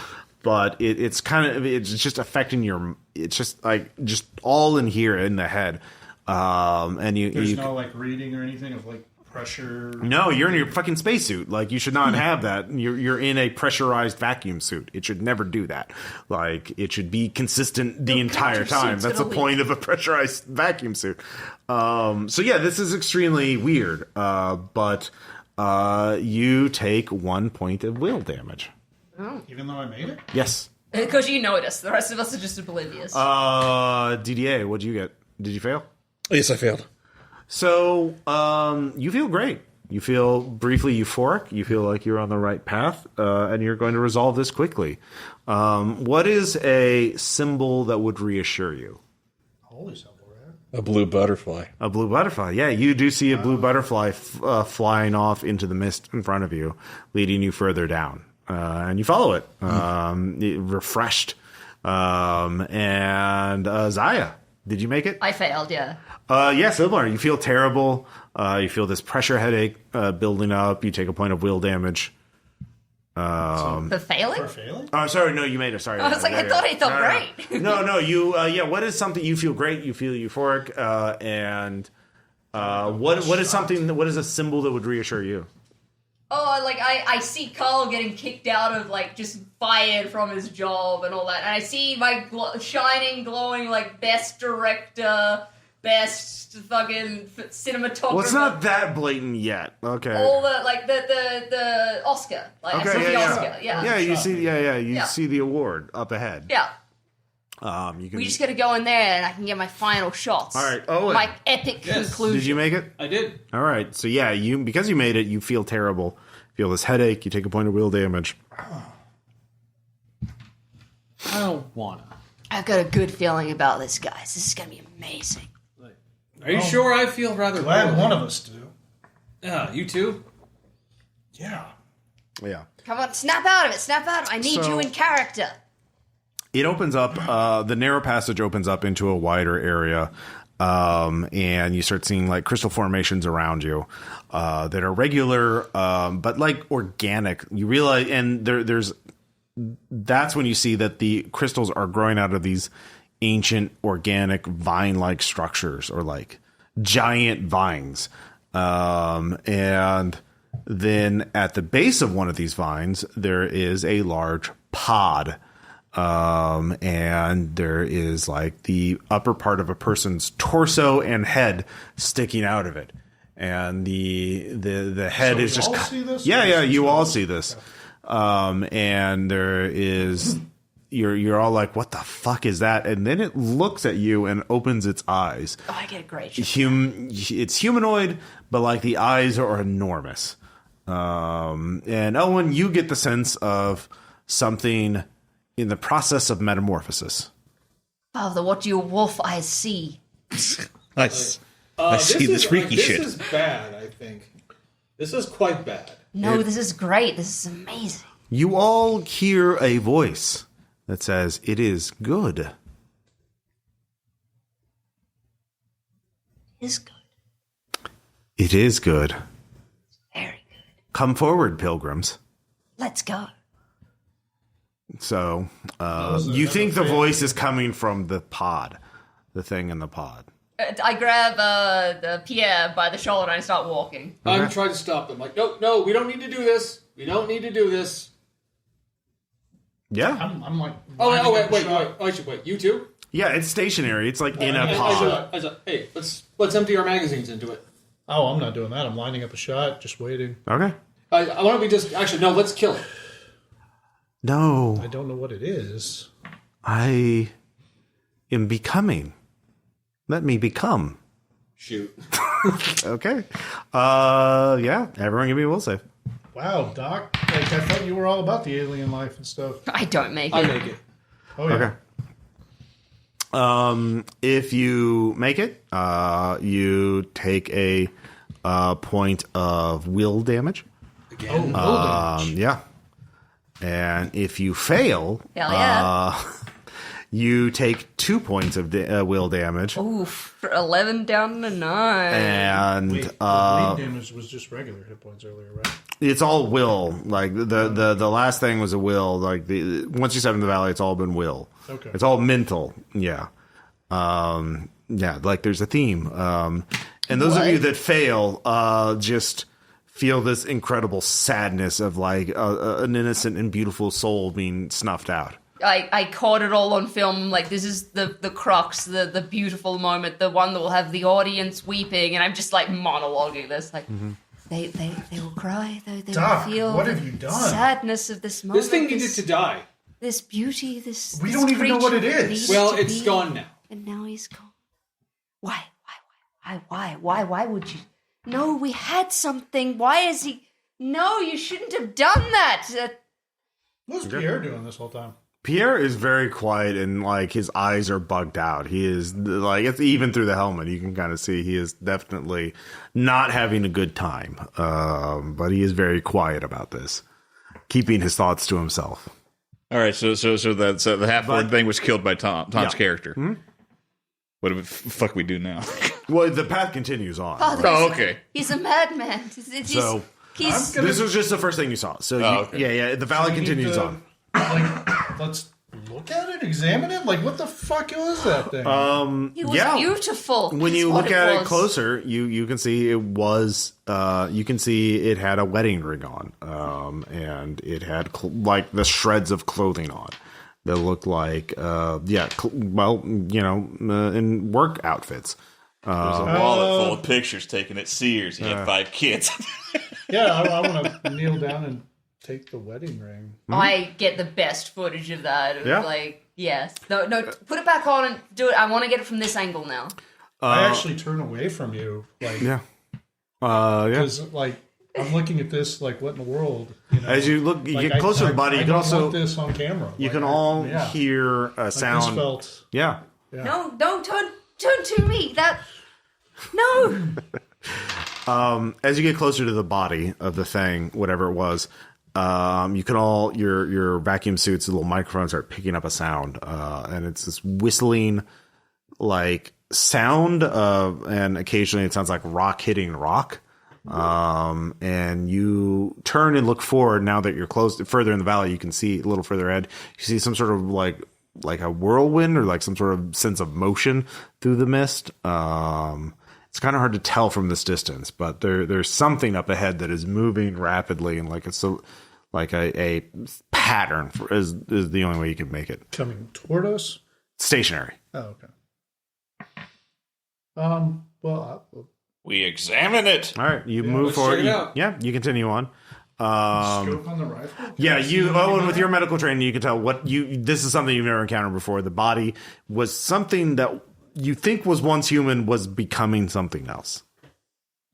but it's just affecting your. It's just like just all in here in the head, and There's you no like reading or anything of like pressure. No, you're in your fucking spacesuit. Like, you should not have that. You're in a pressurized vacuum suit. It should never do that. Like, it should be consistent the entire time. suit's That's the gonna point of a pressurized vacuum suit. So yeah, this is extremely weird. But you take 1 point of will damage. Even though I made it. Yes. Because you noticed. The rest of us are just oblivious. DDA, what'd you get? Did you fail? Yes, I failed. So, you feel great. You feel briefly euphoric. You feel like you're on the right path, and you're going to resolve this quickly. What is a symbol that would reassure you? Holy symbol, right? A blue butterfly. A blue butterfly. Yeah, you do see a blue butterfly flying off into the mist in front of you, leading you further down. And you follow it, refreshed. And Zaya, Did you make it? I failed, yeah. Yeah, similar. You feel terrible. You feel this pressure headache building up. You take a point of will damage. For failing? For failing? Oh, sorry. No, you made it. Sorry. I was like, I thought I felt great. No. You. What is something you feel great? You feel euphoric. And what is something? What is a symbol that would reassure you? Oh, like I see Carl getting kicked out of, like, just fired from his job and all that. And I see my shining, glowing, like, best director, best fucking cinematographer. Well, it's not that blatant yet. Okay. All the, like, the Oscar. Like, I see the Oscar, yeah. Yeah, you see, you Yeah. see the award up ahead. Yeah. You can. We just gotta go in there and I can get my final shots. All right. Oh, my epic conclusion. did you make it? I did. All right. So yeah, because you made it, you feel terrible. You feel this headache. You take a point of will damage. I don't wanna. I've got a good feeling about this, guys. This is gonna be amazing. Are you sure? I feel rather Glad poorly. one of us do. Yeah, you too? Yeah. Yeah. Come on, snap out of it. Snap out of it. I need So- you in character. It opens up. The narrow passage opens up into a wider area, and you start seeing like crystal formations around you that are regular, but like organic. You realize, and there's. That's when you see that the crystals are growing out of these ancient organic vine-like structures, or like giant vines, and then at the base of one of these vines there is a large pod. And there is like the upper part of a person's torso and head sticking out of it, and the head So is we just all see this? yeah, you all see this. And there is you're all like, what the fuck is that? And then it looks at you and opens its eyes. Oh, I get a great shot. It's humanoid, but like the eyes are enormous. And Owen, you get the sense of something in the process of metamorphosis. Father, what do your wolf eyes see? I see this freaky shit. This is bad, I think. This is quite bad. No, this is great. This is amazing. You all hear a voice that says, "It is good." It is good. It is good. Very good. Come forward, pilgrims. Let's go. So, you think the voice is coming from the pod, the thing in the pod. I grab the Pierre by the shoulder and I start walking. I'm trying to stop them. Like, no, we don't need to do this. We don't need to do this. Yeah. I'm like. Wait. You too? Yeah, it's stationary. It's like in a I pod. said, hey, let's empty our magazines into it. Oh, I'm not doing that. I'm lining up a shot, just waiting. Okay. Why don't we just actually no? Let's kill it. No, I don't know what it is. I am becoming. Let me become. Shoot. Okay. Yeah, everyone give me a will save. Wow, Doc. Like, I thought you were all about the alien life and stuff. I don't make it. I make it. Oh, yeah. Okay. If you make it, you take a point of will damage. Again. Oh, will damage. Yeah. And if you fail, Hell yeah. you take 2 points of will damage. Oof. 11 down to 9. And Wait, the bleed damage was just regular hit points earlier, right? it's all will. Like the last thing was a will. Like once you step in the valley, it's all been will. Okay. It's all mental. Yeah. Yeah. Like there's a theme. And those of you that fail, just feel this incredible sadness of like an innocent and beautiful soul being snuffed out. I caught it all on film. Like, this is the crux, the beautiful moment, the one that will have the audience weeping, and I'm just like monologuing this. Like, they will cry, they Doc, will feel what have you done? sadness of this moment. This thing needed to die. This beauty, this. We this don't even know what it creature is. needed Well, to it's be, gone now. and now he's gone. Why would you? No, we had something. Why is he? No, you shouldn't have done that. What's Pierre doing this whole time? Pierre is very quiet and like his eyes are bugged out. He is like, it's even through the helmet. You can kind of see he is definitely not having a good time. But he is very quiet about this, keeping his thoughts to himself. All right, so the half-orc thing was killed by Tom's character. Mm-hmm. What the fuck we do now? Well, the path continues on. Father, Oh, okay. He's a madman. So, He's gonna- this was just the first thing you saw. So, okay. yeah, the valley We need continues to, on. Like, let's look at it, examine it. Like, what the fuck was that thing? it was beautiful. When you That's what look at it was. closer, you can see it was. You can see it had a wedding ring on, and it had like the shreds of clothing on that looked like, in work outfits. There's a wallet full of pictures taken at Sears. He had 5 kids. Yeah, I want to kneel down and take the wedding ring. I get the best footage of that. Of Yeah. Like, yes. No, put it back on and do it. I want to get it from this angle now. I actually turn away from you, like, Yeah. because like I'm looking at this, like, what in the world? You know? As you look, you Like, get closer to the body. I You can don't also want this on camera. you Like, can all yeah. hear a Like, sound. this felt. Yeah. Yeah. No, don't turn to me. No. As you get closer to the body of the thing, whatever it was, you can all your vacuum suits, the little microphones, are picking up a sound, and it's this whistling like sound and occasionally it sounds like rock hitting rock. And you turn and look forward. Now that you're close, further in the valley, you can see a little further ahead. You see some sort of like a whirlwind or like some sort of sense of motion through the mist. It's kind of hard to tell from this distance, but there's something up ahead that is moving rapidly, and like it's a pattern is the only way you can make it. Coming toward us. Stationary. Oh, okay. We examine it. All right, you move let's forward. check it out. You continue on. Scope on the rifle. Yeah, Can I see you anything Owen, with there? your medical training, you can tell this is something you've never encountered before. The body was something that you think was once human was becoming something else.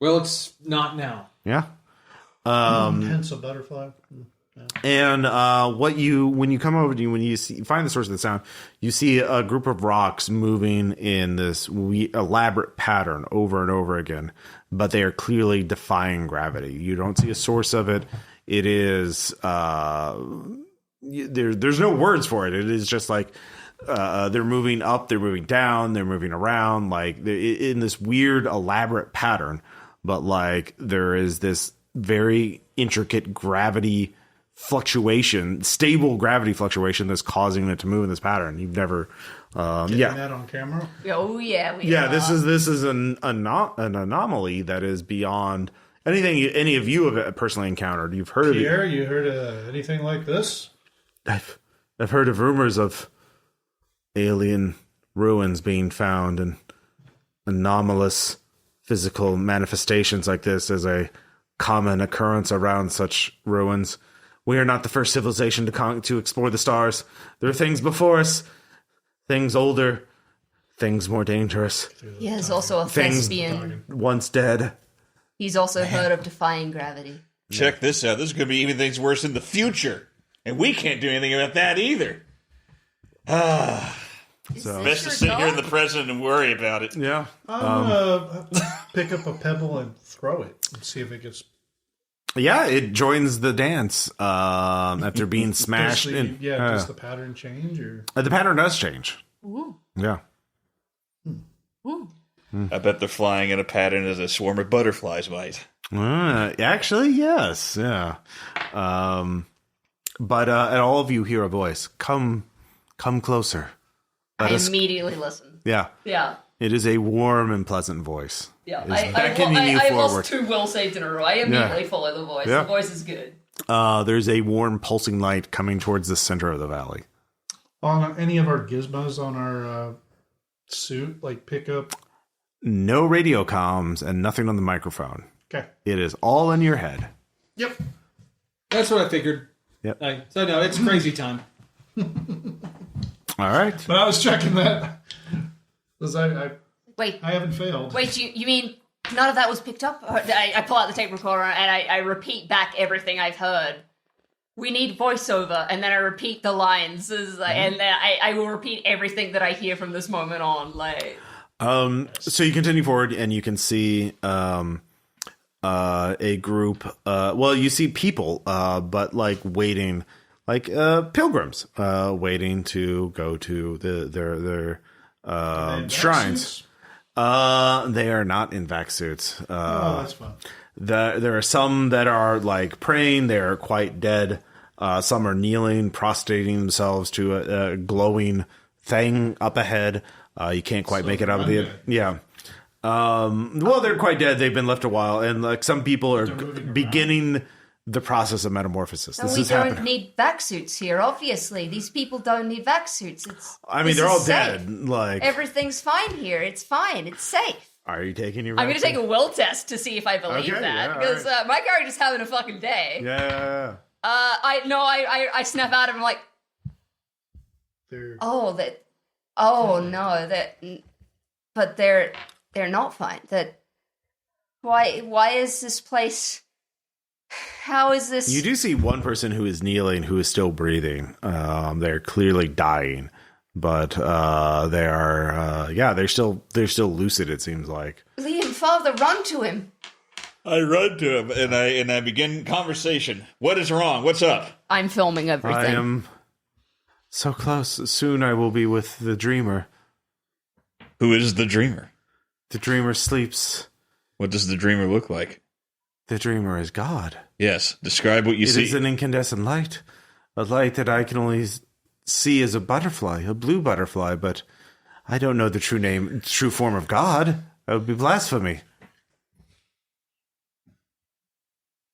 Well, it's not now. Yeah. Hence a butterfly. And when you come over to when you find the source of the sound, you see a group of rocks moving in this elaborate pattern over and over again, but they are clearly defying gravity. You don't see a source of it. It is there's no words for it. It is just like they're moving up, they're moving down, they're moving around, like in this weird elaborate pattern. But like there is this very intricate gravity fluctuation, stable gravity fluctuation that's causing it to move in this pattern. You've never, Getting that on camera. Oh yeah. this is an anomaly that is beyond anything any of you have personally encountered. You've heard Pierre, of it. you heard anything like this? I've heard of rumors of alien ruins being found and anomalous physical manifestations like this as a common occurrence around such ruins. We are not the first civilization to explore the stars. There are things before us, things older, things more dangerous, He is also a Things- thespian. once dead. He's also heard of defying gravity. Check this out. This is going to be even things worse in the future. And we can't do anything about that either. So Best to sit here in the present and worry about it. yeah, I'm gonna pick up a pebble and throw it and see if it gets. yeah. It joins the dance after being smashed. Does the pattern change or? The pattern does change. Ooh. Yeah. Ooh. I bet they're flying in a pattern as a swarm of butterflies might. Actually, yes. Yeah. But and all of you hear a voice. Come closer. I immediately listen. Yeah. Yeah. It is a warm and pleasant voice. Yeah. It's beckoning you I forward. lost 2 will saves in a row. I immediately follow the voice. Yeah. The voice is good. There's a warm, pulsing light coming towards the center of the valley. On any of our gizmos on our suit, like pickup. No radio comms and nothing on the microphone. Okay. It is all in your head. Yep. That's what I figured. Yep. So no, it's crazy time. All right. But I was checking that because I Wait. haven't failed. Wait, you mean none of that was picked up? I pull out the tape recorder and I repeat back everything I've heard. We need voiceover, and then I repeat the lines, and then I will repeat everything that I hear from this moment on. Like, So you continue forward, and you can see a group. Well, you see people, but like waiting, like pilgrims, waiting to go to Vac shrines. suits? They are not in vac suits. Oh, that's fun. There are some that are like praying. They are quite dead. Some are kneeling, prostrating themselves to a glowing thing up ahead. You can't quite make it out of the undead. yeah. Well, they're quite dead. They've been left a while, and like some people are moving beginning the process of metamorphosis. And This we is don't happening. need vac suits here, obviously. These people don't need vac suits. I mean, this they're is all safe. dead. Like, Everything's fine here. It's fine. It's safe. are you taking your? I'm going to take vaccine? a will test to see if I believe Okay, that. yeah, Because alright. my character's having a fucking day. Yeah. I snap out of him like, They're- but they're not fine. Why is this place, how is this? You do see one person who is kneeling, who is still breathing. They're clearly dying, but they are. They're still lucid. It seems like. Liam, father, run to him. I run to him and I begin conversation. What is wrong? What's up? I'm filming everything. I am so close. Soon I will be with the dreamer. Who is the dreamer? The dreamer sleeps. What does the dreamer look like? The dreamer is God. Yes, describe what you It see. is an incandescent light, a light that I can only see as a butterfly, a blue butterfly. But I don't know the true form of God. That would be blasphemy.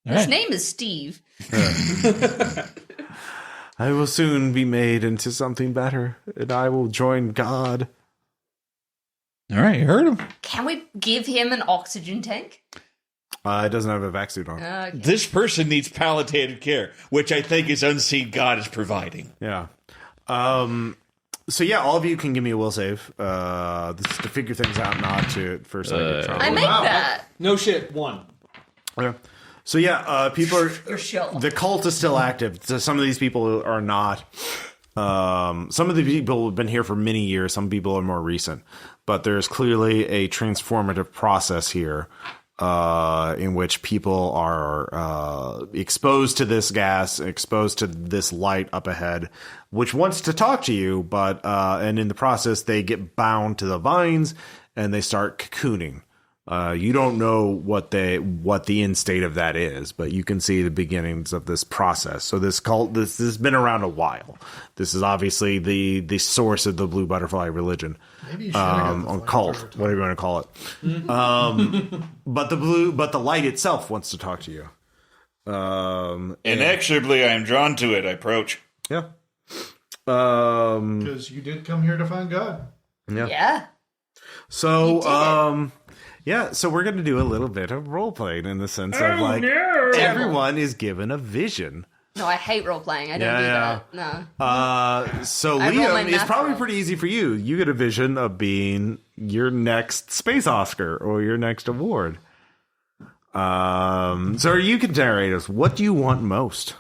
All His right. name is Steve. I will soon be made into something better, and I will join God. All right, you heard him. Can we give him an oxygen tank? It doesn't have a vac suit on. Okay. This person needs palliative care, which I think is unseen God is providing. Yeah. So yeah, all of you can give me a will save. This is to figure things out, not to for psychic trauma. I make wow. that. No shit. 1. Okay. So yeah, people are. Your shill. The cult is still active. So some of these people are not. Some of the people have been here for many years. Some people are more recent, but there's clearly a transformative process here, in which people are exposed to this gas, exposed to this light up ahead, which wants to talk to you, but and in the process they get bound to the vines and they start cocooning. You don't know what the end state of that is, but you can see the beginnings of this process. So this cult, this has been around a while. This is obviously the source of the blue butterfly religion, Maybe you should have got the on flamethrower cult, talk. whatever you want to call it. But the light itself wants to talk to you. Inexorably, I am drawn to it. I approach. Yeah. Because you did come here to find God. Yeah. So, so we're going to do a little bit of role playing in the sense of like everyone is given a vision. No, I hate role playing. I don't Yeah, do that. No. So I roll my Liam, it's math probably roll. pretty easy for you. You get a vision of being your next space Oscar or your next award. So you can generate us. What do you want most?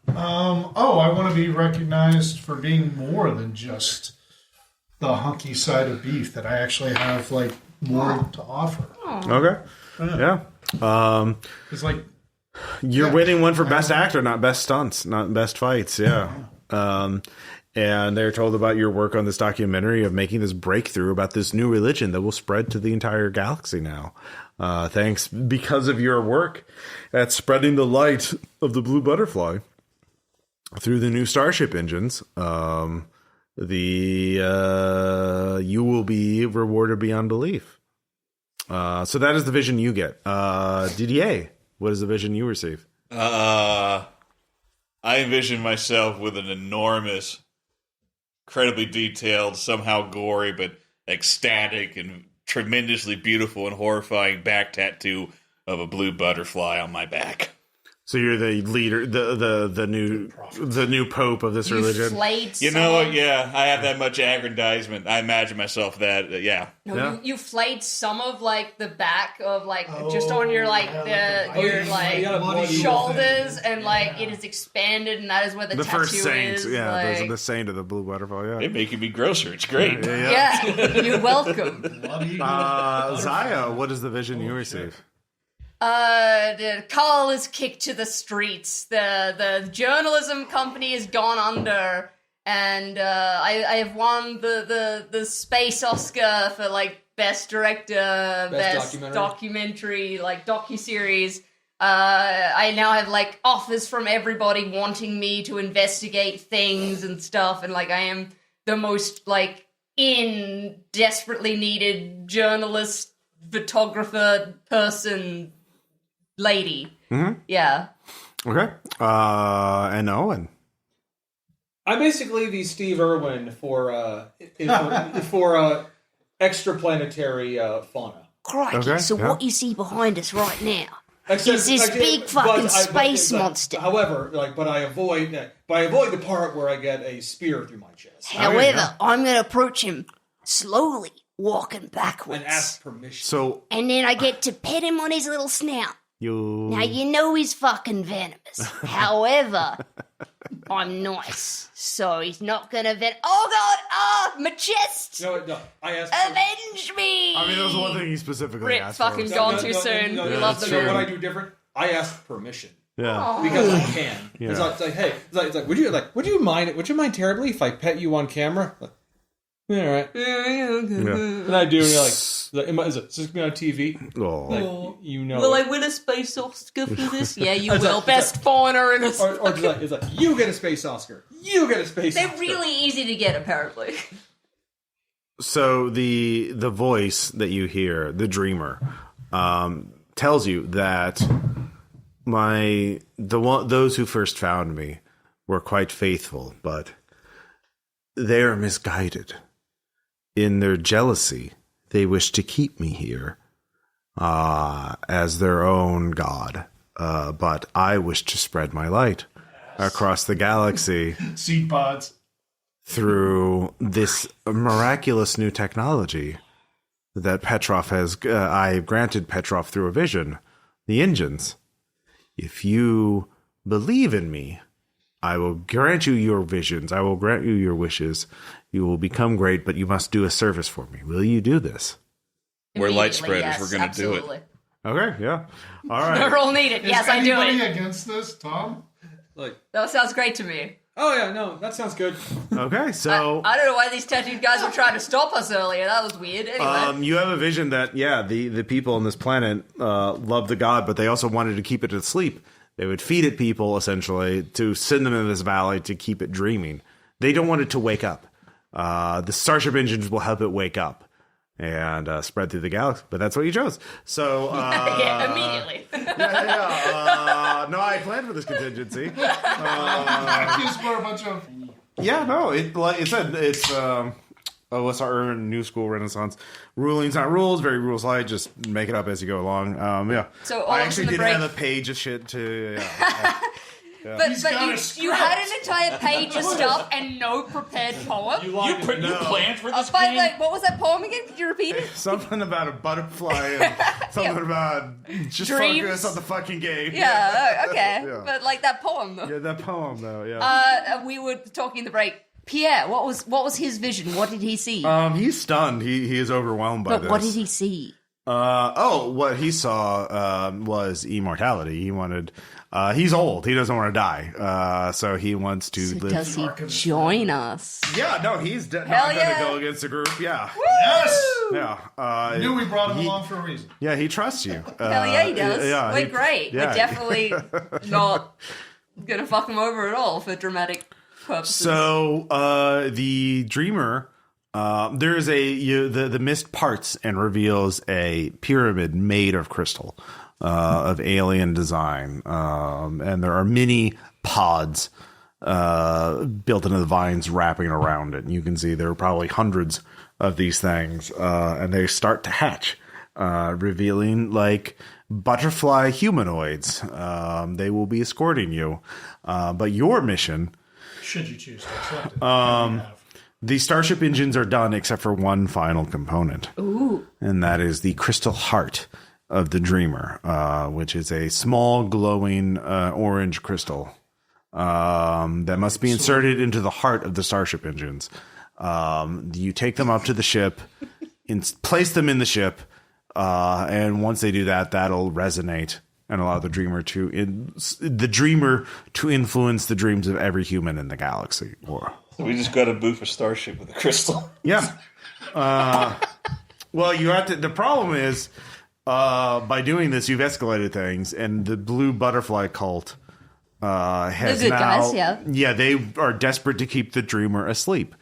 I want to be recognized for being more than just the hunky side of beef. That I actually have like more to offer. Okay. Yeah. It's like You're winning one for best actor, not best stunts, not best fights. Yeah. And they're told about your work on this documentary of making this breakthrough about this new religion that will spread to the entire galaxy now. Thanks because of your work at spreading the light of the blue butterfly through the new starship engines. You will be rewarded beyond belief. So that is the vision you get. DDA, what is the vision you receive? I envision myself with an enormous, incredibly detailed, somehow gory, but ecstatic and tremendously beautiful and horrifying back tattoo of a blue butterfly on my back. So you're the leader, the new pope of this You religion. flayed You know what? some- Yeah, I have that much aggrandizement. I imagine myself that, yeah. No, Yeah. you flayed some of like the back of like just on your like yeah, the your you like got a bloody shoulders and like it is expanded and that is where the, The tattoo first saint, is. yeah, like, the saint of the blue butterfly. They're Yeah, making me grosser. It's great. yeah, you're welcome. bloody Zaya, what is the vision you receive? The call is kicked to the streets. The journalism company has gone under, and I have won the Space Oscar for like best director, best documentary, like docuseries. I now have like offers from everybody wanting me to investigate things and stuff, and like I am the most like desperately needed journalist, photographer, person, lady. Mm-hmm. Yeah. Okay. And Owen. I'm basically the Steve Irwin for extraplanetary fauna. Crikey, Okay, so yeah. what you see behind us right now Except- is this big fucking space monster. However, but I avoid the part where I get a spear through my chest However, yeah. I'm going to approach him slowly, walking backwards. and ask permission. So And then I get to pet him on his little snout. Now, you know he's fucking venomous. However, I'm nice, so he's not gonna Oh god! Ah! My chest! No, I ask. Avenge me! I mean, that was one thing he specifically Rip asked fucking for. gone too soon. We love the So movie. what I do different? I ask permission Yeah. because I can. Yeah. It's like, hey, it's like, would you mind terribly if I pet you on camera? Like, yeah, all right. And I do, and you're like, is it going to be on TV? Oh. Like, you know. Will it. I win a space Oscar for this? Yeah, you It's will. like- Best fauna in a Or it's like, you get a space Oscar. You get a space They're Oscar. really easy to get, apparently. So the voice that you hear, the dreamer, tells you that those who first found me were quite faithful, but they are misguided. In their jealousy, they wish to keep me here as their own god. But I wish to spread my light across the galaxy Seed pods. through this miraculous new technology that Petrov has. I granted Petrov through a vision, the engines. If you believe in me, I will grant you your visions. I will grant you your wishes. You will become great, but you must do a service for me. Will you do this? We're light Immediately, spreaders. We're going to do it. absolutely. Okay, yeah. All They're right. all needed. Is Yes, I do anybody it. against this, Tom? Like, That sounds great to me. oh yeah, no, that sounds good. Okay, so I don't know why these tattooed guys were trying to stop us earlier. That was weird. Anyway. you have a vision that, the people on this planet love the god, but they also wanted to keep it asleep. They would feed it people, essentially, to send them in this valley to keep it dreaming. They don't want it to wake up. The starship engines will help it wake up and spread through the galaxy. But that's what you chose. So yeah, immediately. no, I planned for this contingency. Just for a bunch of. Yeah, no, it said it's what's our new school renaissance? Rulings, not rules, very rules light, just make it up as you go along. Yeah. So all I of us actually in the did break- have a page of shit to But got a you script. had an entire page of stuff and no prepared poem. You planned for this But game? like, what was that poem again? Could you repeat it? something about a butterfly and something about just Dreams. focus on the fucking game. Yeah, okay. Yeah. But like that poem though. Yeah, that poem though, yeah. We were talking in the break. Pierre, what was his vision? What did he see? He's stunned. He is overwhelmed by but this. what did he see? What he saw was immortality. He wanted. He's old. He doesn't want to die. So he wants to So live. does he join us? Yeah, no, he's not Hell going to yeah. go against the group. Yeah, Yes! yeah. Knew we brought him he- along for a reason. Yeah, he trusts you. Hell yeah, he does. Yeah, We're great. yeah. We're definitely not gonna fuck him over at all for dramatic purposes. So the dreamer, there's the mist parts and reveals a pyramid made of crystal, of alien design, and there are many pods built into the vines wrapping around it. And you can see there are probably hundreds of these things, and they start to hatch, revealing like butterfly humanoids. They will be escorting you, but your mission. Should you choose to accept it. The starship engines are done except for one final component. Ooh. And that is the crystal heart of the dreamer, which is a small glowing orange crystal that must be inserted into the heart of the starship engines. You take them up to the ship, place them in the ship, and once they do that, that'll resonate and allow the dreamer to influence the dreams of every human in the galaxy. We just got a booth for Starship with a crystal. Yeah. Well, you have to. The problem is, by doing this, you've escalated things, and the blue butterfly cult has The good now. guys, yeah. Yeah, they are desperate to keep the dreamer asleep,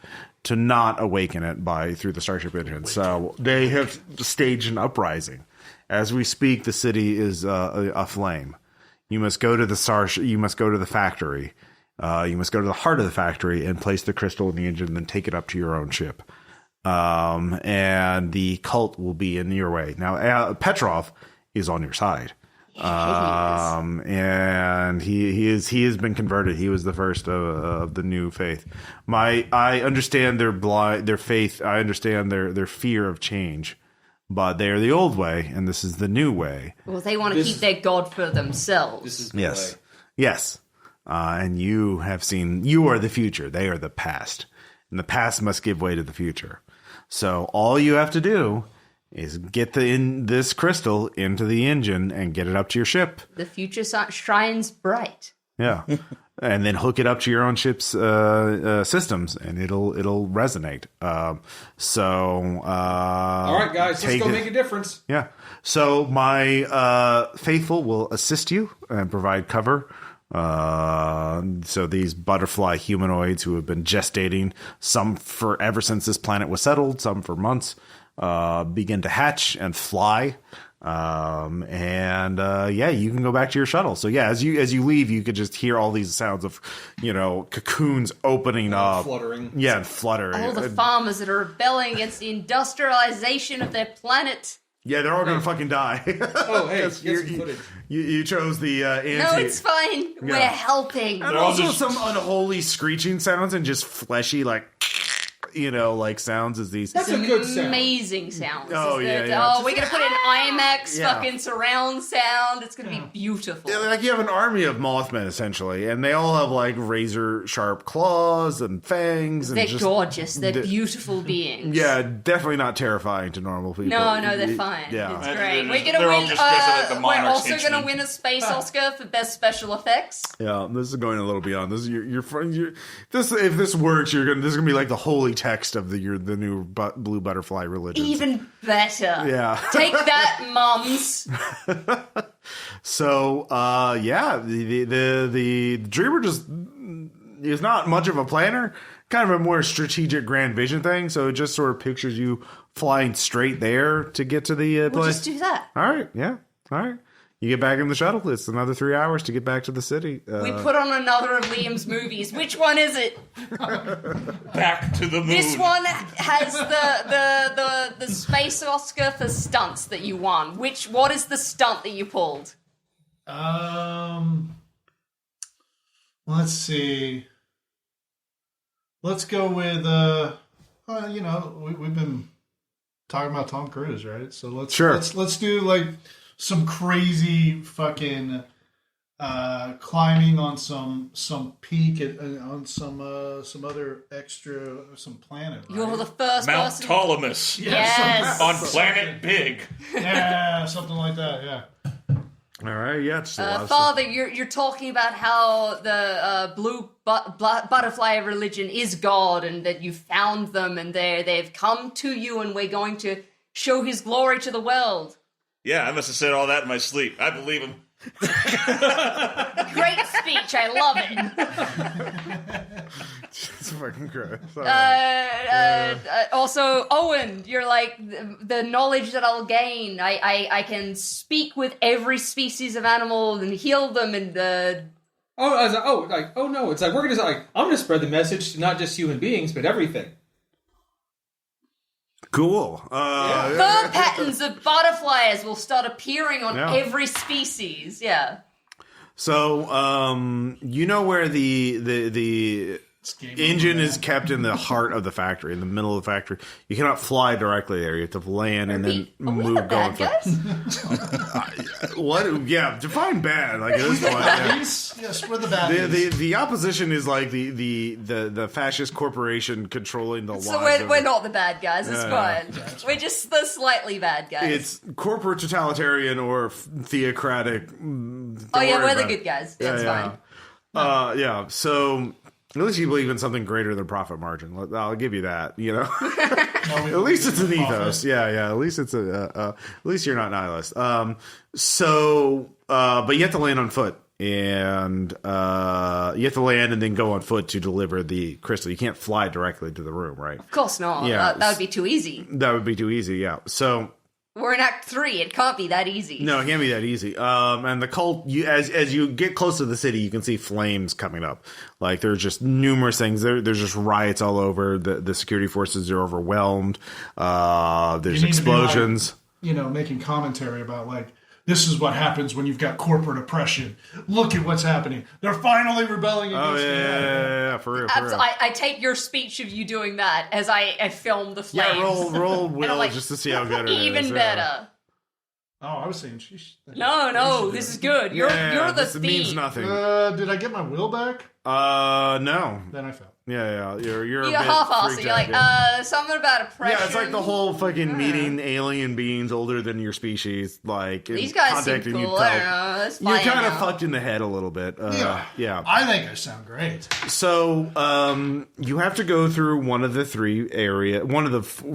to not awaken it through the Starship engine. So they have staged an uprising. As we speak, the city is aflame. You must go to the Starship. You must go to the factory. You must go to the heart of the factory and place the crystal in the engine, then take it up to your own ship. And the cult will be in your way. Now, Petrov is on your side. And he has been converted. He was the first of the new faith. I understand their faith. I understand their fear of change, but they are the old way, and this is the new way. Well, they want to keep their god for themselves. This is the Yes. way. Yes. And you are the future. They are the past. And the past must give way to the future. So all you have to do is get this crystal into the engine and get it up to your ship. The future shines bright. Yeah. And then hook it up to your own ship's systems, and it'll resonate. All All right, guys, let's go make a difference. Yeah. So my faithful will assist you and provide cover. So these butterfly humanoids who have been gestating, some for ever since this planet was settled, some for months, begin to hatch and fly. You can go back to your shuttle. So yeah, as you leave, you could just hear all these sounds of, cocoons opening up, fluttering. Yeah, and fluttering. All the farmers that are rebelling against the industrialization of their planet. Yeah, they're all gonna fucking die. Oh, hey, get some you, footage. you chose the anti. No, it's fine. We're helping. And also some unholy screeching sounds and just fleshy, sounds as these. That's a good sound. Amazing sounds. Oh, Isn't yeah, it? yeah. Oh, we're gonna put in IMAX Yeah. fucking surround sound. It's gonna be beautiful. Like you have an army of Mothmen essentially, and they all have like razor sharp claws and fangs. And They're just, gorgeous. They're beautiful beings. Yeah, definitely not terrifying to normal people. No, they're fine. Yeah. It's great. They're We're gonna all win. just dressed up like the We're monarch's also gonna henchmen. win a space Oscar for best special effects. Yeah, this is going a little beyond. This is your this if this works, this is gonna be like the holy text of the new blue butterfly religion. Even better. Yeah. Take that, mums. So the dreamer just is not much of a planner, kind of a more strategic grand vision thing. So it just sort of pictures you flying straight there to get to the We'll place. just do that. All right, yeah, all right. You get back in the shuttle. It's another 3 hours to get back to the city. We put on another of Liam's movies. Which one is it? Back to the moon. This one has the space Oscar for stunts that you won. What is the stunt that you pulled? Let's see. Let's go with we've been talking about Tom Cruise, right? So let's do like some crazy fucking climbing on some peak on some other some planet. Right? You're the first Mount person. Ptolemus. Yes. On Planet Big. Yeah, something like that. Yeah. All right, yeah. Just a lot of Father, you're talking about how the blue butterfly religion is God, and that you found them, and they've come to you, and we're going to show His glory to the world. Yeah, I must have said all that in my sleep. I believe him. Great speech, I love it. It's fucking gross. Also, Owen, you're like the knowledge that I'll gain. I can speak with every species of animal and heal them, and I was like, no! It's like we're gonna I'm gonna spread the message to not just human beings but everything. Cool. fur patterns of butterflies will start appearing on Yeah. every species. Yeah. So, where the engine is kept in the heart of the factory, in the middle of the factory. You cannot fly directly there. You have to land and then Are we the move going. bad guys? What? Yeah, define bad. Like at this point, yeah. Yes, we're the bad guys. The opposition is like the fascist corporation controlling the So lives. we're not the bad guys. It's Yeah. fine. We're just the slightly bad guys. It's corporate totalitarian or theocratic. Oh yeah, we're the good guys. That's fine. Yeah. So At least you believe in something greater than profit margin. I'll give you that. You know, at least it's an ethos. Yeah. At least it's at least you're not nihilist. But you have to land on foot, and you have to land and then go on foot to deliver the crystal. You can't fly directly to the room, right? Of course not. Yeah. That would be too easy. That would be too easy. Yeah. So. We're in Act 3. It can't be that easy. No, it can't be that easy. And the cult, as you get close to the city, you can see flames coming up. Like, there's just numerous things. There's just riots all over. The security forces are overwhelmed. There's explosions. To be making commentary about, like, this is what happens when you've got corporate oppression. Look at what's happening. They're finally rebelling against yeah, for real. I take your speech of you doing that as I film the flames. Yeah, roll Will like, just to see how good it is. Even better. Oh, I was saying sheesh. No, this is good. You're the this thief. means nothing. Did I get my will back? No. Then I fell. Yeah. You're a bit half-assed. You're like, something about oppression. Yeah, it's like the whole fucking meeting alien beings older than your species. Like, these guys seem cool. I don't know. That's fine. You're kind of fucked in the head a little bit. Yeah. I think I sound great. So, you have to go through one of the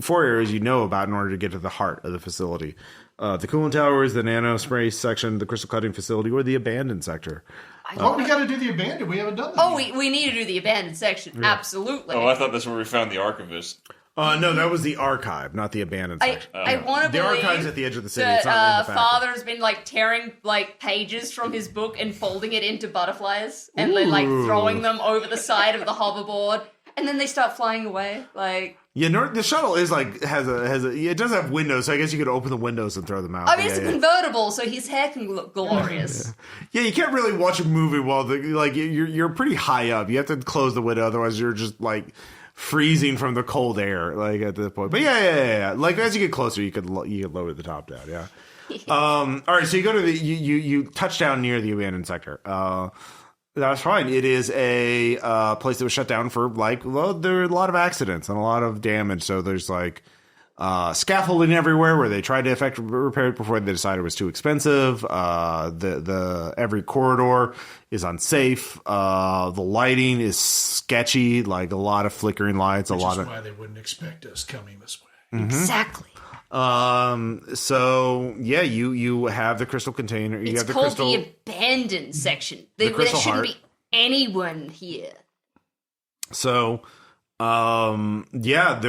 four areas you know about in order to get to the heart of the facility. The coolant towers, the nanospace section, the crystal cutting facility, or the abandoned sector. We got to do the abandoned. We haven't done that. Oh, we need to do the abandoned section. Yeah. Absolutely. Oh, I thought that's where we found the archivist. No, that was the archive, not the abandoned section. I want to believe the archive's at the edge of the city. That, it's not in the Father's been like tearing like pages from his book and folding it into butterflies and then like throwing them over the side of the hoverboard, and then they start flying away. Like, yeah, the shuttle is like has a it does have windows, so I guess you could open the windows and throw them out. I mean, it's a convertible, so his hair can look glorious. Yeah, you can't really watch a movie while you're pretty high up. You have to close the window, otherwise you're just like freezing from the cold air. Like at this point, but yeah. Like as you get closer, you could lower the top down. Yeah. All right, so you go to you touch down near the abandoned sector. That's fine. It is a place that was shut down for there are a lot of accidents and a lot of damage. So there's like scaffolding everywhere where they tried to repair it before they decided it was too expensive. The every corridor is unsafe. The lighting is sketchy, like a lot of flickering lights. Which is why they wouldn't expect us coming this way. Mm-hmm. Exactly. So yeah, you have the crystal container. You it's have the called crystal, the abandoned section. There shouldn't heart. be anyone here. So, yeah,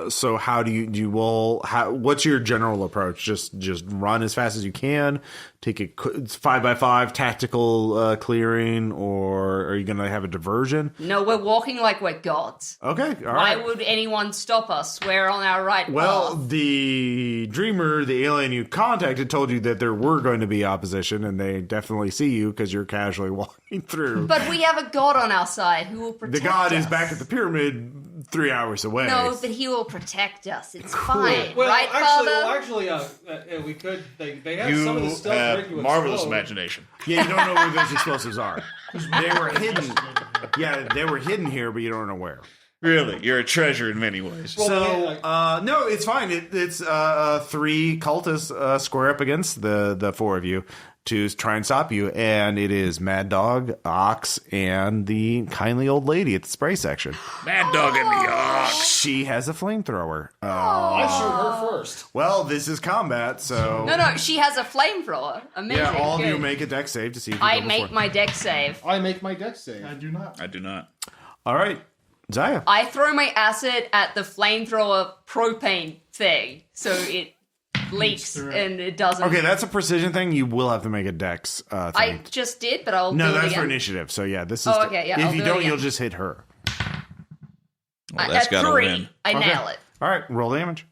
so how do what's your general approach? Just run as fast as you can, take a 5x5 tactical clearing, or are you going to have a diversion? No, we're walking like we're gods. Okay, all Why right. would anyone stop us? We're on our right path. The dreamer, the alien you contacted, told you that there were going to be opposition, and they definitely see you because you're casually walking through. But we have a god on our side who will protect us. The god is back at the pyramid 3 hours away. No, but he will protect us. It's fine, Well, right, Father? actually, we could. They have some of the stuff ready to marvelous explode. imagination. Yeah, you don't know where those explosives are. They were hidden. Yeah, they were hidden here, but you don't know where. Really, you're a treasure in many ways. No, it's fine. It's 3 cultists square up against the 4 of you to try and stop you, and it is Mad Dog, Ox, and the kindly old lady at the spray section. Mad Dog and the Ox. She has a flamethrower. I shoot her first. Well, this is combat, so No, she has a flamethrower. Amazing. yeah, all of you Good. make a deck save to see if you I go make before. my deck save. I make my deck save. I do not. I do not. All right, Zaya. I throw my acid at the flamethrower propane thing, so it leaks and it doesn't. Okay, that's a precision thing. You will have to make a dex thing. I just did, but I'll do No, it that's again. for initiative. So yeah, this is. Oh, okay, yeah, If I'll you do it don't, again. you'll just hit her. Well, that's At got to 3, win. I Okay. nail it. All right, roll damage.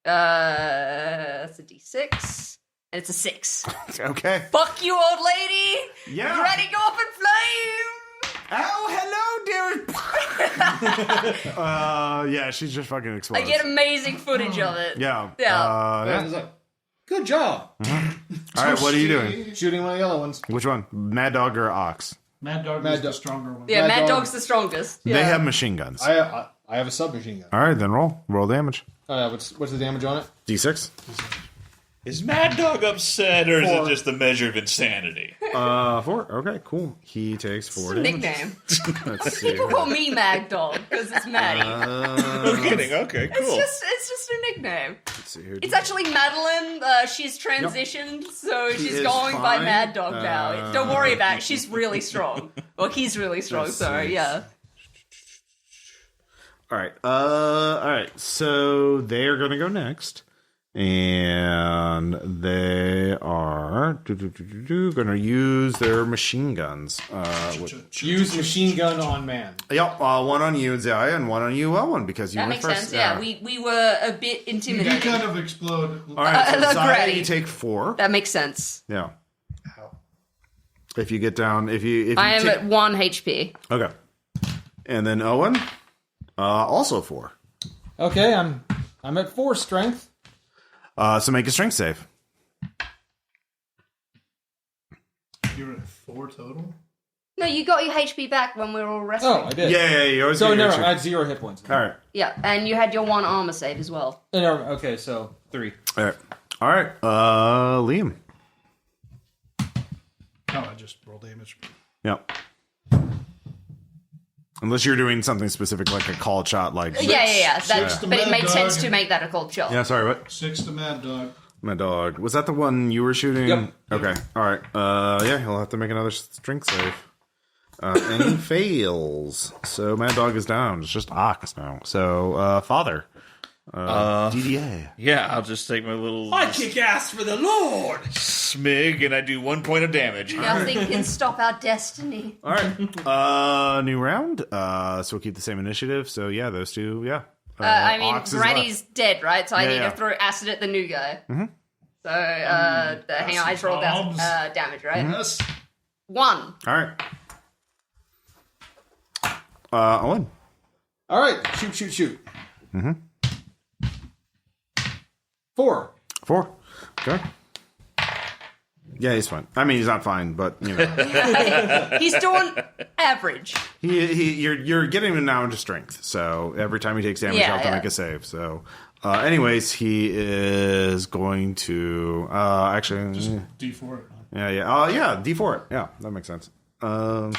That's a d6, and it's a 6. Okay. Fuck you, old lady! Yeah. Ready, go up in flame! Oh, hello, dear. Yeah, she's just fucking I explodes. get amazing footage of it. Yeah. Yeah. Yeah. It's like, good job. All right, what are you doing? Shooting one of the yellow ones. Which one? Mad Dog or Ox? Mad Dog Mad is the Dog. stronger one. Yeah, Mad Mad Dog. Dog's the strongest. They Yeah. have machine guns. I have a submachine gun. All right, then roll. Roll damage. What's the damage on it? D6. Is Mad Dog upset, or is it just the measure of insanity? 4. Okay, cool. He takes 4 damage. Nickname. Let's see. People call me Mag Dog because it's Maddy. No kidding. Okay, cool. It's just a nickname. Let's see here. It's actually Madeline. She's transitioned, so she's is going by fine. Mad Dog now. Don't worry about it. She's really strong. Well, he's really strong. Let's Sorry, see. yeah. All right. So they are going to go next. And they are going to use their machine guns. Use machine gun on man. Yep, one on you, Zaya, and one on you, Owen, because you That were makes first. sense. Yeah, we were a bit You intimidated. do kind of explode. All right, so Look Zaya, ready. you take 4. That makes sense. Yeah. Ow. If you get down, if you I am take, at 1 HP. okay, and then Owen, also 4. Okay, I'm at 4 strength. So make a strength save. You're at 4 total? No, you got your HP back when we were all resting. Oh, I did. Yeah, you always So get your no, check. I had 0 hit points. All right, Yeah, and you had your 1 armor save as well. Okay, so 3. all right. Liam. No, I just roll damage. Yep. Unless you're doing something specific like a call shot, like Yeah. Six to But it Mad makes sense Dog. to make that a cold shot. Yeah, sorry, what? 6 to Mad Dog. My dog. Was that the one you were shooting? Yep. Okay. All right. Yeah, he'll have to make another strength save. And he fails. So Mad Dog is down. It's just Ox now. So, Father. DDA. Yeah, I'll just take my little kick ass for the Lord. smig, and I do 1 point of damage. Nothing can stop our destiny. All right. New round. So we'll keep the same initiative. So, yeah, those two, yeah. I mean, Ox is Granny's dead, right? So I need yeah. to throw acid at the new guy. Mm-hmm. So, hang on, I just rolled bombs. damage, right? Yes. 1. left. All right. Owen. All right, shoot. 4. 4. Okay. Yeah, he's fine. I mean, he's not fine, but, you know. He's doing average. You're getting him now into strength. So every time he takes damage, Yeah, he'll have to yeah. make a save. So, anyways, he is going to actually. D4 it. Yeah. D4 it. Yeah, that makes sense. Showing me.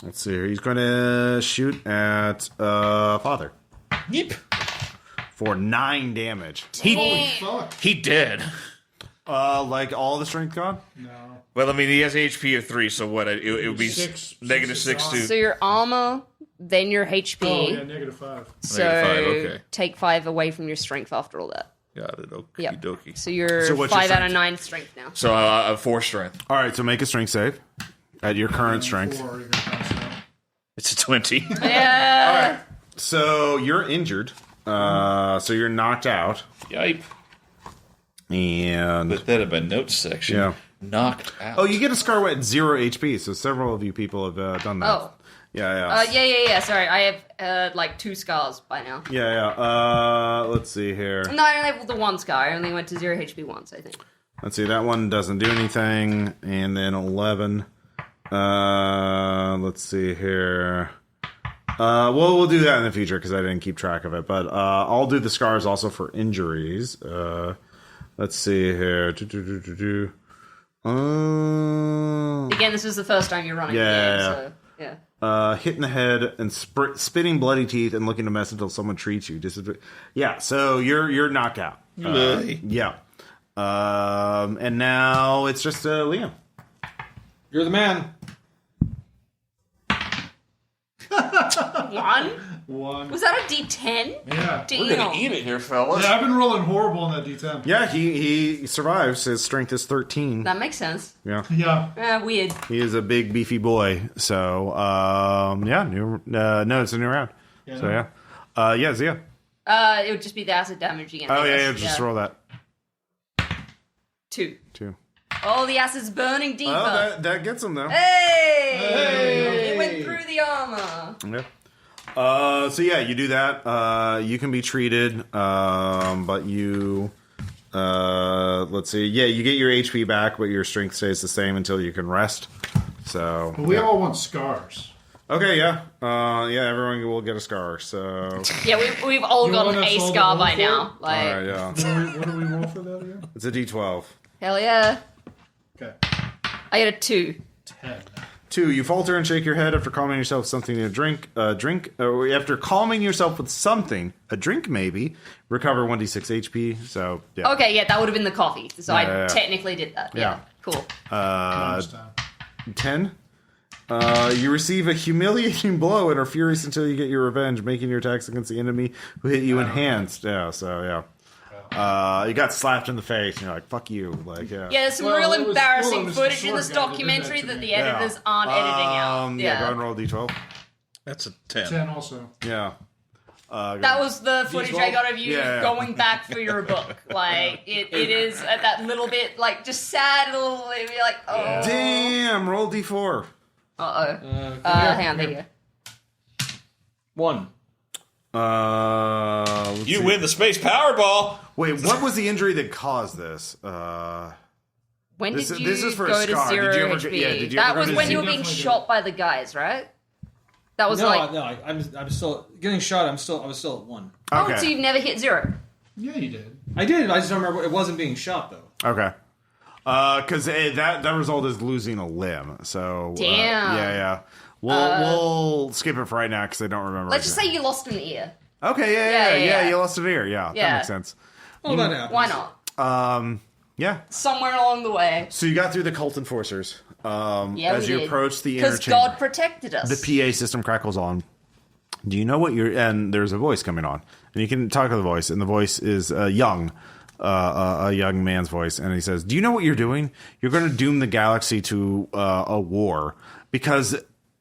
Let's see here. He's going to shoot at Father Yep. for 9 damage. Holy fuck. He dead. Like all the strength gone. No. Well, I mean, he has HP of 3, so what? It would be Six- negative six 6 is to So your armor, then your HP. Oh, yeah, -5. So -5, okay. take 5 away from your strength after all that. Got it. Okie Yep. dokie. So you're So what's your 5 out of strength? 9 strength now. So 4 strength. All right, so make a strength save at your current strength. 4, you're gonna pass out. It's a 20. Yeah. So you're injured. So you're knocked out. Yipe. And Put that in my notes section. Yeah. Knocked out. oh, you get a scar at 0 HP. So several of you people have done that. Oh. Yeah. Yeah. Sorry, I have like 2 scars by now. Yeah. Let's see here. No, I only have the 1 scar. I only went to 0 HP once, I think. Let's see. That one doesn't do anything. And then 11. Let's see here. Well, we'll do that in the future because I didn't keep track of it. But I'll do the scars also for injuries. Let's see here. Again, this is the first time you're running the game, so yeah. Hit in the head and spitting bloody teeth and looking a mess until someone treats you. Yeah, so you're knocked out. Yeah. And now it's just Liam. You're the man. 1? 1. Was that a D10? Yeah. Damn. We're going to eat it here, fellas. Yeah, I've been rolling horrible on that D10. Yeah, he survives. His strength is 13. That makes sense. Yeah. Yeah. Weird. He is a big, beefy boy. So, no, it's a new round. Yeah, So, no. yeah. Zia. It would just be the acid damage again. Oh, I yeah, guess. just roll that. 2. 2. Oh, the acid's burning deeper. Oh, that gets him, though. Hey! It went through the armor. Yeah. So yeah, you do that. You can be treated, but you, let's see. Yeah, you get your HP back, but your strength stays the same until you can rest. So But we all want scars. Okay, yeah. Everyone will get a scar, so... Yeah, we've all You gotten want us a all to scar roll by for now. Like, Alright, yeah. What do we roll for that again? It's a D12. hell yeah. Okay. I get a 2. 10. 2, you falter and shake your head after calming yourself with something to drink. After calming yourself with something, a drink maybe, recover 1d6 HP, so, yeah. Okay, yeah, that would have been the coffee. So Yeah. I technically did that. Yeah. Cool. 10. You receive a humiliating blow and are furious until you get your revenge, making your attacks against the enemy who hit you enhanced. Yeah, so, yeah. You got slapped in the face, and you're like, fuck you. Like, yeah. Yeah, there's some Well, real it was- embarrassing well, it was the footage in sword this guy that did documentary that to that me. the editors aren't editing out. Yeah, go and roll a D12. That's a 10. 10 also. Yeah. That was the footage I got of you Yeah. going back for your book. Like, it is at that little bit, like, just sad little, you're like, oh. Damn, roll D4. Uh-oh. Hang on, there you go. 1. Let's You see. win the space Powerball. Wait, what was the injury that caused this? When This did is- you this is for a go to scar. Did 0 you ever HP? get- yeah, did you that ever go was to when zero? you were being Definitely shot by the guys, right? That was No, like, I'm still getting shot. I was still at 1. oh, Okay. so you've never hit 0. Yeah, you did. I did. I just don't remember. It wasn't being shot though. Okay. Because that result is losing a limb. So Damn. yeah. We'll skip it for right now because I don't remember. Let's just say you lost an ear. Okay, Yeah. you lost an ear. Yeah, that Yeah. makes sense. Well, that happens. Why not? Yeah. Somewhere along the way. So you got through the cult enforcers. Yeah, as we you did. approach the Because interchange, God protected us. the PA system crackles on. Do you know what you're? And there's a voice coming on, and you can talk to the voice, and the voice is a young man's voice, and he says, "Do you know what you're doing? You're going to doom the galaxy to a war because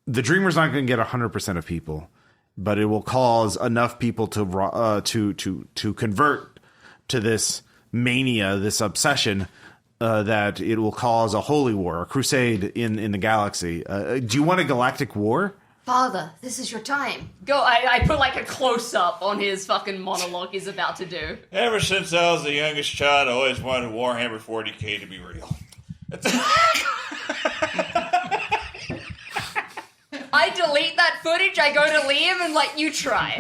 the Dreamer's not going to get 100% of people, but it will cause enough people to convert to this mania, this obsession." That it will cause a holy war, a crusade in the galaxy. Do you want a galactic war? Father, this is your time. Go. I put like a close up on his fucking monologue he's about to do. Ever since I was the youngest child, I always wanted Warhammer 40k to be real. I delete that footage, I go to Liam and like, you try.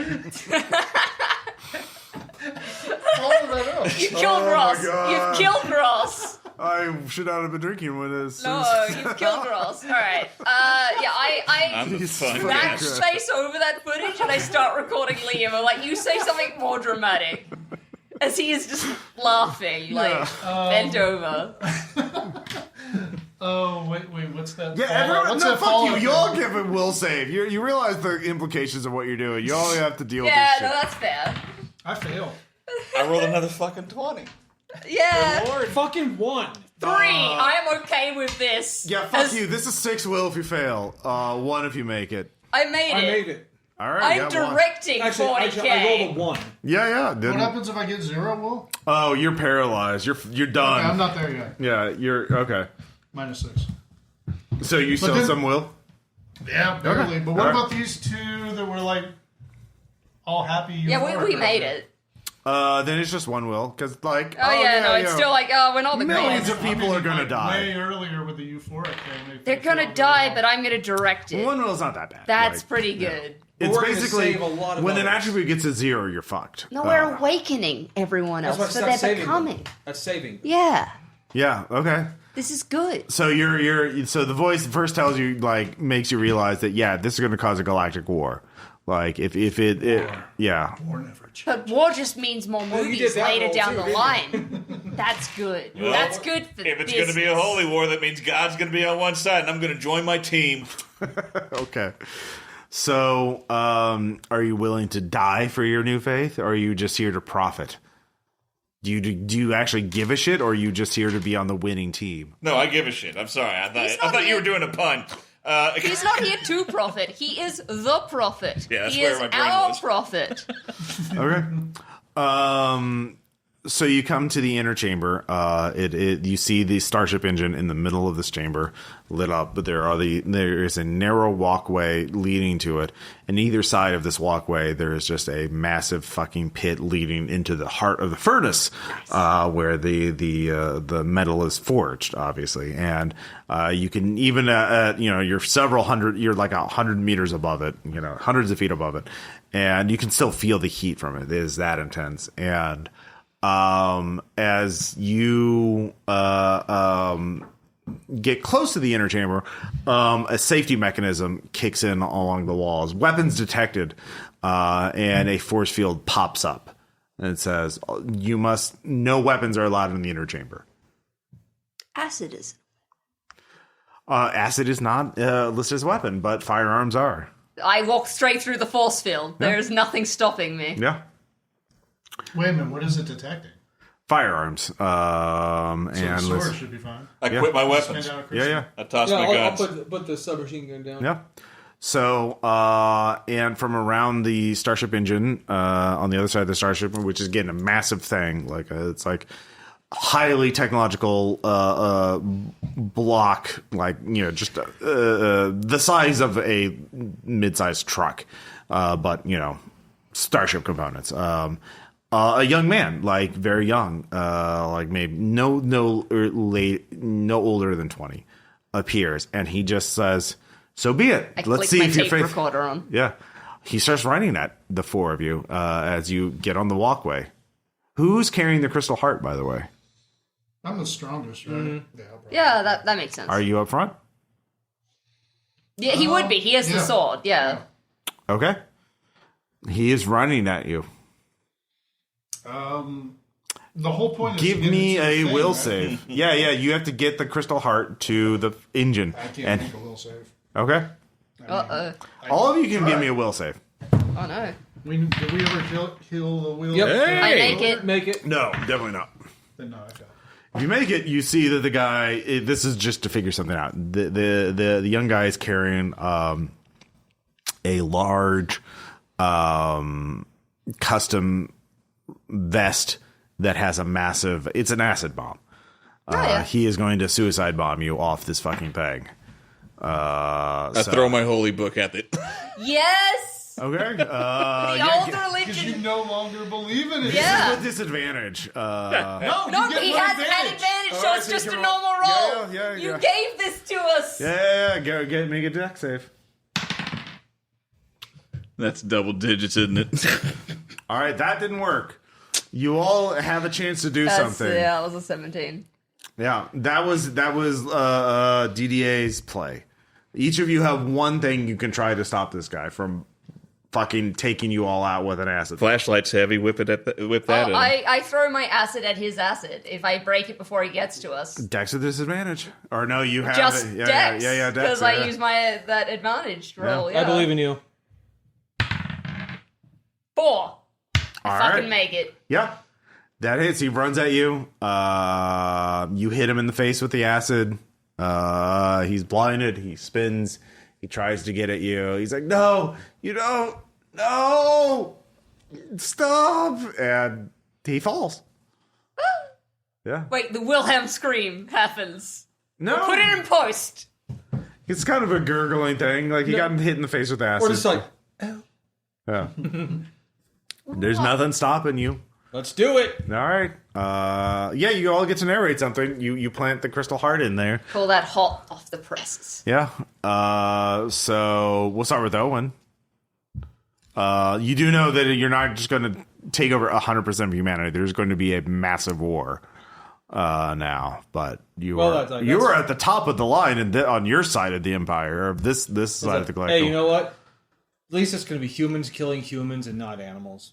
You killed Ross. God. You've killed Ross. I should not have been drinking when this. No, you've killed Ross. All right. I I'm a fun match guy. space over that footage and I start recording Liam. I'm like, you say something more dramatic. As he is just laughing, like, bent over. Oh, wait, what's that? Yeah, fallout? everyone. What's No, that fuck fallout you. You all thing? give it will save. You realize the implications of what you're doing. You all have to deal Yeah, with no, this shit. that's fair. I failed. I rolled another fucking 20. Yeah. Lord, fucking 1. 3. I am okay with this. Yeah, fuck As- you. This is 6 will if you fail. 1 if you make it. I made I it. made it. All right. I'm yeah, 1. directing Actually, 40K. I rolled a 1. Yeah. What Didn't. happens if I get 0, Will? Oh, you're paralyzed. You're Okay, I'm done. not there yet. Yeah, you're okay. -6. So you still then- some will. Yeah, barely. But what All right. about these two that were like all happy? Yeah, we made it. Then it's just 1 will because like. Oh, yeah, it's still like, oh, we're not the millions greatest. of people are gonna die. Way earlier with the euphoric thing. They're gonna die, but I'm gonna direct it. 1 will's not that bad. That's Like, pretty good. It's We're gonna basically save a lot of when an others. attribute gets a 0, you're fucked. No, we're awakening everyone else, That's so why they're stop saving becoming. them. That's saving. Yeah, Yeah. Okay. this is good. So so the voice first tells you like makes you realize that this is going to cause a galactic war. Like if it yeah. War never changed. But war just means more you movies did that later roll down too, the didn't line. That's good. Well, That's good for If it's business. going to be a holy war, that means God's going to be on one side, and I'm going to join my team. Okay. So are you willing to die for your new faith, or are you just here to profit? Do you actually give a shit, or are you just here to be on the winning team? No, I give a shit. I'm sorry. I He's thought not you were here- doing a pun. He's not here to profit. He is the prophet. Yeah, that's he where is my brain our was. prophet. Okay. So you come to the inner chamber. You see the starship engine in the middle of this chamber, lit up. But there is a narrow walkway leading to it, and either side of this walkway there is just a massive fucking pit leading into the heart of the furnace, where the metal is forged, obviously. And you can even you're like 100 meters above it, hundreds of feet above it, and you can still feel the heat from it. It is that intense. And as you get close to the inner chamber, a safety mechanism kicks in along the walls. Weapons detected, and a force field pops up. And it says, no weapons are allowed in the inner chamber. Acid is. Acid is not listed as a weapon, but firearms are. I walk straight through the force field. Yeah. There's nothing stopping me. Yeah. Wait a minute, what is it detecting? Firearms. So the sword should be fine. I quit my weapons. Yeah. I tossed Yeah, my I'll guns. put the submachine gun down. Yeah. So, and from around the starship engine, on the other side of the starship, which is getting a massive thing, it's like highly technological block, just the size of a mid-sized truck, but starship components. A young man, very young, maybe no older than 20, appears, and he just says, "So be it. Let's see if you're faithful." Recorder on. Yeah, he starts writing at the four of you as you get on the walkway. Who's carrying the crystal heart, by the way? I'm the strongest, right? Mm-hmm. Yeah, that makes sense. Are you up front? Yeah, he would be. He has the sword. Yeah. Okay. He is running at you. The whole point is Give to get me into the a thing, will right? save. Yeah, you have to get the crystal heart to the engine. I can't make a will save. Okay. All of you can give me a will save. Oh no. Did we ever kill the wheel? Yep. Hey! I make it. Make it. No, definitely not. Then no, I failed. If you make it, you see that the guy. This is just to figure something out. The young guy is carrying a large custom vest that has a massive. It's an acid bomb. He is going to suicide bomb you off this fucking thing. I throw my holy book at it. Yes. Okay. The old Because religion. you no longer believe in it. Yeah. With disadvantage. No, No, you get he one has an advantage, so it's so you just a can normal roll. roll. Yeah. You gave this to us. Yeah. Go make a deck save. That's double digits, isn't it? All right, that didn't work. You all have a chance to do something. Yeah, that was a 17. Yeah, that was DDA's play. Each of you have one thing you can try to stop this guy from fucking taking you all out with an acid. Flashlight's heavy. Whip that. Oh, I throw my acid at his acid if I break it before he gets to us. Dex at disadvantage, or no? You have Just it. Dex. Yeah, Dex. Because I use that advantage roll. Yeah. I believe in you. 4. All Fucking right. make it. Yeah, that hits. He runs at you. You hit him in the face with the acid. He's blinded. He spins. He tries to get at you. He's like, "No, you don't. No, stop!" And he falls. Yeah. Wait, the Wilhelm scream happens. No. Put it in post. It's kind of a gurgling thing. Like he got hit in the face with acid. Or just like, Yeah. There's nothing stopping you. let's do it. All right. Yeah, you all get to narrate something. You plant the crystal heart in there. Pull that hot off the presses. Yeah. So we'll start with Owen. You do know that you're not just going to take over 100% of humanity. There's going to be a massive war now. But you were at the top of the line and on your side of the empire, of this side of the collective. Hey, you know what? At least it's going to be humans killing humans and not animals.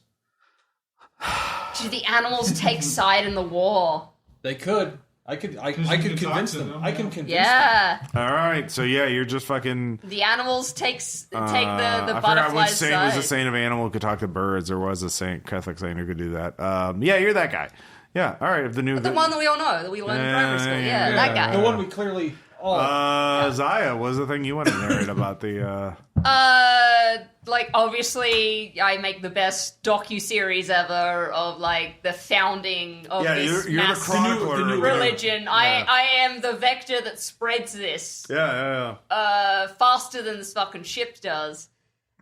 Do the animals take side in the war? They could. I could you can convince talk to them. them, I can yeah. convince them. Yeah. All right. So yeah, you're just fucking. The animals take the I forgot which butterfly's saint side. was a saint of animal who could talk to birds. There was a Catholic saint who could do that. Yeah, you're that guy. Yeah. All right. The one that we all know, that we learned in primary school. Yeah, that guy. The one we clearly Zaya, what was the thing you want to narrate about the? Like obviously, I make the best docu-series ever of like the founding of this you're the mass chronicler, the new religion. Yeah. I am the vector that spreads this faster than this fucking ship does.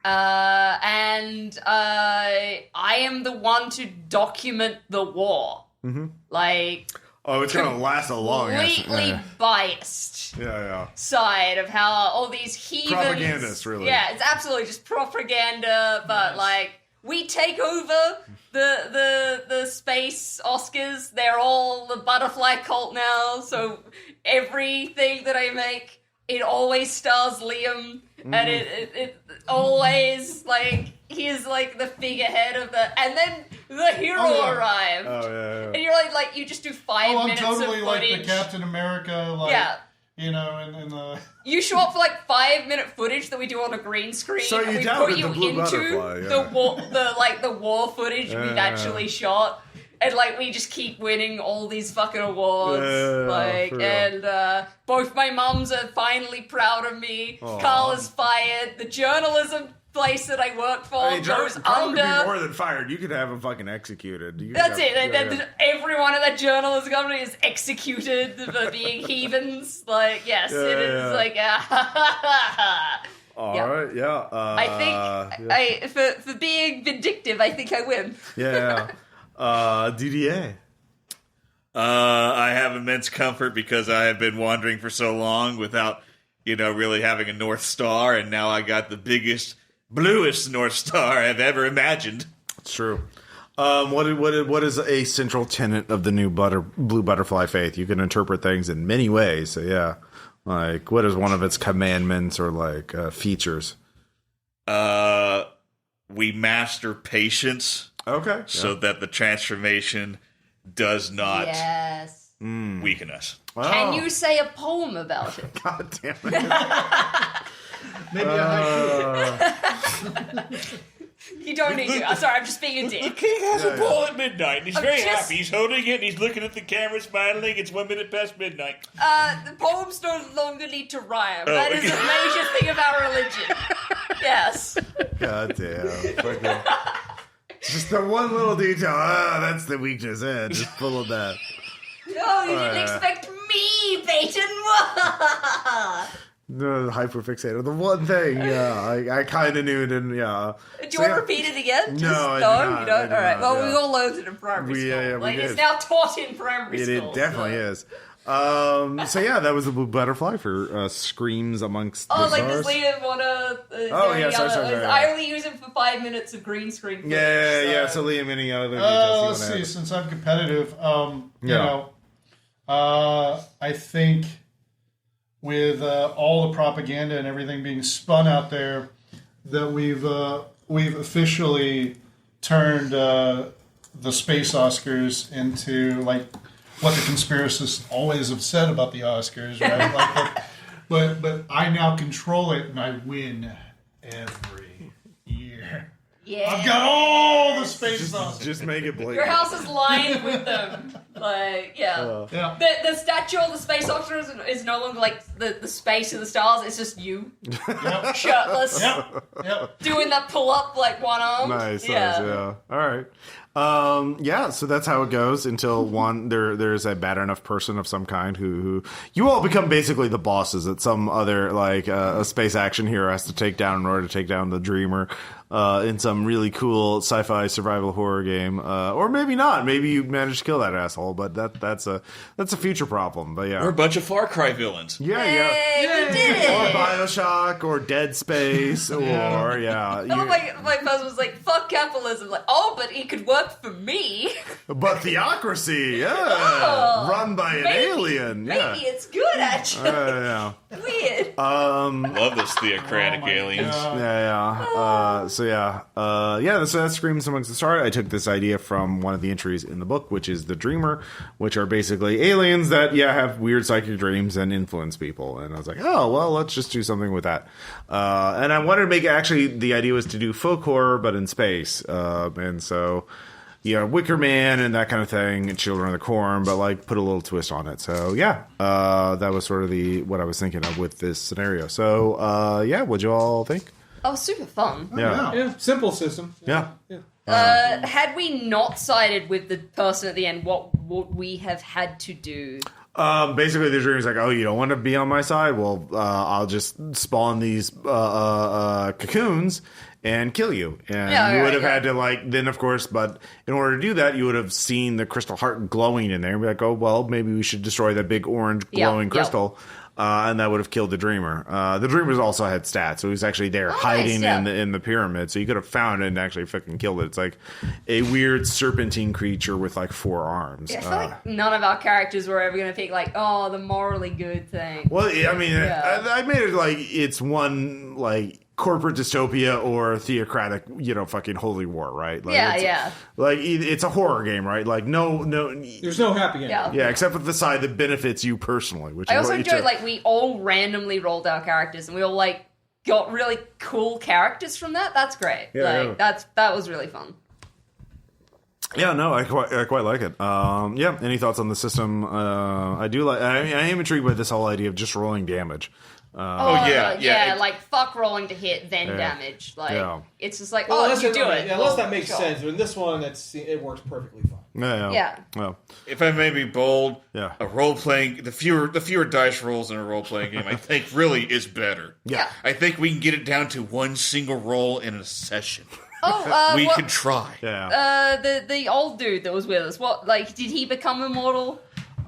And I am the one to document the war. Mm-hmm. Like, Oh, it's gonna last a long completely biased Yeah. side of how all these heathens... Propagandist, really. Yeah, it's absolutely just propaganda, but like, we take over the space Oscars. They're all the butterfly cult now, so everything that I make, it always stars Liam, and it always, like, he's like the figurehead of the... And then the hero arrived. Oh, yeah. And you're like, you just do 5 I'm minutes totally of like footage. the Captain America, like, you know, and the... You show up for like 5-minute footage that we do on a green screen. So and you we doubted put you the blue into butterfly, the war footage we've actually shot. And like we just keep winning all these fucking awards. For real. And both my mums are finally proud of me. Aw. Carl is fired. The journalism place that I work for goes Carl could under. be more than fired. You could have him fucking executed. That's it. Everyone at that journalism company is executed for being heathens. Like, yes, it is like, All right, yeah. I think, for being vindictive, I think I win. Yeah. DDA. I have immense comfort because I have been wandering for so long without, really having a North Star, and now I got the biggest, bluest North Star I've ever imagined. It's true. What is a central tenet of the new blue butterfly faith? You can interpret things in many ways. So yeah, like what is one of its commandments or like features? We master patience. Okay. So that the transformation does not Yes. weaken us. Can you say a poem about it? God damn it. Maybe You don't need to. I'm sorry, I'm just being a dick. King has a ball at midnight, and he's very just- happy. He's holding it, and he's looking at the camera, smiling. It's 1 minute past midnight. The poems no longer need to rhyme. That is a major thing of our religion. Yes. God damn. Fucking- Just the one little detail. That's the weakness. Just full of that. No, you didn't expect me, Peyton. The hyperfixator. The one thing. Yeah, I kind of knew it. And yeah. Do you want to repeat it again? No, I do not. You don't. All right. I do Well, not, we all learned it in primary school. Yeah, we It's did. now taught in primary school. It definitely is. So yeah, that was the blue butterfly for screams amongst the Like stars. does Liam want to? Sorry. I only use him for 5 minutes of green screen. Footage, Yeah. So Liam, any other details? let's see. Since I'm competitive, I think with all the propaganda and everything being spun out there, that we've officially turned the space Oscars into like what the conspiracists always have said about the Oscars, right? But I now control it and I win every year. Yeah. I've got all the space Oscars. Just make it blatant. Your house is lined with them. Like, yeah. Yeah. The statue of the space Oscars is no longer like the space of the stars. It's just you, Yep. shirtless, Yep. doing that pull up like one arm. Nice. Yeah. All right. So that's how it goes until there's a bad enough person of some kind who you all become basically the bosses that some other like a space action hero has to take down in order to take down the Dreamer in some really cool sci-fi survival horror game, or maybe not. Maybe you managed to kill that asshole, but that's a future problem. But yeah, We're a bunch of Far Cry villains. yeah. Hey, we did Or it! Bioshock, or Dead Space, or My husband was like, "Fuck capitalism!" Like, oh, but it could work for me. But Theocracy, run by an alien, Maybe it's good actually. yeah. Weird. Love those theocratic aliens. So that screams amongst the stars. I took this idea from one of the entries in the book, which is the Dreamer, which are basically aliens that have weird psychic dreams and influence people. And I was like, oh well, let's just do something with that. And I wanted to make the idea was to do folk horror, but in space. And so Wicker Man and that kind of thing, and Children of the Corn, but like put a little twist on it. So yeah, that was sort of what I was thinking of with this scenario. So yeah, what'd you all think? Oh, super fun. Yeah, simple system. Yeah. Had we not sided with the person at the end, what would we have had to do? Basically, the dream is like, oh, you don't want to be on my side? Well, I'll just spawn these cocoons and kill you. And you would have had to, like, then, of course, but in order to do that, you would have seen the crystal heart glowing in there and be like, oh, well, maybe we should destroy that big orange glowing crystal. And that would have killed the dreamer. The dreamers also had stats, so he was actually there hiding in the pyramid. So you could have found it and actually fucking killed it. It's like a weird serpentine creature with like 4 arms. Yeah, I feel like none of our characters were ever going to pick like, the morally good thing. Well, I mean, I made it like it's one like corporate dystopia or theocratic, fucking holy war, right? Like, like it's a horror game, right? Like no, there's no happy ending. Yeah, except for the side that benefits you personally. Which I also enjoyed like we all randomly rolled our characters and we all like got really cool characters from that. That's great. That was really fun. Yeah, no, I quite like it. Any thoughts on the system? I do like. I am intrigued by this whole idea of just rolling damage. Like fuck rolling to hit, then damage. Like it's just like, you do it. Yeah, unless that makes sense. But in this one, it works perfectly fine. Yeah. If I may be bold, a role playing the fewer dice rolls in a role playing game, I think really is better. Yeah, I think we can get it down to one single roll in a session. We can try. Yeah. The old dude that was with us. Did he become immortal?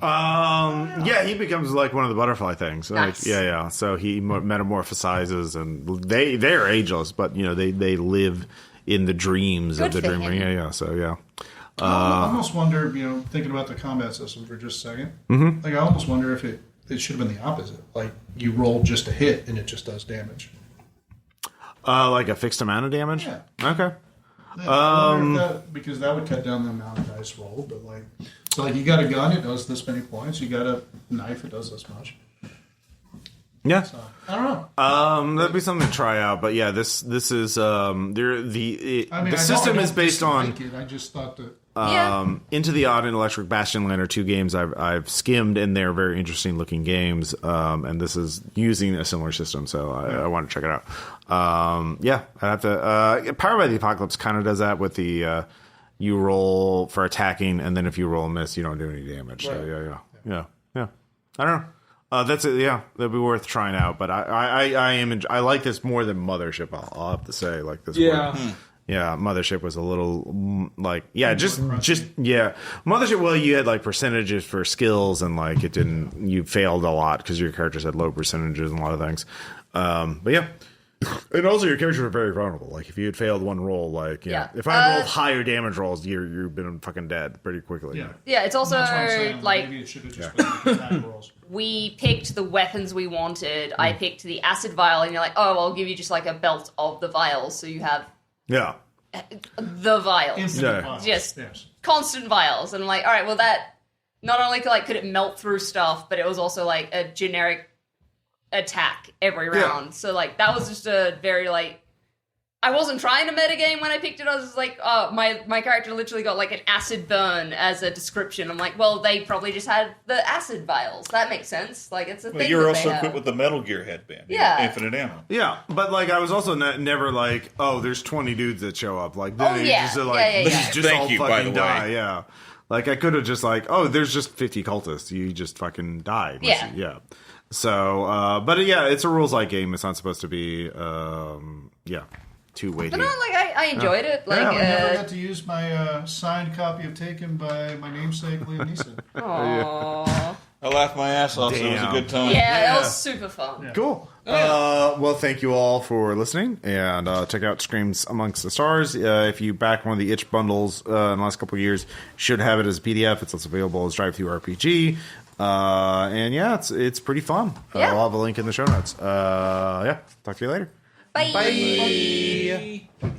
He becomes like one of the butterfly things. Nice. Like, so he metamorphosizes, and they're ageless, but they live in the dreams of the dreamer. Him. So I almost wonder, thinking about the combat system for just a second. Mm-hmm. Like I almost wonder if it should have been the opposite. Like you roll just a hit and it just does damage. Like a fixed amount of damage. Yeah. Okay. Because that would cut down the amount of dice rolled, but like you got a gun, it does this many points. You got a knife, it does this much. Yeah. So, I don't know. That'd be something to try out. But yeah, this is the system is based on. I just thought that. Into the Odd and Electric Bastion Land are 2 games I've skimmed, and they're very interesting looking games. And this is using a similar system, so I want to check it out. I have to. Powered by the Apocalypse kind of does that with the you roll for attacking, and then if you roll a miss, you don't do any damage. Right. So yeah. I don't know. That's it. Yeah, that'd be worth trying out. But I like this more than Mothership. I'll have to say, like this. Yeah. Yeah, Mothership was a little Mothership. Well, you had like percentages for skills, and like you failed a lot because your characters had low percentages and a lot of things. But yeah, and also your characters were very vulnerable. Like if you had failed one roll, if I had rolled higher damage rolls, you've been fucking dead pretty quickly. Yeah, it's also like maybe it should have just been attack rolls. We picked the weapons we wanted. I picked the acid vial, and you're like, oh, I'll give you just like a belt of the vials, so you have. Yeah. The vials. Infinite vials. Just constant vials. And I'm like, all right, well, that not only could it melt through stuff, but it was also like a generic attack every round. Yeah. So like that was just a very like I wasn't trying to metagame when I picked it. I was just like, oh, my character literally got like an acid burn as a description. I'm like, well, they probably just had the acid vials. That makes sense. Like it's a thing. You're also equipped with the Metal Gear headband. Yeah, infinite ammo. Yeah, but like I was also never like, oh, there's 20 dudes that show up. Like, just all you, fucking die. Yeah, like I could have just like, oh, there's just 50 cultists. You just fucking die. Yeah. So, but yeah, it's a rules like game. It's not supposed to be, too weighty. But no, like I enjoyed it. Like I never got to use my signed copy of Taken by my namesake Liam Neeson. Aww. I laughed my ass off. So it was a good time. Yeah, that was super fun. Yeah. Cool. Well, thank you all for listening, and check out Screams Amongst the Stars. If you back one of the itch bundles in the last couple of years, should have it as a PDF. It's also available as Drive-Thru RPG. And yeah, it's pretty fun. I'll have a link in the show notes. Talk to you later. Bye. Bye.